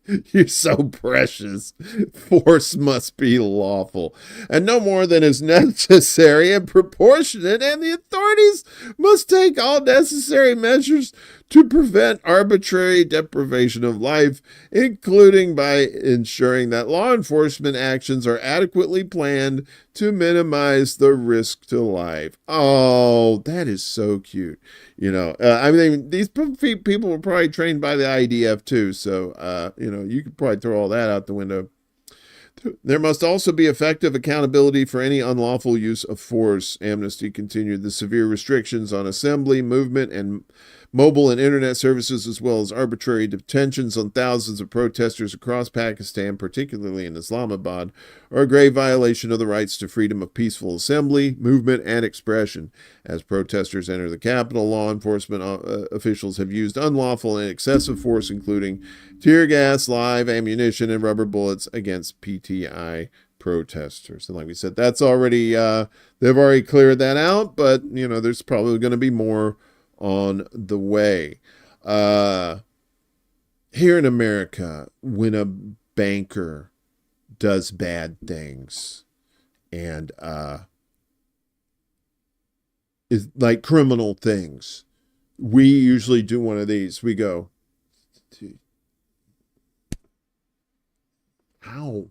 You're so precious. Force must be lawful and no more than is necessary and proportionate, and the authorities must take all necessary measures to prevent arbitrary deprivation of life, including by ensuring that law enforcement actions are adequately planned to minimize the risk to life. Oh, that is so cute. I mean, these people were probably trained by the IDF too, so, you could probably throw all that out the window. There must also be effective accountability for any unlawful use of force. Amnesty continued. The severe restrictions on assembly, movement, and mobile and internet services, as well as arbitrary detentions on thousands of protesters across Pakistan, particularly in Islamabad, are a grave violation of the rights to freedom of peaceful assembly, movement, and expression. As protesters enter the capital, law enforcement officials have used unlawful and excessive force, including tear gas, live ammunition, and rubber bullets against PTI protesters. And like we said, that's already, they've already cleared that out, but, there's probably going to be more on the way. Here in America, when a banker does bad things and is like criminal things, we usually do one of these. We go, how?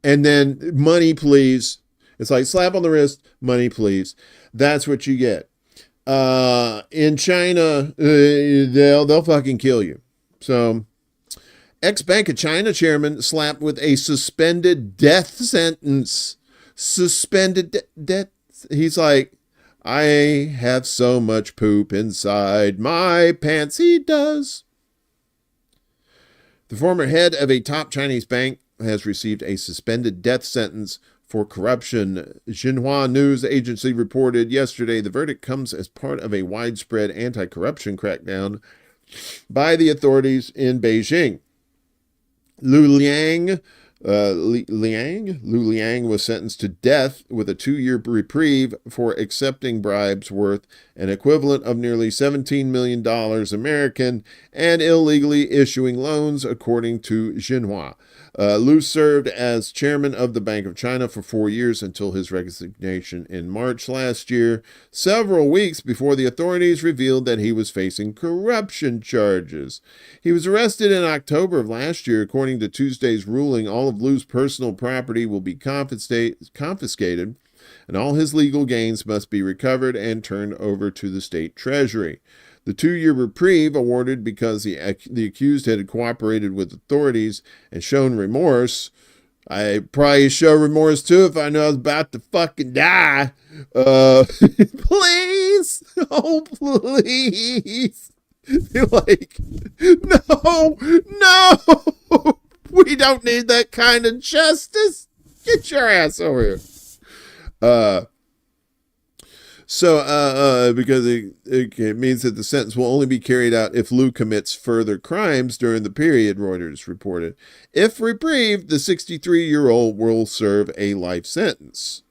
And then money, please. It's like slap on the wrist, money, please. That's what you get. In China, they'll fucking kill you. So, ex-Bank of China chairman slapped with a suspended death sentence. Suspended death. He's like, I have so much poop inside my pants. He does. The former head of a top Chinese bank has received a suspended death sentence for corruption. Xinhua News Agency reported yesterday the verdict comes as part of a widespread anti-corruption crackdown by the authorities in Beijing. Lu Liang was sentenced to death with a 2-year reprieve for accepting bribes worth an equivalent of nearly $17 million American and illegally issuing loans, according to Xinhua. Lu served as chairman of the Bank of China for 4 years until his resignation in March last year, several weeks before the authorities revealed that he was facing corruption charges. He was arrested in October of last year. According to Tuesday's ruling, all of Lu's personal property will be confiscated, and all his legal gains must be recovered and turned over to the state treasury. The 2-year reprieve, awarded because the accused had cooperated with authorities and shown remorse. I'd probably show remorse too if I knew I was about to fucking die. Please, oh please. They're like, no, we don't need that kind of justice. Get your ass over here. Because it means that the sentence will only be carried out if Lu commits further crimes during the period, Reuters reported. If reprieved, the 63-year-old will serve a life sentence.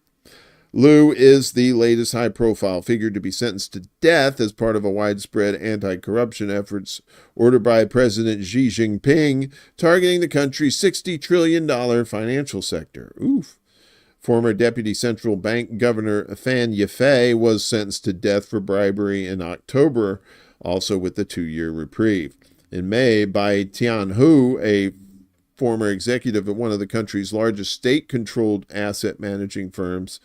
Lu is the latest high-profile figure to be sentenced to death as part of a widespread anti-corruption efforts ordered by President Xi Jinping, targeting the country's $60 trillion financial sector. Oof. Former Deputy Central Bank Governor Fan Yefei was sentenced to death for bribery in October, also with the 2-year reprieve. In May, Bai Tianhu, a former executive at one of the country's largest state-controlled asset managing firms,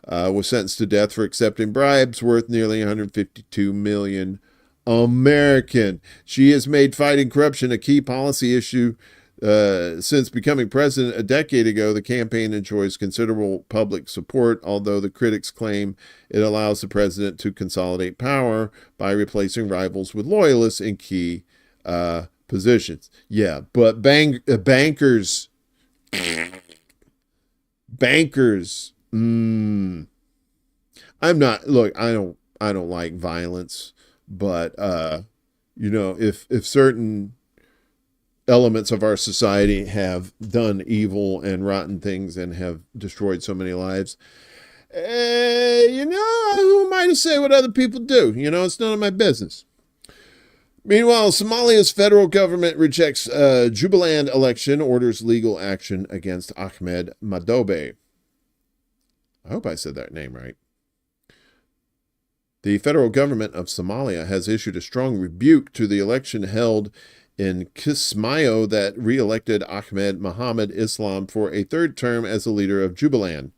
was sentenced to death for accepting bribes worth nearly $152 million American. She has made fighting corruption a key policy issue. Since becoming president a decade ago, the campaign enjoys considerable public support, although the critics claim it allows the president to consolidate power by replacing rivals with loyalists in key positions. Yeah, but bankers. I'm not. Look, I don't like violence, but if certain elements of our society have done evil and rotten things and have destroyed so many lives, who am I to say what other people do? It's none of my business. Meanwhile, Somalia's federal government rejects Jubaland election, orders legal action against Ahmed Madobe. I hope I said that name right. The federal government of Somalia has issued a strong rebuke to the election held in Kismayo that re-elected Ahmed Mohamed Islam for a third term as the leader of Jubaland.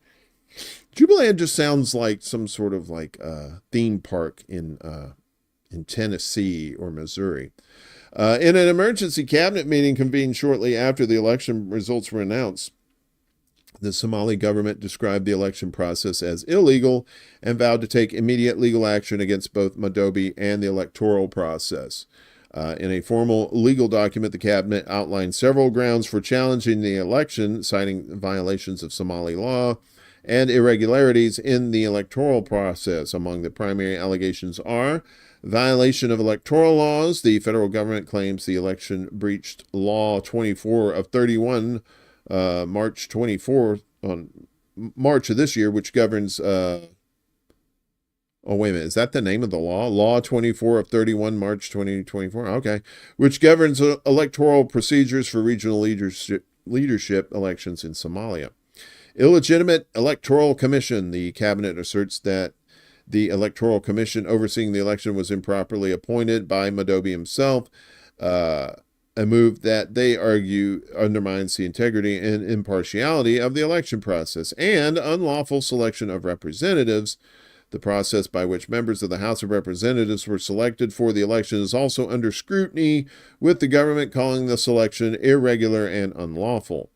Jubaland just sounds like some sort of like theme park in Tennessee or Missouri. In an emergency cabinet meeting convened shortly after the election results were announced, the Somali government described the election process as illegal and vowed to take immediate legal action against both Madobe and the electoral process. In a formal legal document, the cabinet outlined several grounds for challenging the election, citing violations of Somali law and irregularities in the electoral process. Among the primary allegations are violation of electoral laws. The federal government claims the election breached Law 24 of 31, March 24th, on March of this year, which governs, oh, wait a minute, is that the name of the law? Law 24 of 31, March 2024, okay, which governs electoral procedures for regional leadership elections in Somalia. Illegitimate Electoral Commission. The cabinet asserts that the Electoral Commission overseeing the election was improperly appointed by Madobe himself, a move that they argue undermines the integrity and impartiality of the election process, and unlawful selection of representatives. The process by which members of the House of Representatives were selected for the election is also under scrutiny, with the government calling the selection irregular and unlawful.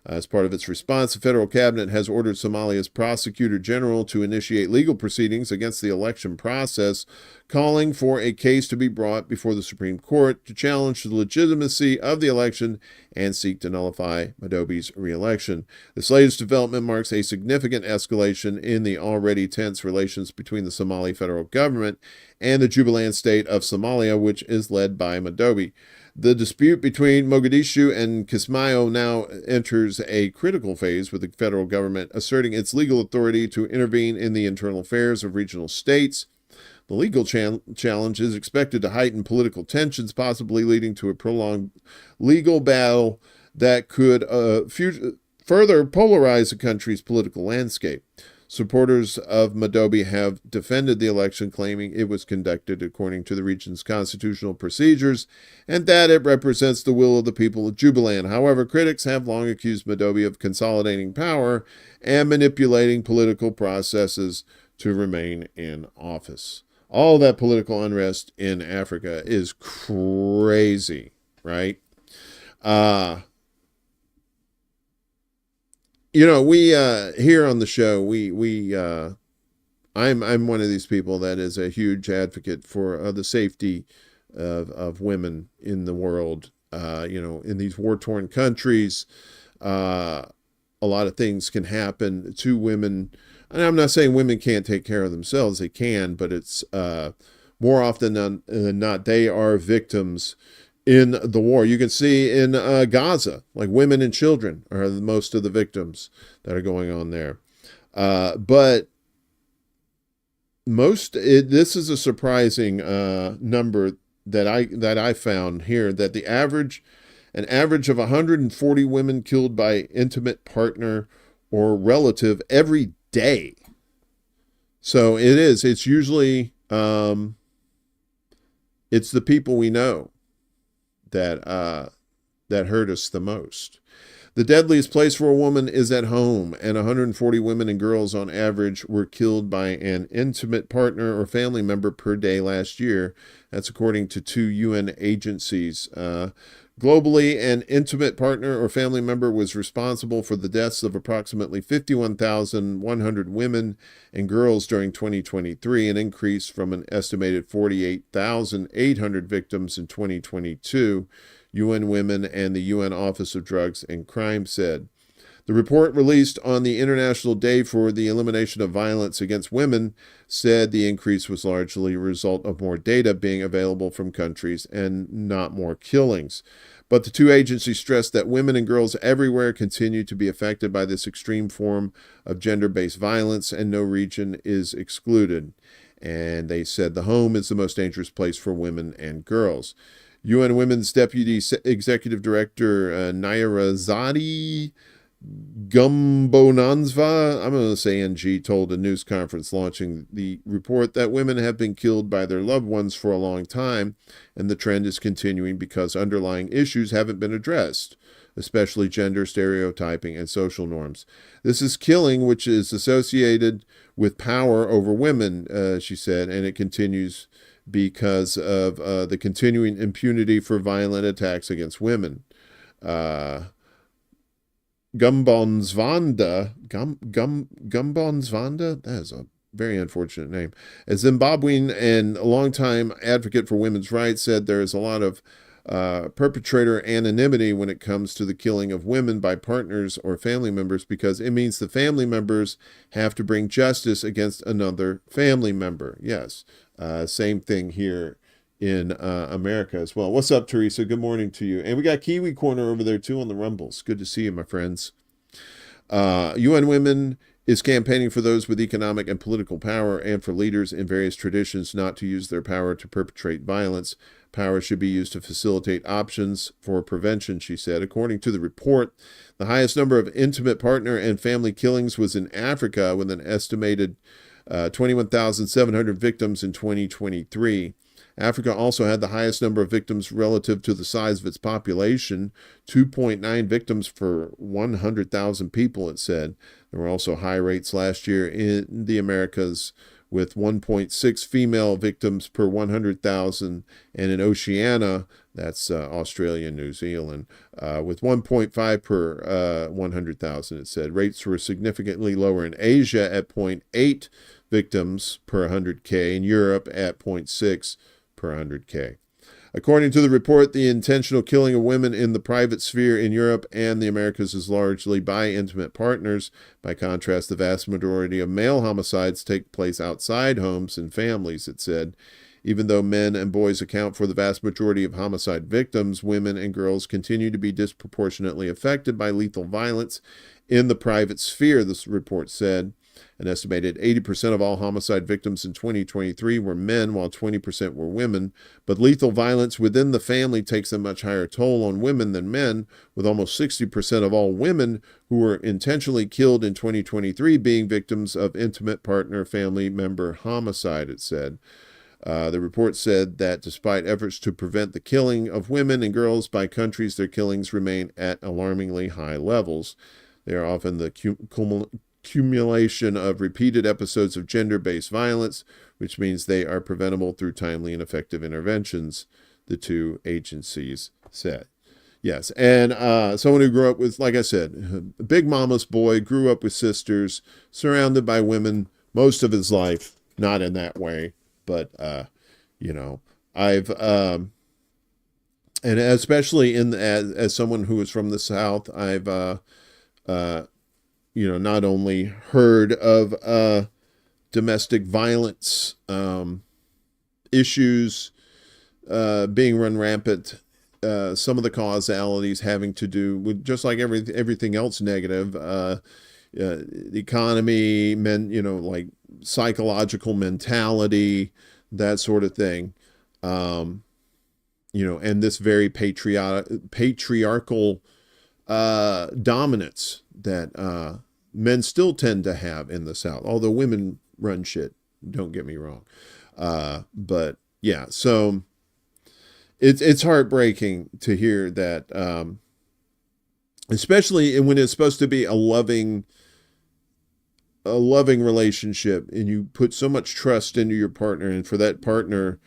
As part of its response, the federal cabinet has ordered Somalia's prosecutor general to initiate legal proceedings against the election process, calling for a case to be brought before the Supreme Court to challenge the legitimacy of the election and seek to nullify Madobe's re-election. This latest development marks a significant escalation in the already tense relations between the Somali federal government and the Jubaland state of Somalia, which is led by Madobe. The dispute between Mogadishu and Kismayo now enters a critical phase, with the federal government asserting its legal authority to intervene in the internal affairs of regional states. The legal challenge is expected to heighten political tensions, possibly leading to a prolonged legal battle that could further polarize the country's political landscape. Supporters of Madobe have defended the election, claiming it was conducted according to the region's constitutional procedures and that it represents the will of the people of Jubaland. However, critics have long accused Madobe of consolidating power and manipulating political processes to remain in office. All that political unrest in Africa is crazy, right? You know, we here on the show, I'm one of these people that is a huge advocate for the safety of women in the world. You know, in these war-torn countries, a lot of things can happen to women. And I'm not saying women can't take care of themselves. They can, but it's more often than not, they are victims in the war. You can see in Gaza, like women and children are most of the victims that are going on there. But this is a surprising number that I found here, that an average of 140 women killed by intimate partner or relative every day. So it's usually it's the people we know that hurt us the most. The deadliest place for a woman is at home, and 140 women and girls on average were killed by an intimate partner or family member per day last year. That's according to 2 UN agencies. Globally, an intimate partner or family member was responsible for the deaths of approximately 51,100 women and girls during 2023, an increase from an estimated 48,800 victims in 2022, UN Women and the UN Office of Drugs and Crime said. The report, released on the International Day for the Elimination of Violence Against Women, said the increase was largely a result of more data being available from countries and not more killings. But the 2 agencies stressed that women and girls everywhere continue to be affected by this extreme form of gender-based violence, and no region is excluded. And they said the home is the most dangerous place for women and girls. UN Women's Deputy Executive Director Nairazadi Gumbonanzva, I'm going to say NG, told a news conference launching the report that women have been killed by their loved ones for a long time, and the trend is continuing because underlying issues haven't been addressed, especially gender stereotyping and social norms. This is killing, which is associated with power over women, she said, and it continues because of the continuing impunity for violent attacks against women. Gumbonzvanda, that is a very unfortunate name, a Zimbabwean and a longtime advocate for women's rights, said there is a lot of perpetrator anonymity when it comes to the killing of women by partners or family members, because it means the family members have to bring justice against another family member. Yes, same thing here in America as well. What's up, Teresa? Good morning to you. And we got Kiwi Corner over there too on the Rumbles. Good to see you, my friends. UN Women is campaigning for those with economic and political power and for leaders in various traditions not to use their power to perpetrate violence. Power should be used to facilitate options for prevention, she said. According to the report, the highest number of intimate partner and family killings was in Africa, with an estimated 21,700 victims in 2023. Africa also had the highest number of victims relative to the size of its population, 2.9 victims for 100,000 people, it said. There were also high rates last year in the Americas, with 1.6 female victims per 100,000, and in Oceania, that's Australia and New Zealand, with 1.5 per 100,000, it said. Rates were significantly lower in Asia at 0.8 victims per 100K, in Europe at 0.6 per 100K. According to the report, the intentional killing of women in the private sphere in Europe and the Americas is largely by intimate partners. By contrast, the vast majority of male homicides take place outside homes and families, it said. Even though men and boys account for the vast majority of homicide victims, women and girls continue to be disproportionately affected by lethal violence in the private sphere, this report said. An estimated 80% of all homicide victims in 2023 were men, while 20% were women. But lethal violence within the family takes a much higher toll on women than men, with almost 60% of all women who were intentionally killed in 2023 being victims of intimate partner family member homicide, it said. The report said that despite efforts to prevent the killing of women and girls by countries, their killings remain at alarmingly high levels. They are often the accumulation of repeated episodes of gender-based violence, which means they are preventable through timely and effective interventions, the two agencies said. Yes, and someone who grew up with, like I said, a big mama's boy, grew up with sisters, surrounded by women most of his life, not in that way, but, I've, and especially as someone who is from the South, I've, not only heard of domestic violence issues being run rampant, some of the causalities having to do with, just like everything else negative, the economy, like psychological mentality, that sort of thing, and this very patriarchal dominance that men still tend to have in the South, although women run shit, don't get me wrong. But yeah, so it's heartbreaking to hear that, especially when it's supposed to be a loving relationship, and you put so much trust into your partner, and for that partner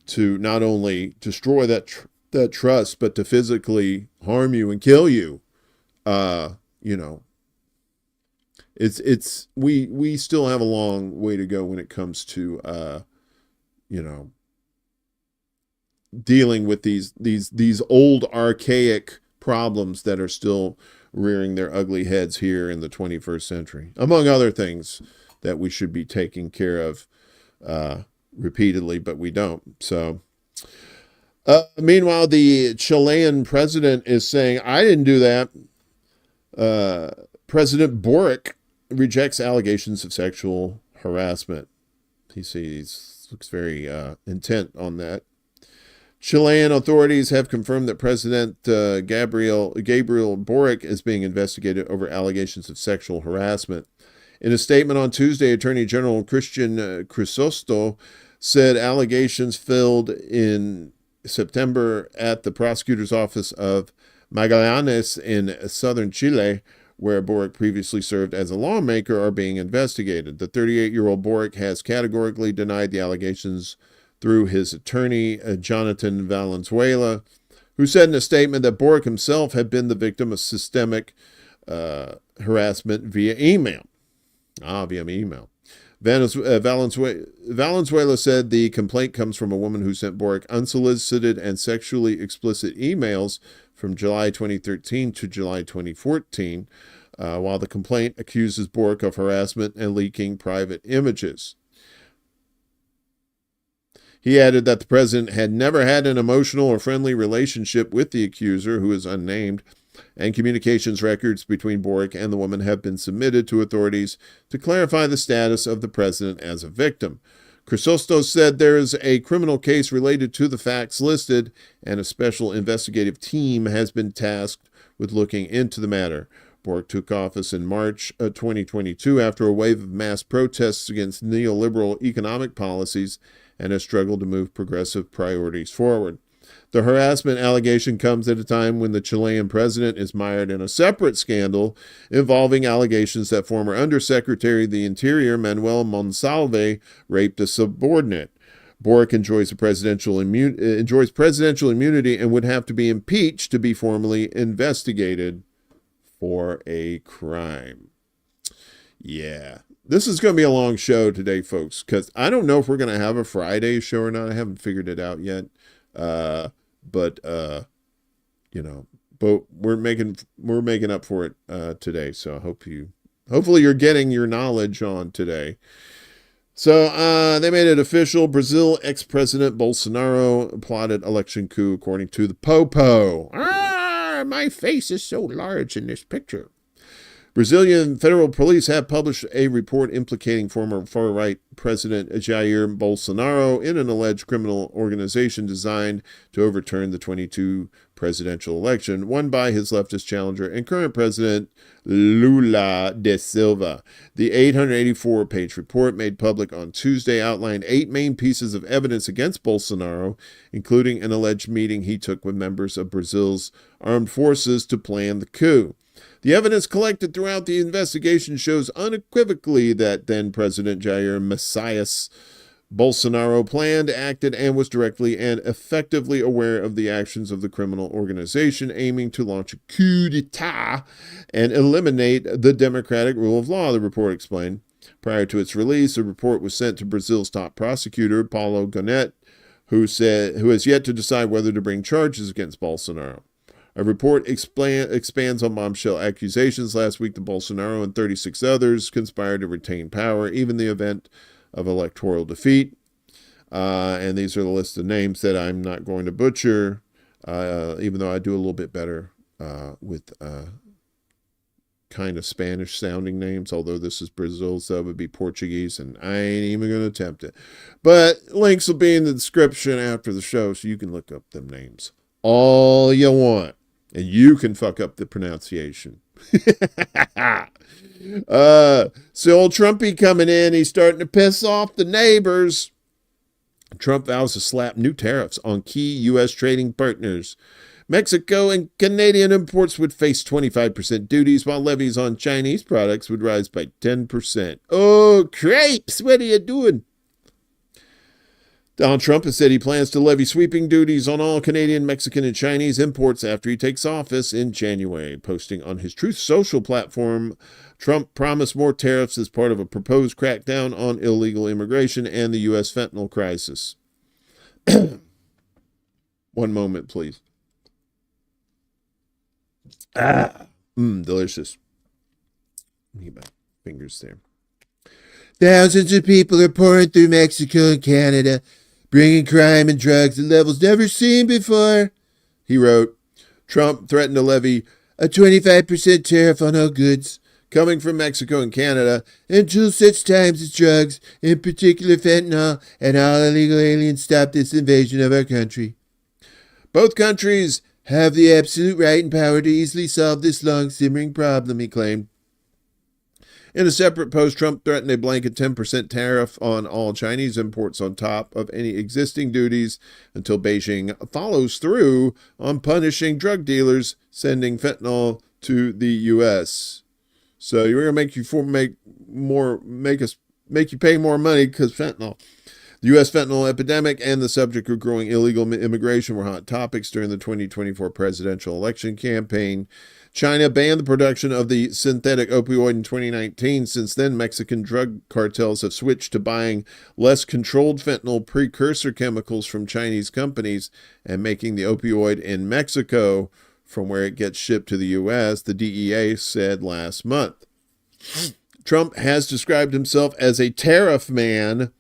to not only destroy that trust, but to physically harm you and kill you. We still have a long way to go when it comes to, dealing with these old archaic problems that are still rearing their ugly heads here in the 21st century, among other things that we should be taking care of, repeatedly, but we don't. So, meanwhile, the Chilean president is saying, I didn't do that. President Boric rejects allegations of sexual harassment. He looks very intent on that. Chilean authorities have confirmed that President Gabriel Boric is being investigated over allegations of sexual harassment. In a statement on Tuesday, Attorney General Christian Crisosto said allegations filed in September at the prosecutor's office of Magallanes in southern Chile, where Boric previously served as a lawmaker, are being investigated. The 38-year-old Boric has categorically denied the allegations through his attorney, Jonathan Valenzuela, who said in a statement that Boric himself had been the victim of systemic harassment via email. Valenzuela said the complaint comes from a woman who sent Boric unsolicited and sexually explicit emails from July 2013 to July 2014, while the complaint accuses Boric of harassment and leaking private images. He added that the president had never had an emotional or friendly relationship with the accuser, who is unnamed, and communications records between Boric and the woman have been submitted to authorities to clarify the status of the president as a victim. Chrysostos said there is a criminal case related to the facts listed, and a special investigative team has been tasked with looking into the matter. Boric took office in March 2022 after a wave of mass protests against neoliberal economic policies and has struggled to move progressive priorities forward. The harassment allegation comes at a time when the Chilean president is mired in a separate scandal involving allegations that former Undersecretary of the Interior Manuel Monsalve raped a subordinate. Boric enjoys presidential immunity and would have to be impeached to be formally investigated for a crime. Yeah. This is going to be a long show today, folks, because I don't know if we're going to have a Friday show or not. I haven't figured it out yet. But we're making up for it today. So hopefully you're getting your knowledge on today. So they made it official. Brazil ex-president Bolsonaro plotted election coup, according to the Popo. My face is so large in this picture. Brazilian federal police have published a report implicating former far-right President Jair Bolsonaro in an alleged criminal organization designed to overturn the 2022 presidential election, won by his leftist challenger and current president Lula da Silva. The 884-page report made public on Tuesday outlined 8 main pieces of evidence against Bolsonaro, including an alleged meeting he took with members of Brazil's armed forces to plan the coup. The evidence collected throughout the investigation shows unequivocally that then-President Jair Messias Bolsonaro planned, acted, and was directly and effectively aware of the actions of the criminal organization aiming to launch a coup d'etat and eliminate the democratic rule of law, the report explained. Prior to its release, the report was sent to Brazil's top prosecutor, Paulo Gonet, who has yet to decide whether to bring charges against Bolsonaro. A report expands on bombshell accusations last week that Bolsonaro and 36 others conspired to retain power, even in the event of electoral defeat. And these are the list of names that I'm not going to butcher, even though I do a little bit better with kind of Spanish-sounding names, although this is Brazil, so it would be Portuguese, and I ain't even going to attempt it. But links will be in the description after the show, so you can look up them names all you want. And you can fuck up the pronunciation. So old Trumpy coming in, he's starting to piss off the neighbors. Trump vows to slap new tariffs on key U.S. trading partners. Mexico and Canadian imports would face 25% duties, while levies on Chinese products would rise by 10%. Oh, crepes, what are you doing? Donald Trump has said he plans to levy sweeping duties on all Canadian, Mexican, and Chinese imports after he takes office in January. Posting on his Truth Social platform, Trump promised more tariffs as part of a proposed crackdown on illegal immigration and the U.S. fentanyl crisis. One moment, please. Delicious. Get my fingers there. Thousands of people are pouring through Mexico and Canada, bringing crime and drugs at levels never seen before, he wrote. Trump threatened to levy a 25% tariff on all goods coming from Mexico and Canada until such times as drugs, in particular fentanyl, and all illegal aliens stop this invasion of our country. Both countries have the absolute right and power to easily solve this long-simmering problem, he claimed. In a separate post, Trump threatened a blanket 10% tariff on all Chinese imports on top of any existing duties until Beijing follows through on punishing drug dealers sending fentanyl to the U.S. So you're going to make you pay more money because fentanyl. The U.S. fentanyl epidemic and the subject of growing illegal immigration were hot topics during the 2024 presidential election campaign. China banned the production of the synthetic opioid in 2019. Since then, Mexican drug cartels have switched to buying less controlled fentanyl precursor chemicals from Chinese companies and making the opioid in Mexico from where it gets shipped to the U.S., the DEA said last month. Trump has described himself as a tariff man.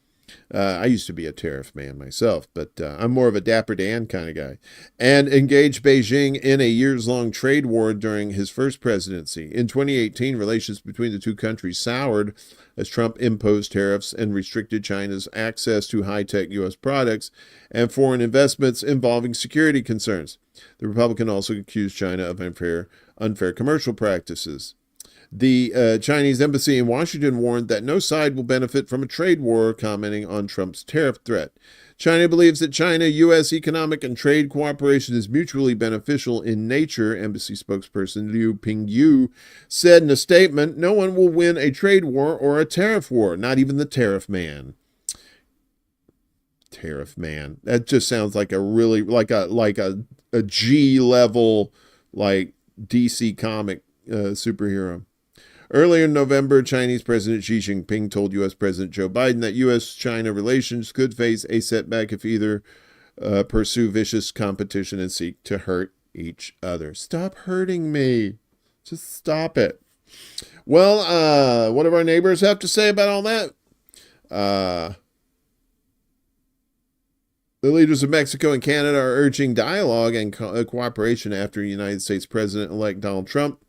I used to be a tariff man myself, but I'm more of a Dapper Dan kind of guy, and engaged Beijing in a years-long trade war during his first presidency. In 2018, relations between the two countries soured as Trump imposed tariffs and restricted China's access to high-tech U.S. products and foreign investments involving security concerns. The Republican also accused China of unfair commercial practices. The Chinese embassy in Washington warned that no side will benefit from a trade war, commenting on Trump's tariff threat. China believes that China-U.S. economic and trade cooperation is mutually beneficial in nature, embassy spokesperson Liu Pingyu said in a statement. No one will win a trade war or a tariff war, not even the tariff man. Tariff man. That just sounds like a really, like a G level, like DC comic superhero. Earlier in November, Chinese President Xi Jinping told U.S. President Joe Biden that U.S.-China relations could face a setback if either pursue vicious competition and seek to hurt each other. Stop hurting me. Just stop it. Well, what do our neighbors have to say about all that? The leaders of Mexico and Canada are urging dialogue and cooperation after United States President-elect Donald Trump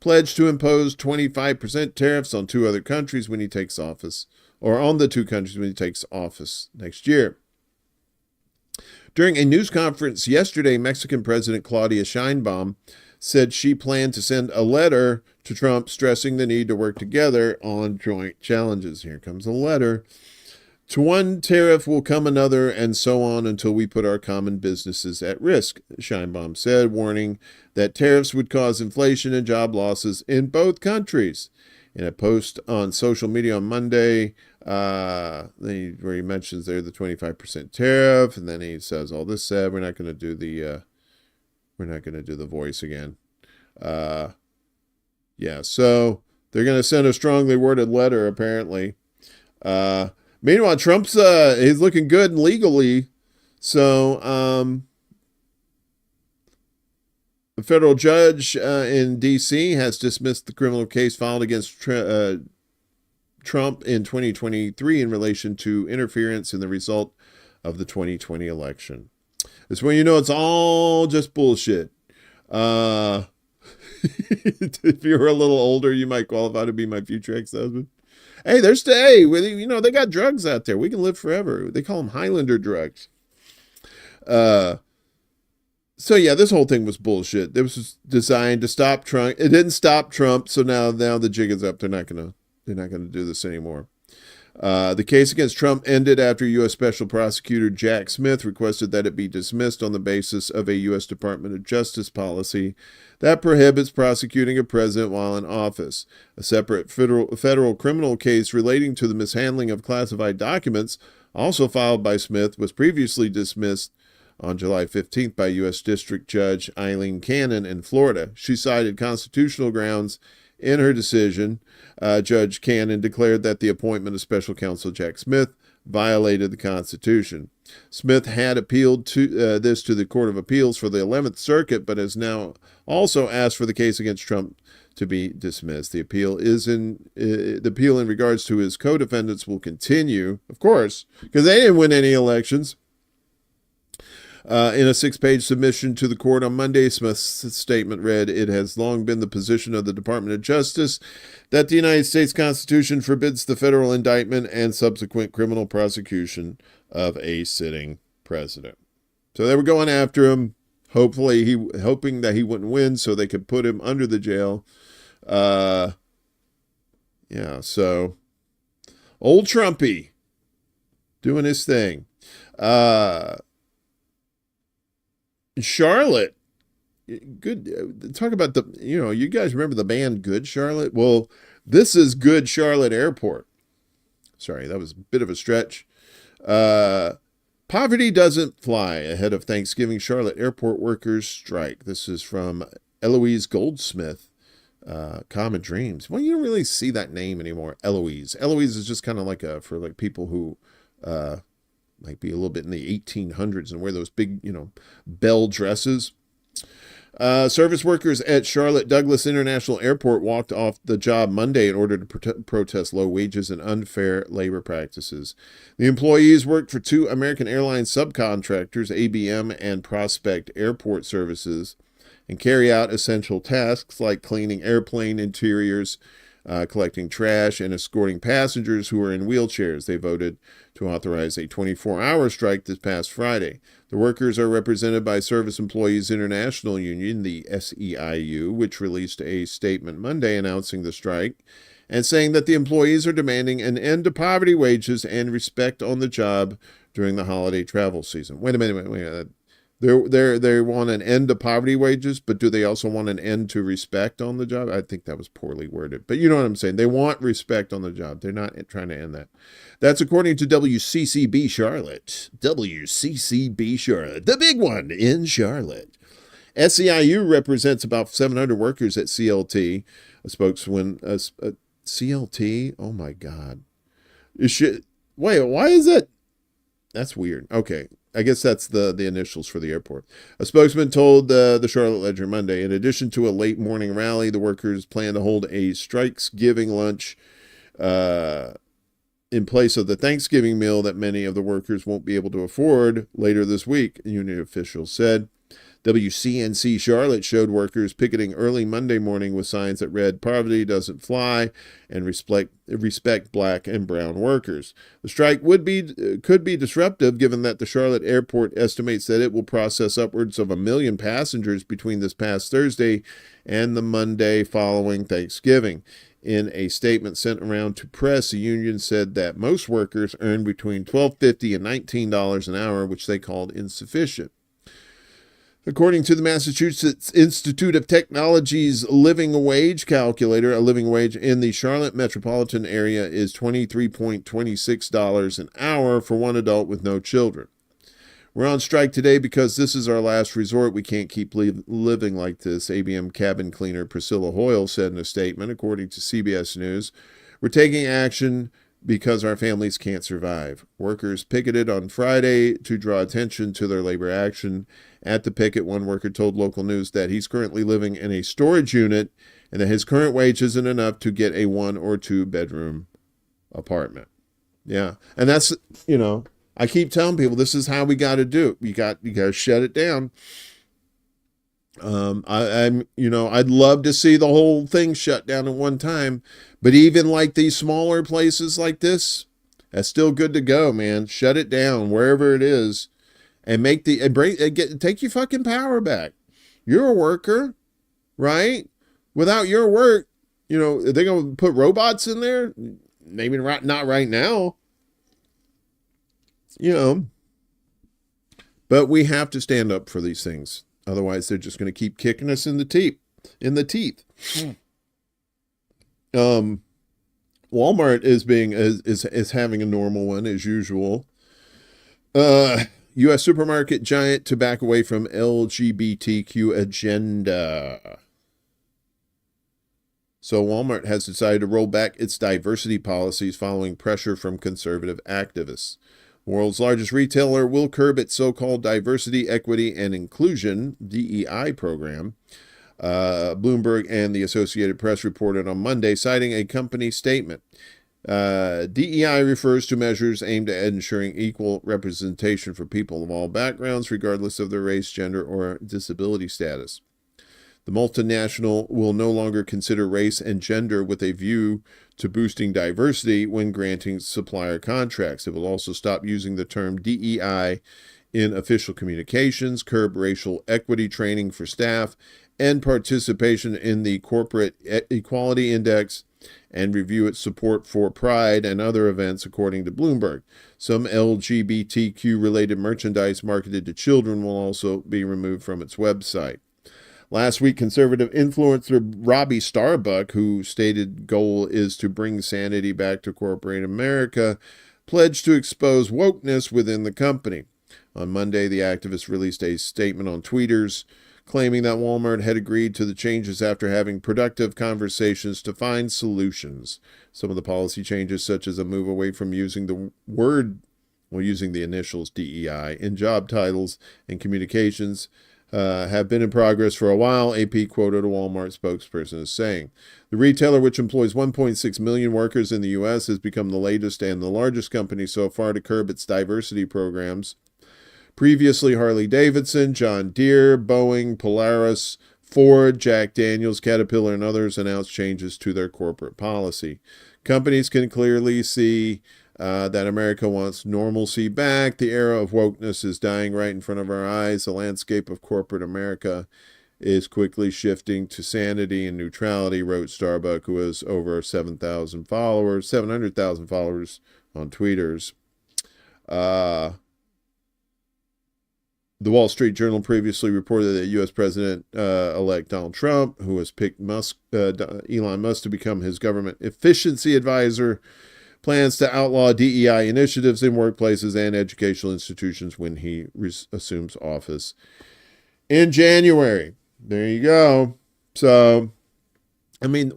pledged to impose 25% tariffs on two other countries when he takes office, or on the two countries when he takes office next year. During a news conference yesterday, Mexican President Claudia Sheinbaum said she planned to send a letter to Trump stressing the need to work together on joint challenges. Here comes a letter. To one tariff will come another, and so on until we put our common businesses at risk, Sheinbaum said, warning that tariffs would cause inflation and job losses in both countries. In a post on social media on Monday, where he mentions there the 25% tariff, and then he says all this said, we're not going to do the voice again. Yeah, so they're going to send a strongly worded letter apparently. Meanwhile, Trump's he's looking good legally. So a federal judge in D.C. has dismissed the criminal case filed against Trump in 2023 in relation to interference in the result of the 2020 election. It's when you know it's all just bullshit. If you're a little older, you might qualify to be my future ex-husband. Hey, they got drugs out there. We can live forever. They call them Highlander drugs. So yeah, this whole thing was bullshit. This was designed to stop Trump. It didn't stop Trump. So now the jig is up. They're not gonna do this anymore. The case against Trump ended after U.S. Special Prosecutor Jack Smith requested that it be dismissed on the basis of a U.S. Department of Justice policy that prohibits prosecuting a president while in office. A separate federal criminal case relating to the mishandling of classified documents, also filed by Smith, was previously dismissed on July 15th by U.S. District Judge Eileen Cannon in Florida. She cited constitutional grounds in her decision. Judge Cannon declared that the appointment of Special Counsel Jack Smith violated the Constitution. Smith had appealed this to the Court of Appeals for the 11th Circuit, but has now also asked for the case against Trump to be dismissed. The appeal in regards to his co-defendants will continue, of course, because they didn't win any elections. In a 6-page submission to the court on Monday, Smith's statement read, "It has long been the position of the Department of Justice that the United States Constitution forbids the federal indictment and subsequent criminal prosecution of a sitting president." So they were going after him, hoping that he wouldn't win so they could put him under the jail. So old Trumpy doing his thing. Charlotte, good. Talk about you guys remember the band Good Charlotte? Well, this is Good Charlotte Airport. Sorry, that was a bit of a stretch. Poverty doesn't fly ahead of Thanksgiving. Charlotte airport workers strike. This is from Eloise Goldsmith. Common Dreams. Well, you don't really see that name anymore. Eloise. Eloise is just kind of for people who might be a little bit in the 1800s and wear those big, bell dresses. Service workers at Charlotte Douglas International Airport walked off the job Monday in order to protest low wages and unfair labor practices. The employees worked for 2 American Airlines subcontractors, ABM and Prospect Airport Services, and carry out essential tasks like cleaning airplane interiors, collecting trash, and escorting passengers who are in wheelchairs. They voted to authorize a 24-hour strike this past Friday. The workers are represented by Service Employees International Union, the SEIU, which released a statement Monday announcing the strike and saying that the employees are demanding an end to poverty wages and respect on the job during the holiday travel season. Wait a minute. They want an end to poverty wages, but do they also want an end to respect on the job? I think that was poorly worded, but you know what I'm saying. They want respect on the job. They're not trying to end that. That's according to WCCB Charlotte. WCCB Charlotte, the big one in Charlotte. SEIU represents about 700 workers at CLT. A spokesman, CLT? Oh my God. Wait, why is that? That's weird. Okay. I guess that's the initials for the airport. A spokesman told the Charlotte Ledger Monday, in addition to a late morning rally, the workers plan to hold a strikes-giving lunch in place of the Thanksgiving meal that many of the workers won't be able to afford later this week, union officials said. WCNC Charlotte showed workers picketing early Monday morning with signs that read, "Poverty doesn't fly," and respect black and brown workers. The strike could be disruptive given that the Charlotte airport estimates that it will process upwards of 1 million passengers between this past Thursday and the Monday following Thanksgiving. In a statement sent around to press, the union said that most workers earn between $12.50 and $19 an hour, which they called insufficient. According to the Massachusetts Institute of Technology's living wage calculator, a living wage in the Charlotte metropolitan area is $23.26 an hour for one adult with no children. "We're on strike today because this is our last resort. We can't keep living like this," ABM cabin cleaner Priscilla Hoyle said in a statement, according to CBS News. "We're taking action because our families can't survive." Workers picketed on Friday to draw attention to their labor action. At the picket, one worker told local news that he's currently living in a storage unit and that his current wage isn't enough to get a 1 or 2 bedroom apartment. Yeah. And that's, I keep telling people this is how we got to do it. You got to shut it down. I'd love to see the whole thing shut down at one time, but even like these smaller places like this, that's still good to go, man. Shut it down wherever it is, and take your fucking power back. You're a worker, right? Without your work, are they gonna put robots in there? Maybe not right now. But we have to stand up for these things. Otherwise, they're just going to keep kicking us in the teeth. Walmart is having a normal one as usual. U.S. supermarket giant to back away from LGBTQ agenda. So Walmart has decided to roll back its diversity policies following pressure from conservative activists. The world's largest retailer will curb its so-called Diversity, Equity, and Inclusion, DEI program. Bloomberg and the Associated Press reported on Monday, citing a company statement. DEI refers to measures aimed at ensuring equal representation for people of all backgrounds, regardless of their race, gender, or disability status. The multinational will no longer consider race and gender with a view to boosting diversity when granting supplier contracts. It will also stop using the term DEI in official communications, curb racial equity training for staff, and participation in the Corporate Equality Index, and review its support for Pride and other events, according to Bloomberg. Some LGBTQ-related merchandise marketed to children will also be removed from its website. Last week, conservative influencer Robbie Starbuck, whose stated goal is to bring sanity back to corporate America, pledged to expose wokeness within the company. On Monday, the activist released a statement on Tweeters claiming that Walmart had agreed to the changes after having productive conversations to find solutions. Some of the policy changes, such as a move away from using the using the initials DEI in job titles and communications, have been in progress for a while, AP quoted a Walmart spokesperson as saying. The retailer, which employs 1.6 million workers in the U.S., has become the latest and the largest company so far to curb its diversity programs. Previously, Harley-Davidson, John Deere, Boeing, Polaris, Ford, Jack Daniels, Caterpillar, and others announced changes to their corporate policy. Companies can clearly see that America wants normalcy back. The era of wokeness is dying right in front of our eyes. The landscape of corporate America is quickly shifting to sanity and neutrality, wrote Starbuck, who has over 700,000 followers on Tweeters. The Wall Street Journal previously reported that U.S. President-elect Donald Trump, who has picked Elon Musk to become his government efficiency advisor, plans to outlaw DEI initiatives in workplaces and educational institutions when he assumes office in January. There you go. So, I mean,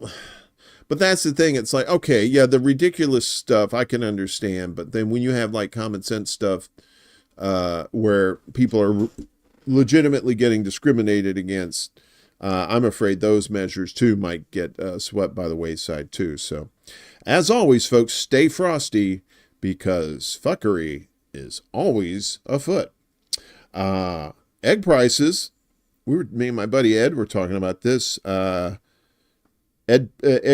but that's the thing. It's like, okay, yeah, the ridiculous stuff I can understand, but then when you have like common sense stuff where people are legitimately getting discriminated against, I'm afraid those measures too might get swept by the wayside too. So, as always, folks, stay frosty because fuckery is always afoot. Egg prices. Me and my buddy Ed were talking about this. Egg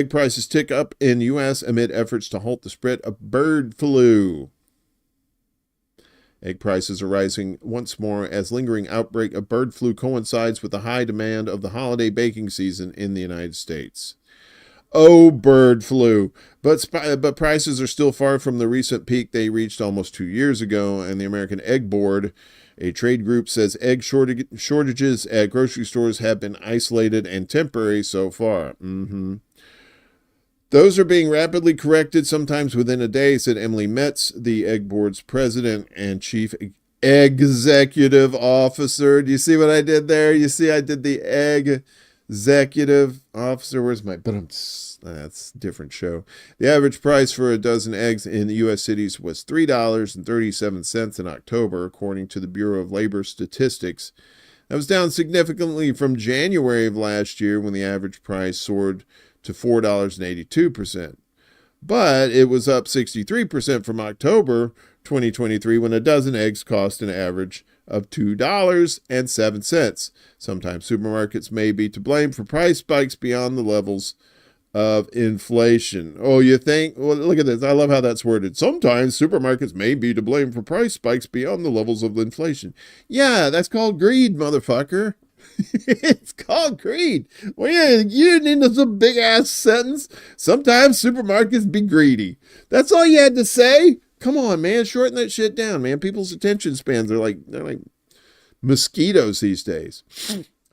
prices tick up in the U.S. amid efforts to halt the spread of bird flu. Egg prices are rising once more as lingering outbreak of bird flu coincides with the high demand of the holiday baking season in the United States. Oh, bird flu. But prices are still far from the recent peak they reached almost 2 years ago, and the American Egg Board, a trade group, says egg shortages at grocery stores have been isolated and temporary so far. Those are being rapidly corrected, sometimes within a day, said Emily Metz, the Egg Board's president and chief executive officer. Do you see what I did there? You see I did the executive officer. Where's my... That's a different show. The average price for a dozen eggs in the U.S. cities was $3.37 in October, according to the Bureau of Labor Statistics. That was down significantly from January of last year when the average price soared to $4.82. But it was up 63% from October 2023 when a dozen eggs cost an average of $2.07. Sometimes supermarkets may be to blame for price spikes beyond the levels of inflation. Oh, you think? Well, look at this. I love how that's worded. Sometimes supermarkets may be to blame for price spikes beyond the levels of inflation. Yeah, that's called greed, motherfucker. It's called greed. Well, yeah, you didn't need some big ass sentence. Sometimes supermarkets be greedy. That's all you had to say. Come on, man. Shorten that shit down, man. People's attention spans are they're like mosquitoes these days.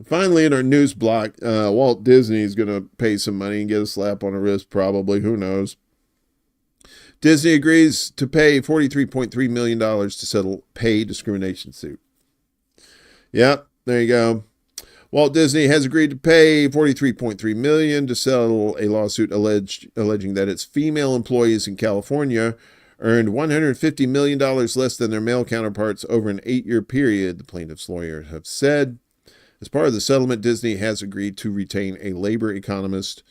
Finally, in our news block, Walt Disney is going to pay some money and get a slap on the wrist, probably. Who knows? Disney agrees to pay $43.3 million to settle pay discrimination suit. Yep, there you go. Walt Disney has agreed to pay $43.3 million to settle a lawsuit alleging that its female employees in California earned $150 million less than their male counterparts over an 8-year period, the plaintiff's lawyers have said. As part of the settlement, Disney has agreed to retain a labor economist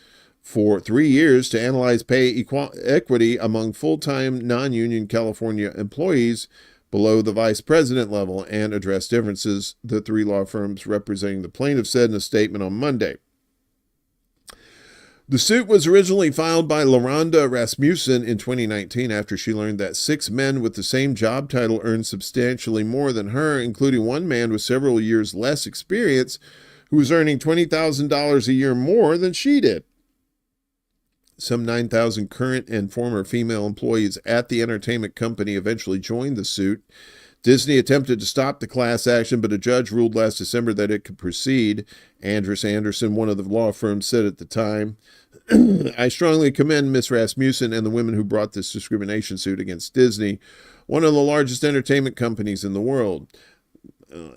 for 3 years to analyze pay equity among full-time non-union California employees below the vice president level and address differences, the 3 law firms representing the plaintiffs said in a statement on Monday. The suit was originally filed by Loranda Rasmussen in 2019 after she learned that 6 men with the same job title earned substantially more than her, including one man with several years less experience who was earning $20,000 a year more than she did. Some 9,000 current and former female employees at the entertainment company eventually joined the suit. Disney attempted to stop the class action, but a judge ruled last December that it could proceed. Andrus Anderson, one of the law firms, said at the time, I strongly commend Ms. Rasmussen and the women who brought this discrimination suit against Disney, one of the largest entertainment companies in the world.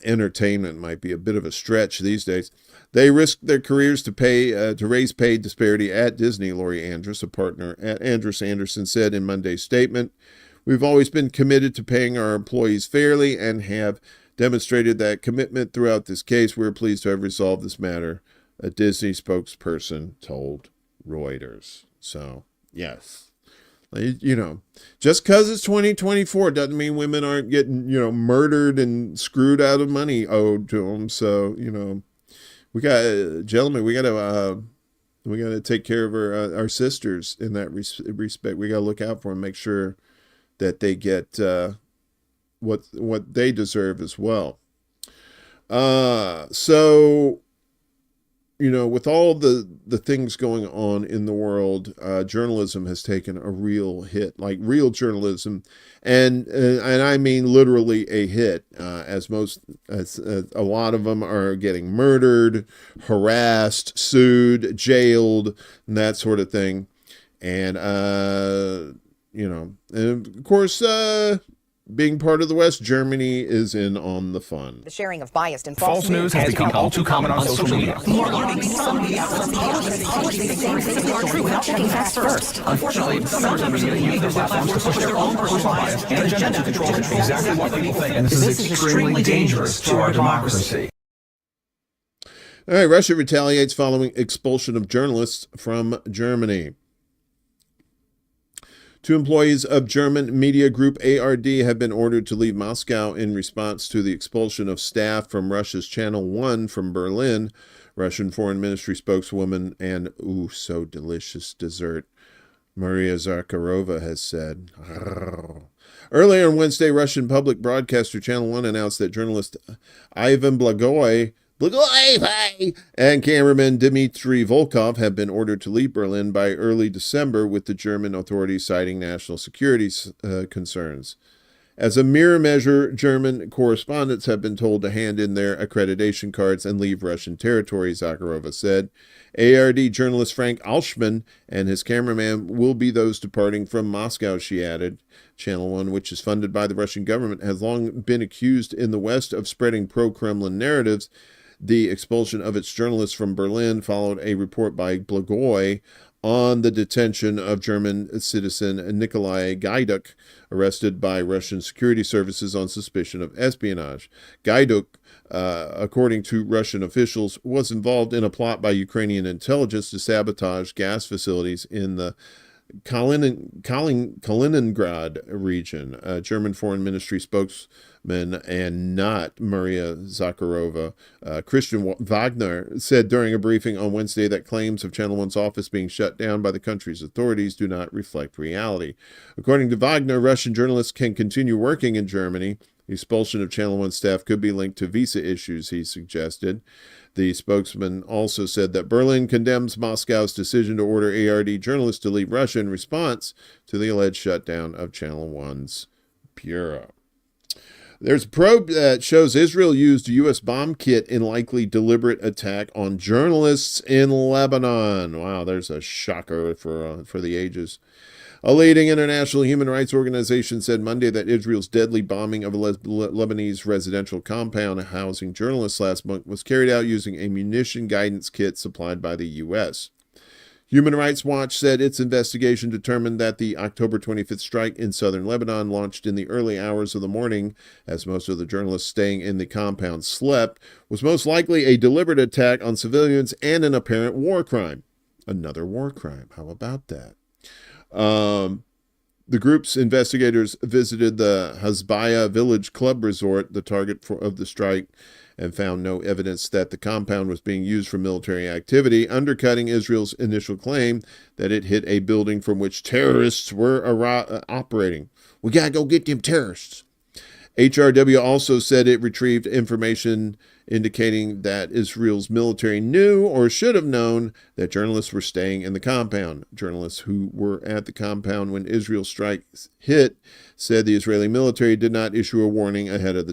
Entertainment might be a bit of a stretch these days. They risked their careers to raise pay disparity at Disney, Lori Andrus, a partner at Andrus Anderson, said in Monday's statement. We've always been committed to paying our employees fairly and have demonstrated that commitment throughout this case. We're pleased to have resolved this matter, a Disney spokesperson told Reuters. So, yes. You know, just because it's 2024 doesn't mean women aren't getting, murdered and screwed out of money owed to them. So, we got to take care of our sisters in that respect. We got to look out for them, make sure that they get what they deserve as well. So, with all the things going on in the world, journalism has taken a real hit, like real journalism, and I mean literally a hit, as a lot of them are getting murdered, harassed, sued, jailed, and that sort of thing. And, and of course, being part of the West, Germany is in on the fun. The sharing of biased and False news has become all too common on social media. Unfortunately, some members of the media use their platforms to push their own personal bias and agenda to control exactly what people think. And this is extremely dangerous to our democracy. All right, Russia retaliates following expulsion of journalists from Germany. 2 employees of German media group ARD have been ordered to leave Moscow in response to the expulsion of staff from Russia's Channel 1 from Berlin, Russian Foreign Ministry spokeswoman and, so delicious dessert, Maria Zakharova has said. Earlier on Wednesday, Russian public broadcaster Channel 1 announced that journalist Ivan Blagoy and cameraman Dmitry Volkov have been ordered to leave Berlin by early December, with the German authorities citing national security concerns. As a mirror measure, German correspondents have been told to hand in their accreditation cards and leave Russian territory, Zakharova said. ARD journalist Frank Alschman and his cameraman will be those departing from Moscow, she added. Channel 1, which is funded by the Russian government, has long been accused in the West of spreading pro-Kremlin narratives. The expulsion of its journalists from Berlin followed a report by Blagoy on the detention of German citizen Nikolai Gaiduk, arrested by Russian security services on suspicion of espionage. Gaiduk, according to Russian officials, was involved in a plot by Ukrainian intelligence to sabotage gas facilities in the Kaliningrad region. A German Foreign Ministry spokesman and not Maria Zakharova, Christian Wagner, said during a briefing on Wednesday that claims of Channel 1's office being shut down by the country's authorities do not reflect reality. According to Wagner, Russian journalists can continue working in Germany. The expulsion of Channel 1 staff could be linked to visa issues, he suggested. The spokesman also said that Berlin condemns Moscow's decision to order ARD journalists to leave Russia in response to the alleged shutdown of Channel 1's bureau. There's a probe that shows Israel used a U.S. bomb kit in likely deliberate attack on journalists in Lebanon. Wow, there's a shocker for the ages. A leading international human rights organization said Monday that Israel's deadly bombing of a Lebanese residential compound housing journalists last month was carried out using a munition guidance kit supplied by the U.S. Human Rights Watch said its investigation determined that the October 25th strike in southern Lebanon, launched in the early hours of the morning as most of the journalists staying in the compound slept, was most likely a deliberate attack on civilians and an apparent war crime. Another war crime. How about that? The group's investigators visited the Hezbollah Village Club Resort, the target of the strike, and found no evidence that the compound was being used for military activity, undercutting Israel's initial claim that it hit a building from which terrorists were operating. We gotta go get them terrorists. HRW also said it retrieved information indicating that Israel's military knew or should have known that journalists were staying in the compound. Journalists who were at the compound when Israel's strike hit said the Israeli military did not issue a warning ahead of the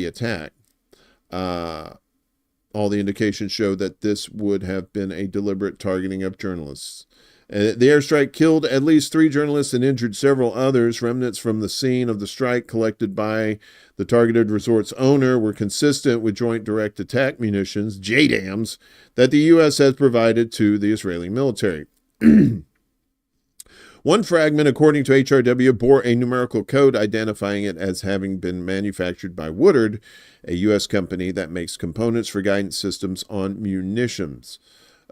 attack. All the indications show that this would have been a deliberate targeting of journalists. The airstrike killed at least 3 journalists and injured several others. Remnants from the scene of the strike collected by the targeted resort's owner were consistent with joint direct attack munitions, JDAMs, that the U.S. has provided to the Israeli military. One fragment, according to HRW, bore a numerical code identifying it as having been manufactured by Woodard, a U.S. company that makes components for guidance systems on munitions.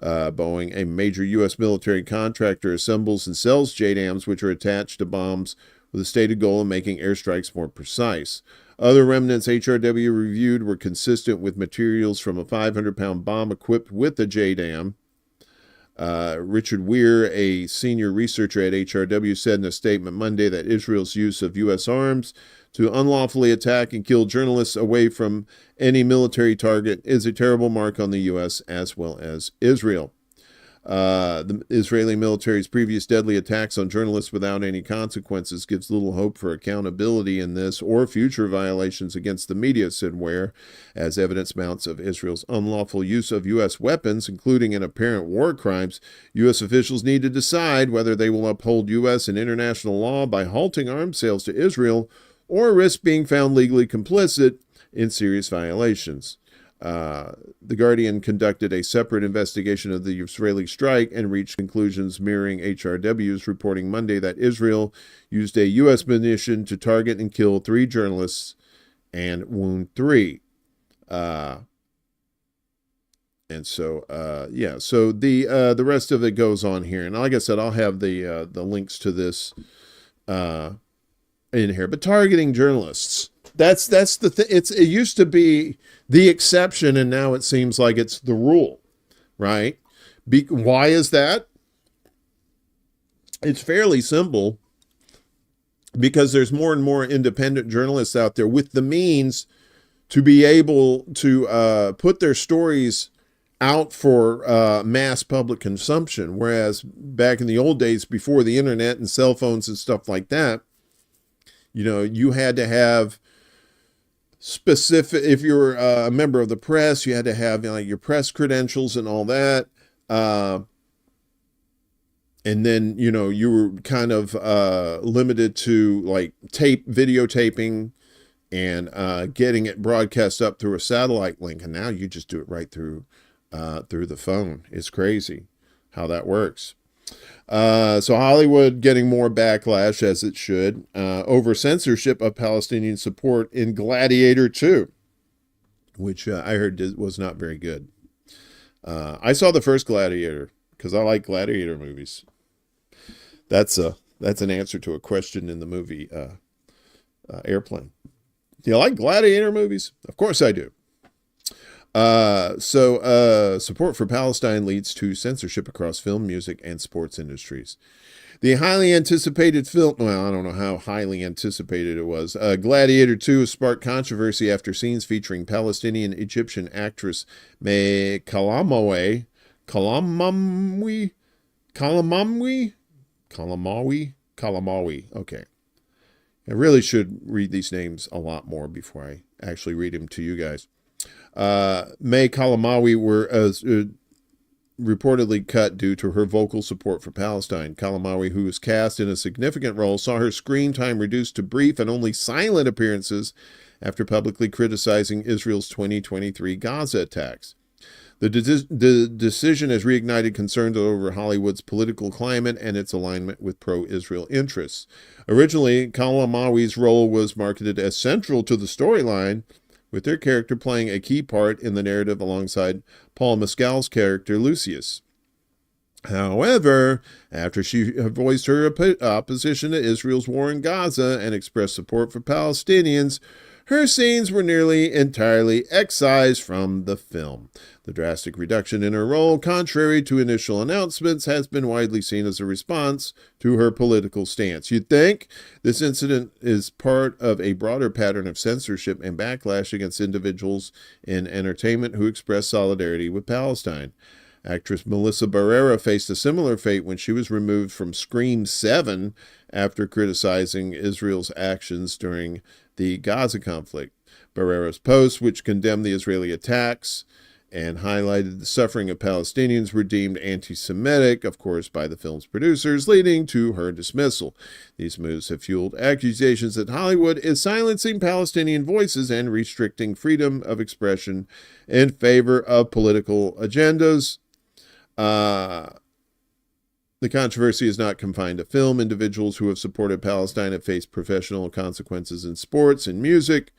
Boeing, a major U.S. military contractor, assembles and sells JDAMs, which are attached to bombs with a stated goal of making airstrikes more precise. Other remnants HRW reviewed were consistent with materials from a 500-pound bomb equipped with a JDAM. Richard Weir, a senior researcher at HRW, said in a statement Monday that Israel's use of U.S. arms to unlawfully attack and kill journalists away from any military target is a terrible mark on the U.S. as well as Israel. The Israeli military's previous deadly attacks on journalists without any consequences gives little hope for accountability in this or future violations against the media, said Ware, as evidence mounts of Israel's unlawful use of U.S. weapons, including in apparent war crimes. U.S. officials need to decide whether they will uphold U.S. and international law by halting arms sales to Israel or risk being found legally complicit in serious violations. The Guardian conducted a separate investigation of the Israeli strike and reached conclusions mirroring HRW's, reporting Monday that Israel used a U.S. munition to target and kill 3 journalists and wound 3. So the rest of it goes on here. And like I said, I'll have the links to this in here. But targeting journalists, that's the thing. It used to be the exception, and now it seems like it's the rule, right? Why is that? It's fairly simple, because there's more and more independent journalists out there with the means to be able to put their stories out for mass public consumption. Whereas back in the old days, before the internet and cell phones and stuff like that, you had to have specific, if you're a member of the press, you had to have your press credentials and all that. And then, you were kind of limited to videotaping and getting it broadcast up through a satellite link. And now you just do it right through the phone. It's crazy how that works. So Hollywood getting more backlash, as it should, over censorship of Palestinian support in Gladiator 2, which I heard was not very good. I saw the first Gladiator because I like Gladiator movies. That's an answer to a question in the movie Airplane. Do you like Gladiator movies? Of course I do. Support for Palestine leads to censorship across film, music, and sports industries. The highly anticipated film, well, I don't know how highly anticipated it was. Gladiator 2 sparked controversy after scenes featuring Palestinian-Egyptian actress May Kalamawi, okay. I really should read these names a lot more before I actually read them to you guys. May Kalamawi were reportedly cut due to her vocal support for Palestine. Kalamawi, who was cast in a significant role, saw her screen time reduced to brief and only silent appearances after publicly criticizing Israel's 2023 Gaza attacks. The decision has reignited concerns over Hollywood's political climate and its alignment with pro-Israel interests. Originally, Kalamawi's role was marketed as central to the storyline, with their character playing a key part in the narrative alongside Paul Mescal's character Lucius. However, after she voiced her opposition to Israel's war in Gaza and expressed support for Palestinians, her scenes were nearly entirely excised from the film. The drastic reduction in her role, contrary to initial announcements, has been widely seen as a response to her political stance. You'd think this incident is part of a broader pattern of censorship and backlash against individuals in entertainment who express solidarity with Palestine. Actress Melissa Barrera faced a similar fate when she was removed from Scream 7 after criticizing Israel's actions during the Gaza conflict. Barrera's posts, which condemned the Israeli attacks and highlighted the suffering of Palestinians, were deemed anti-Semitic, of course, by the film's producers, leading to her dismissal. These moves have fueled accusations that Hollywood is silencing Palestinian voices and restricting freedom of expression in favor of political agendas. The controversy is not confined to film. Individuals who have supported Palestine have faced professional consequences in sports and music.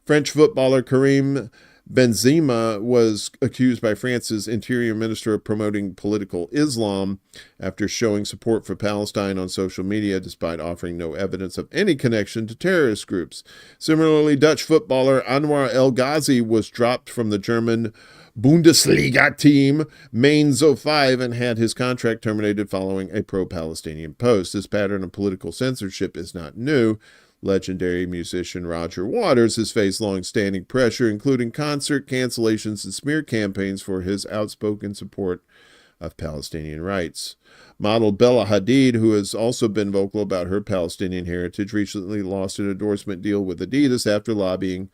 French footballer Karim Benzema was accused by France's interior minister of promoting political Islam after showing support for Palestine on social media, despite offering no evidence of any connection to terrorist groups. Similarly, Dutch footballer Anwar El Ghazi was dropped from the German Bundesliga team Mainz 05 and had his contract terminated following a pro-Palestinian post. This pattern of political censorship is not new. Legendary musician Roger Waters has faced long-standing pressure, including concert cancellations and smear campaigns for his outspoken support of Palestinian rights. Model Bella Hadid, who has also been vocal about her Palestinian heritage, recently lost an endorsement deal with Adidas after lobbying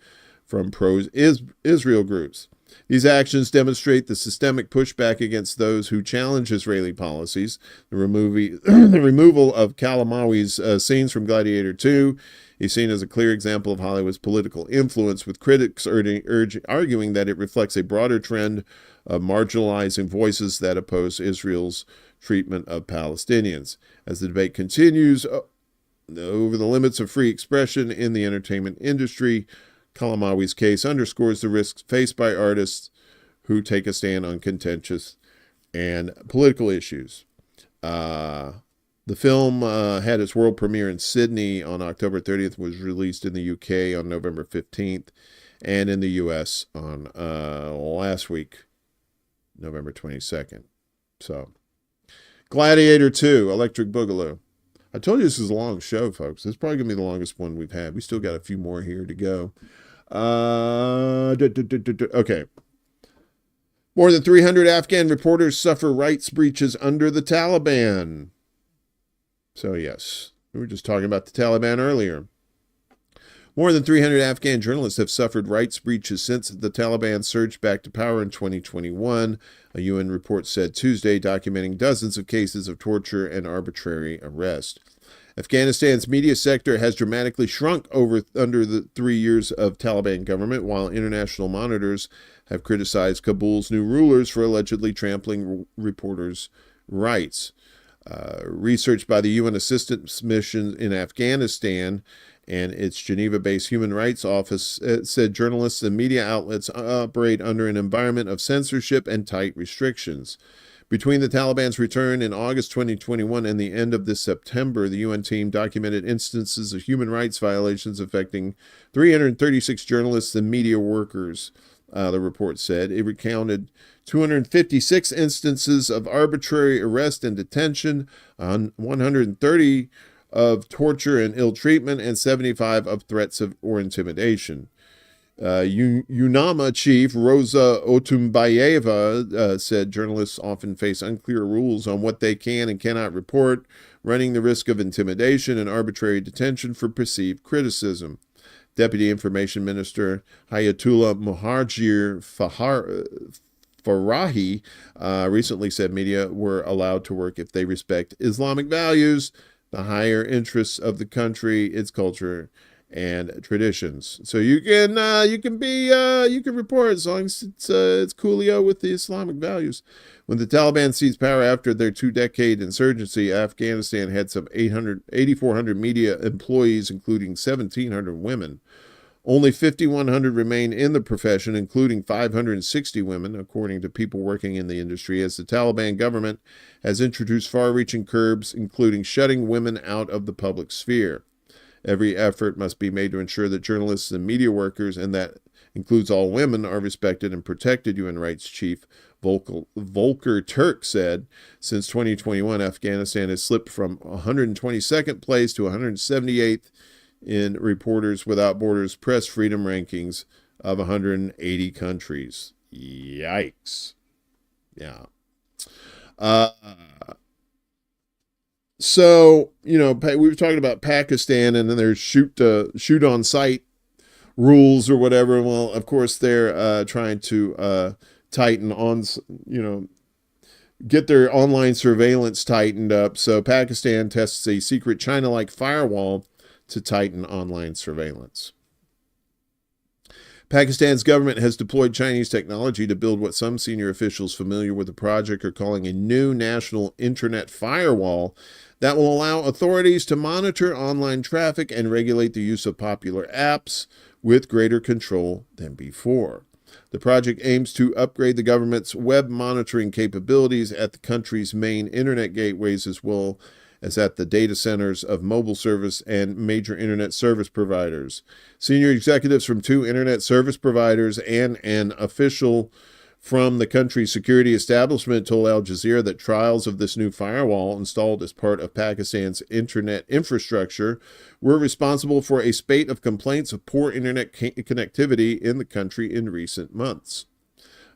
from pro-Israel groups. These actions demonstrate the systemic pushback against those who challenge Israeli policies. The removal of Kalamawi's scenes from Gladiator 2 is seen as a clear example of Hollywood's political influence, with critics arguing that it reflects a broader trend of marginalizing voices that oppose Israel's treatment of Palestinians. As the debate continues over the limits of free expression in the entertainment industry, Kalamawi's case underscores the risks faced by artists who take a stand on contentious and political issues. The film had its world premiere in Sydney on October 30th, was released in the UK on November 15th, and in the US on last week, November 22nd. So, Gladiator 2, Electric Boogaloo. I told you this is a long show, folks. This is probably going to be the longest one we've had. We still got a few more here to go. Okay. More than 300 Afghan reporters suffer rights breaches under the Taliban. So, yes, we were just talking about the Taliban earlier. More than 300 Afghan journalists have suffered rights breaches since the Taliban surged back to power in 2021, a UN report said Tuesday, documenting dozens of cases of torture and arbitrary arrest. Afghanistan's media sector has dramatically shrunk under the 3 years of Taliban government, while international monitors have criticized Kabul's new rulers for allegedly trampling reporters' rights. Research by the UN Assistance Mission in Afghanistan and its Geneva-based Human Rights Office said journalists and media outlets operate under an environment of censorship and tight restrictions. Between the Taliban's return in August 2021 and the end of this September, the UN team documented instances of human rights violations affecting 336 journalists and media workers, the report said. It recounted 256 instances of arbitrary arrest and detention, 130 of torture and ill treatment, and 75 of threats or intimidation. UNAMA chief Rosa Otumbayeva said journalists often face unclear rules on what they can and cannot report, running the risk of intimidation and arbitrary detention for perceived criticism. Deputy Information Minister Hayatullah Muhajir Farahi recently said media were allowed to work if they respect Islamic values, the higher interests of the country, its culture, and traditions. So you can report as long as it's coolio with the Islamic values. When the Taliban seized power after their 2-decade insurgency, Afghanistan had some 8,400 media employees, including 1,700 women. Only 5,100 remain in the profession, including 560 women, according to people working in the industry, as the Taliban government has introduced far-reaching curbs, including shutting women out of the public sphere. Every effort must be made to ensure that journalists and media workers, and that includes all women, are respected and protected, UN Rights Chief Volker Turk said. Since 2021, Afghanistan has slipped from 122nd place to 178th in Reporters Without Borders press freedom rankings of 180 countries. Yikes. Yeah. So, we were talking about Pakistan and then there's shoot on sight rules or whatever. Well, of course, they're trying to tighten on, get their online surveillance tightened up. So Pakistan tests a secret China-like firewall to tighten online surveillance. Pakistan's government has deployed Chinese technology to build what some senior officials familiar with the project are calling a new national internet firewall that will allow authorities to monitor online traffic and regulate the use of popular apps with greater control than before. The project aims to upgrade the government's web monitoring capabilities at the country's main internet gateways as well as at the data centers of mobile service and major internet service providers. Senior executives from 2 internet service providers and an official from the country's security establishment told Al Jazeera that trials of this new firewall installed as part of Pakistan's internet infrastructure were responsible for a spate of complaints of poor internet connectivity in the country in recent months.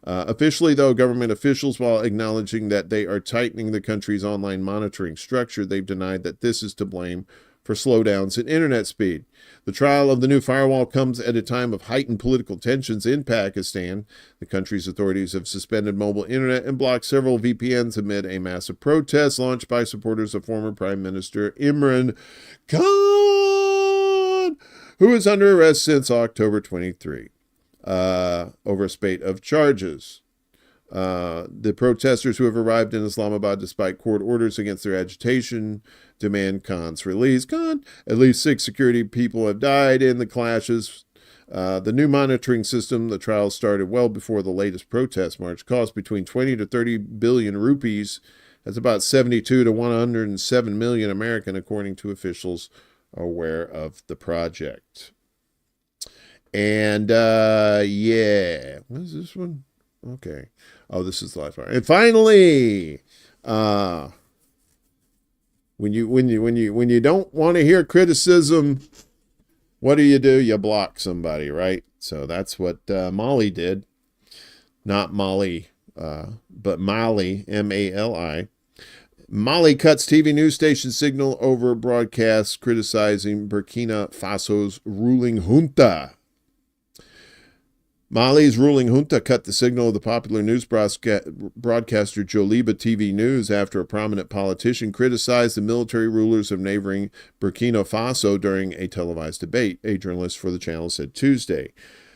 Officially, though, government officials, while acknowledging that they are tightening the country's online monitoring structure, they've denied that this is to blame for slowdowns in internet speed. The trial of the new firewall comes at a time of heightened political tensions in Pakistan. The country's authorities have suspended mobile internet and blocked several VPNs amid a massive protest launched by supporters of former Prime Minister Imran Khan, who is under arrest since October 23. Over a spate of charges. The protesters who have arrived in Islamabad despite court orders against their agitation demand Khan's release. At least 6 security people have died in the clashes. The new monitoring system, the trial started well before the latest protest march, cost between 20 to 30 billion rupees. That's about 72 to 107 million American, according to officials aware of the project. And, yeah. What is this one? Okay. Oh, this is the last part. And finally, when you don't want to hear criticism, what do? You block somebody, right? So that's what Molly did. Not Molly, but Mali, M-A-L-I. Mali cuts TV news station signal over broadcast criticizing Burkina Faso's ruling junta. Mali's ruling junta cut the signal of the popular news broadcaster Joliba TV News after a prominent politician criticized the military rulers of neighboring Burkina Faso during a televised debate, a journalist for the channel said Tuesday.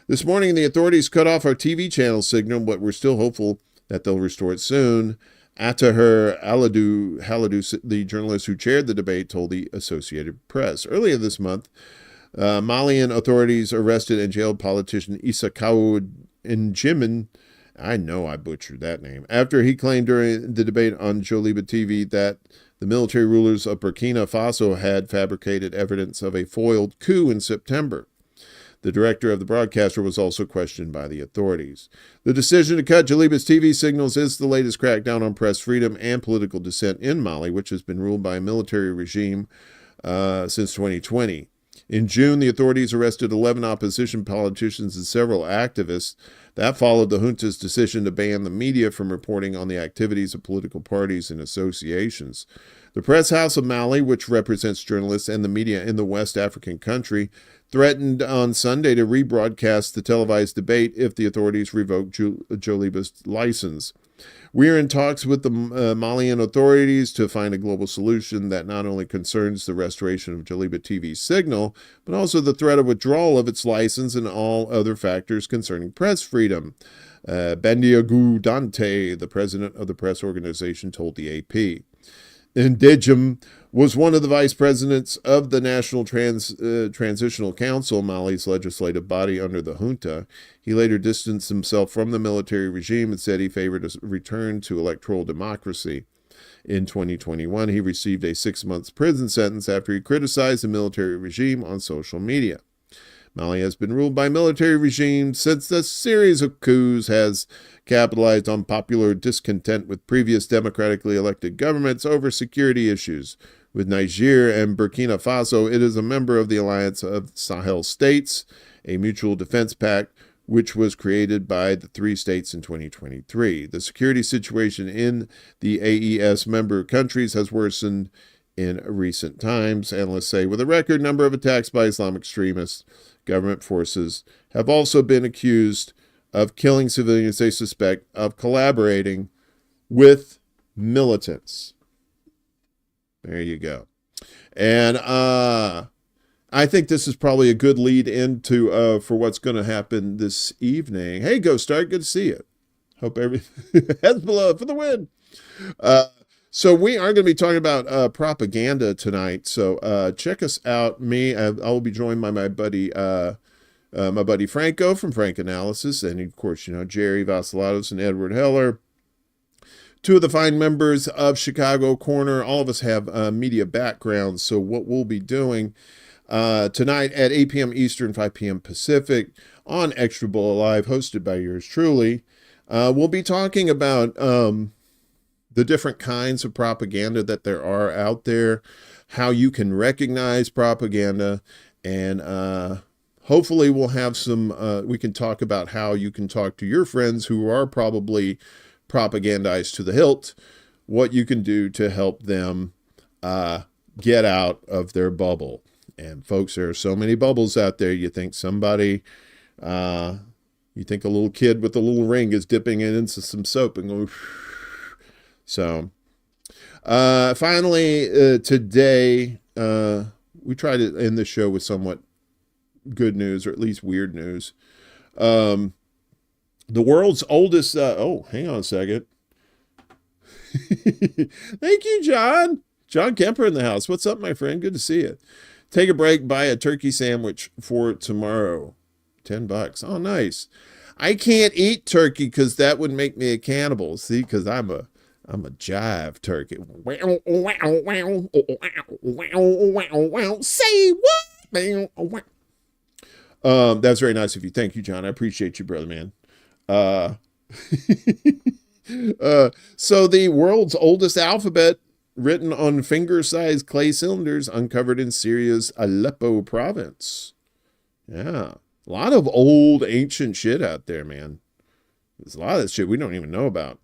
This morning, the authorities cut off our TV channel signal, but we're still hopeful that they'll restore it soon. Ataher Halidou, the journalist who chaired the debate, told the Associated Press. Earlier this month, Malian authorities arrested and jailed politician Issakou N'Djimene, I know I butchered that name, after he claimed during the debate on Joliba TV that the military rulers of Burkina Faso had fabricated evidence of a foiled coup in September. The director of the broadcaster was also questioned by the authorities. The decision to cut Joliba's TV signals is the latest crackdown on press freedom and political dissent in Mali, which has been ruled by a military regime since 2020. In June, the authorities arrested 11 opposition politicians and several activists. That followed the junta's decision to ban the media from reporting on the activities of political parties and associations. The Press House of Mali, which represents journalists and the media in the West African country, threatened on Sunday to rebroadcast the televised debate if the authorities revoked Joliba's license. We are in talks with the Malian authorities to find a global solution that not only concerns the restoration of Joliba TV's signal, but also the threat of withdrawal of its license and all other factors concerning press freedom. Bandiagou Dante, the president of the press organization, told the AP. N'Djimene was one of the vice presidents of the National Transitional Council, Mali's legislative body under the junta. He later distanced himself from the military regime and said he favored a return to electoral democracy. In 2021, he received a 6-month prison sentence after he criticized the military regime on social media. Mali has been ruled by military regimes since the series of coups has capitalized on popular discontent with previous democratically elected governments over security issues. With Niger and Burkina Faso, it is a member of the Alliance of Sahel States, a mutual defense pact which was created by the 3 states in 2023. The security situation in the AES member countries has worsened in recent times, analysts say, with a record number of attacks by Islamic extremists. Government forces have also been accused of killing civilians they suspect of collaborating with militants. There you go. And I think this is probably a good lead into for what's going to happen this evening. Hey, Ghost Start, good to see you. Hope Hezbollah for the win. So we are going to be talking about propaganda tonight. So check us out. I will be joined by my buddy Franco from Frank Analysis, and of course, Jerry Vassilatos and Edward Heller. 2 of the fine members of Chicago Corner. All of us have media backgrounds. So what we'll be doing tonight at 8 p.m. Eastern, 5 p.m. Pacific on ExtraBulla Live, hosted by yours truly, we'll be talking about the different kinds of propaganda that there are out there, how you can recognize propaganda, and hopefully we'll have we can talk about how you can talk to your friends who are probably propagandized to the hilt, what you can do to help them get out of their bubble. And folks, there are so many bubbles out there. You think a little kid with a little ring is dipping it into some soap and going. So, finally, today, we try to end the show with somewhat good news, or at least weird news. The world's oldest, hang on a second. Thank you, John. John Kemper in the house. What's up, my friend? Good to see you. Take a break, buy a turkey sandwich for tomorrow. $10. Oh, nice. I can't eat turkey because that would make me a cannibal. See, because I'm a jive turkey. Say what? That's very nice of you. Thank you, John. I appreciate you, brother, man. So the world's oldest alphabet, written on finger-sized clay cylinders, uncovered in Syria's Aleppo province. Yeah. A lot of old, ancient shit out there, man. There's a lot of that shit we don't even know about.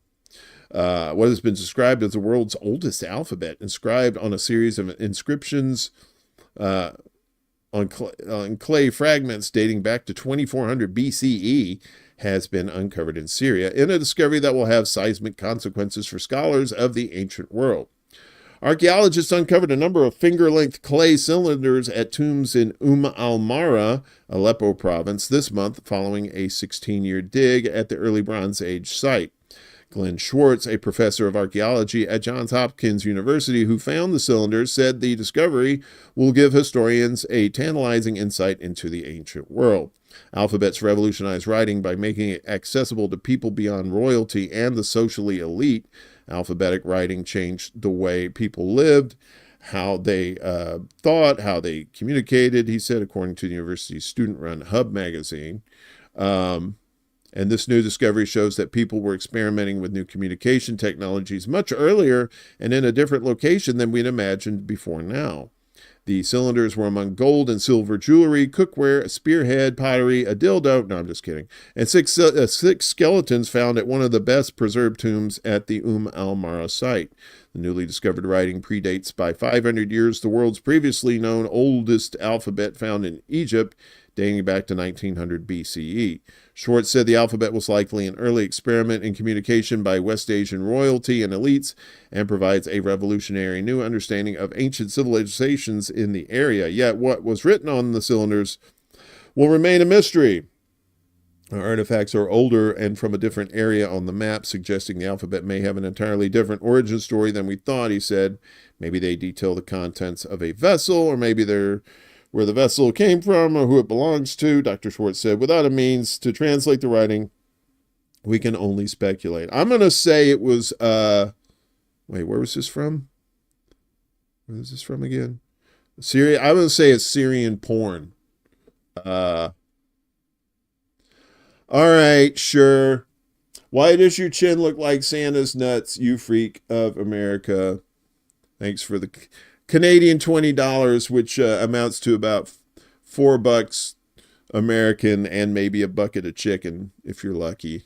What has been described as the world's oldest alphabet, inscribed on a series of inscriptions on clay fragments dating back to 2400 BCE, has been uncovered in Syria, in a discovery that will have seismic consequences for scholars of the ancient world. Archaeologists uncovered a number of finger-length clay cylinders at tombs in al-Mara, Aleppo province, this month, following a 16-year dig at the early Bronze Age site. Glenn Schwartz, a professor of archaeology at Johns Hopkins University who found the cylinders, said the discovery will give historians a tantalizing insight into the ancient world. Alphabets revolutionized writing by making it accessible to people beyond royalty and the socially elite. Alphabetic writing changed the way people lived, how they thought, how they communicated, he said, according to the university's student-run Hub magazine. And this new discovery shows that people were experimenting with new communication technologies much earlier and in a different location than we'd imagined before now. The cylinders were among gold and silver jewelry, cookware, a spearhead, pottery, a dildo, no, I'm just kidding, and six skeletons found at one of the best preserved tombs at the al-Mara site. The newly discovered writing predates by 500 years the world's previously known oldest alphabet found in Egypt, dating back to 1900 BCE. Schwartz said the alphabet was likely an early experiment in communication by West Asian royalty and elites, and provides a revolutionary new understanding of ancient civilizations in the area. Yet what was written on the cylinders will remain a mystery. Artifacts are older and from a different area on the map, suggesting the alphabet may have an entirely different origin story than we thought, he said. Maybe they detail the contents of a vessel, or maybe they're where the vessel came from or who it belongs to, Dr. Schwartz said. Without a means to translate the writing, we can only speculate. I'm going to say it was, wait, where was this from? Where is this from again? Syria. I'm going to say it's Syrian porn. All right, sure. Why does your chin look like Santa's nuts, you freak of America? Thanks for the Canadian $20, which amounts to about $4 American and maybe a bucket of chicken, if you're lucky.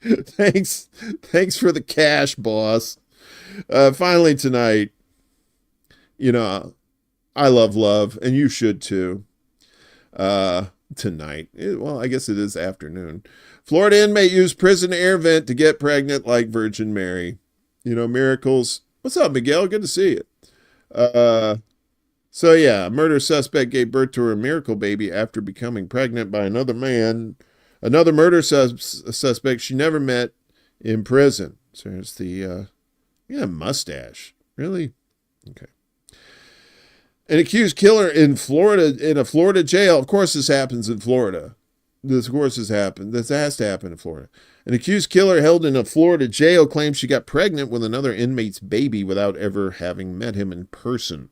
Thanks for the cash, boss. Finally tonight, you know, I love love, and you should too. Tonight. Well, I guess it is afternoon. Florida inmate used prison air vent to get pregnant like Virgin Mary. You know, miracles. What's up, Miguel? Good to see you. So yeah, murder suspect gave birth to her miracle baby after becoming pregnant by another man. Another murder suspect she never met in prison. So there's the, mustache. Really? Okay. An accused killer in Florida, in a Florida jail. Of course, this happens in Florida. This has to happen in Florida. An accused killer held in a Florida jail claims she got pregnant with another inmate's baby without ever having met him in person.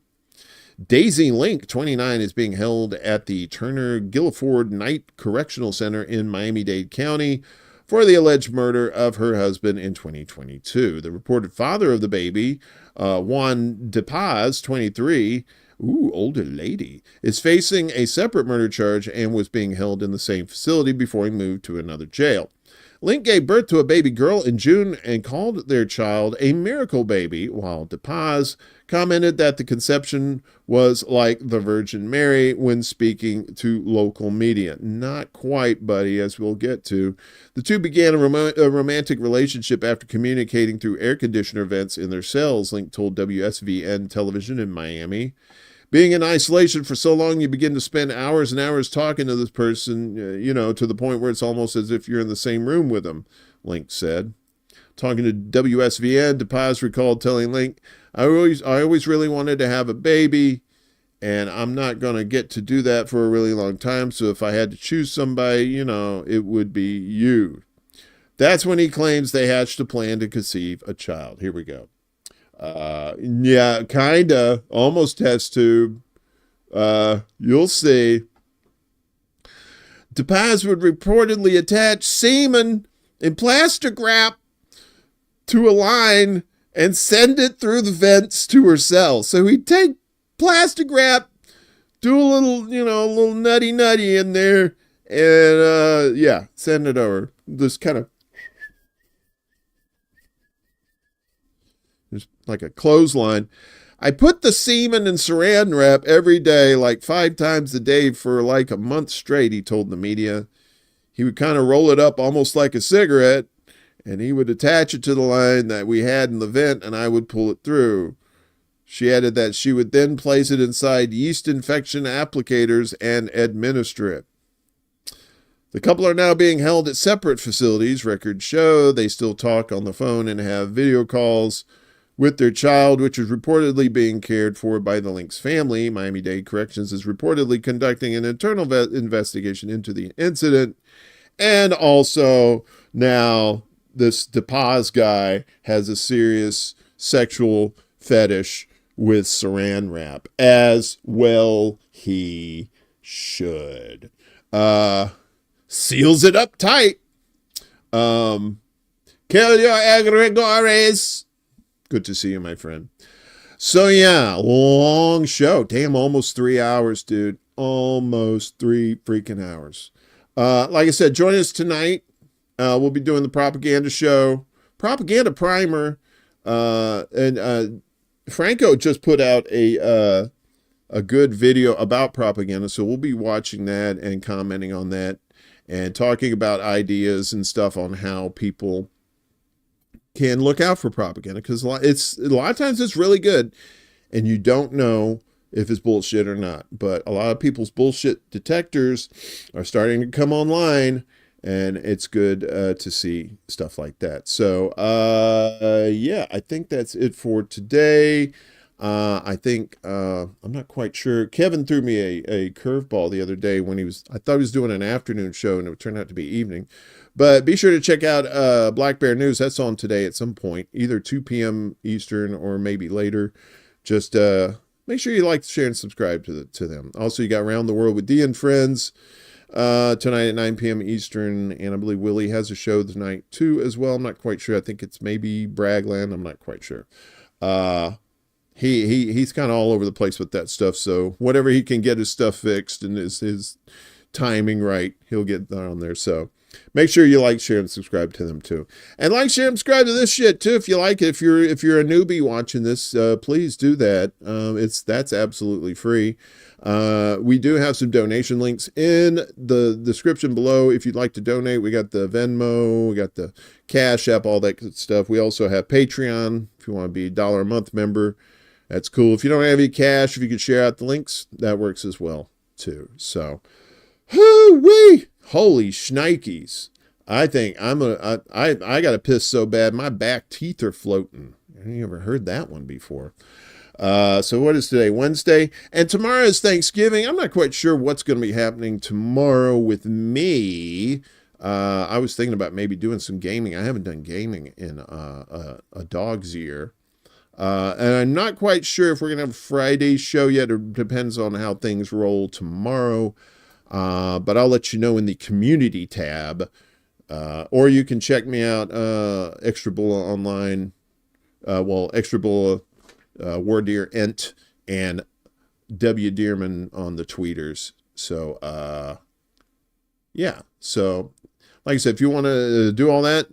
Daisy Link, 29, is being held at the Turner Guilford Night Correctional Center in Miami-Dade County for the alleged murder of her husband in 2022. The reported father of the baby, Juan De Paz, 23, older lady, is facing a separate murder charge and was being held in the same facility before he moved to another jail. Link gave birth to a baby girl in June and called their child a miracle baby, while De Paz commented that the conception was like the Virgin Mary when speaking to local media. Not quite, buddy, as we'll get to. The two began a romantic relationship after communicating through air conditioner vents in their cells, Link told WSVN television in Miami. Being in isolation for so long, you begin to spend hours and hours talking to this person, to the point where it's almost as if you're in the same room with them, Link said. Talking to WSVN, De Paz recalled telling Link, I always really wanted to have a baby, and I'm not going to get to do that for a really long time, so if I had to choose somebody, it would be you. That's when he claims they hatched a plan to conceive a child. Here we go. Yeah, kinda. Almost test tube. You'll see. De Paz would reportedly attach semen in plastic wrap to a line and send it through the vents to her cell. So he'd take plastic wrap, do a little nutty in there, and send it over. This kind of like a clothesline. I put the semen in saran wrap every day, like 5 times a day for like a month straight, he told the media. He would kind of roll it up almost like a cigarette, and he would attach it to the line that we had in the vent, and I would pull it through. She added that she would then place it inside yeast infection applicators and administer it. The couple are now being held at separate facilities. Records show they still talk on the phone and have video calls with their child, which is reportedly being cared for by the Link's family. Miami-Dade Corrections is reportedly conducting an internal investigation into the incident. And also, now, this De Paz guy has a serious sexual fetish with saran wrap. As well he should. Seals it up tight. Kill your egregores. Good to see you, my friend. So yeah, long show. Damn, almost 3 hours, dude. Almost 3 freaking hours. Like I said, join us tonight. We'll be doing the propaganda show, propaganda primer, and Franco just put out a good video about propaganda, so we'll be watching that and commenting on that and talking about ideas and stuff on how people can look out for propaganda, because a lot of times it's really good and you don't know if it's bullshit or not. But a lot of people's bullshit detectors are starting to come online, and it's good to see stuff like that. So, yeah, I think that's it for today. I think, I'm not quite sure. Kevin threw me a curveball the other day when I thought he was doing an afternoon show, and it turned out to be evening. But be sure to check out Black Bear News. That's on today at some point, either 2 p.m. Eastern or maybe later. Just make sure you like, share, and subscribe to them. Also, you got Around the World with Dee and Friends tonight at 9 p.m. Eastern, and I believe Willie has a show tonight too as well. I'm not quite sure. I think it's maybe Bragland. I'm not quite sure. He's kind of all over the place with that stuff. So whatever he can get his stuff fixed and his timing right, he'll get that on there. So make sure you like, share, and subscribe to them too. And like, share, and subscribe to this shit too if you like it. If you're a newbie watching this, please do that. That's absolutely free. We do have some donation links in the description below. If you'd like to donate, we got the Venmo, we got the CashApp, all that good stuff. We also have Patreon if you want to be a $1 a month member. That's cool. If you don't have any cash, if you could share out the links, that works as well too. So, hoo-wee! Holy shnikes. I think I got to piss so bad, my back teeth are floating. I never heard that one before. So what is today? Wednesday. And tomorrow is Thanksgiving. I'm not quite sure what's going to be happening tomorrow with me. I was thinking about maybe doing some gaming. I haven't done gaming in a dog's year. And I'm not quite sure if we're going to have a Friday show yet. It depends on how things roll tomorrow. But I'll let you know in the community tab. Or you can check me out, ExtraBulla online. ExtraBulla, War Deer Ent, and W Dearman on the tweeters. So, yeah. So, like I said, if you want to do all that,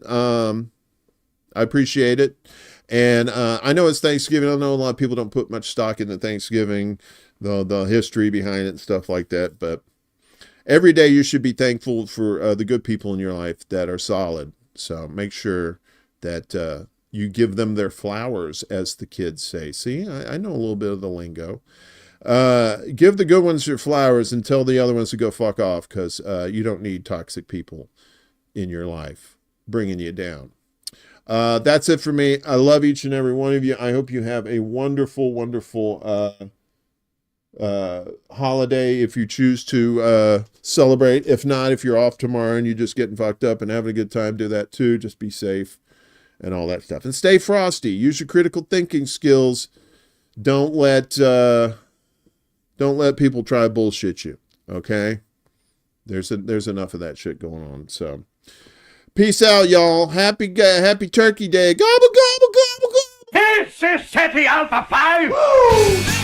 I appreciate it. And I know it's Thanksgiving. I know a lot of people don't put much stock into Thanksgiving, the history behind it and stuff like that. But every day you should be thankful for the good people in your life that are solid. So make sure that you give them their flowers, as the kids say. See, I know a little bit of the lingo. Give the good ones your flowers and tell the other ones to go fuck off, because you don't need toxic people in your life bringing you down. That's it for me. I love each and every one of you. I hope you have a wonderful, wonderful holiday if you choose to celebrate. If not, if you're off tomorrow and you're just getting fucked up and having a good time, do that too. Just be safe and all that stuff. And stay frosty. Use your critical thinking skills. Don't let people try to bullshit you. Okay? There's enough of that shit going on. So peace out, y'all. Happy Turkey Day. Gobble, gobble, gobble, gobble. This is City Alpha 5. Woo!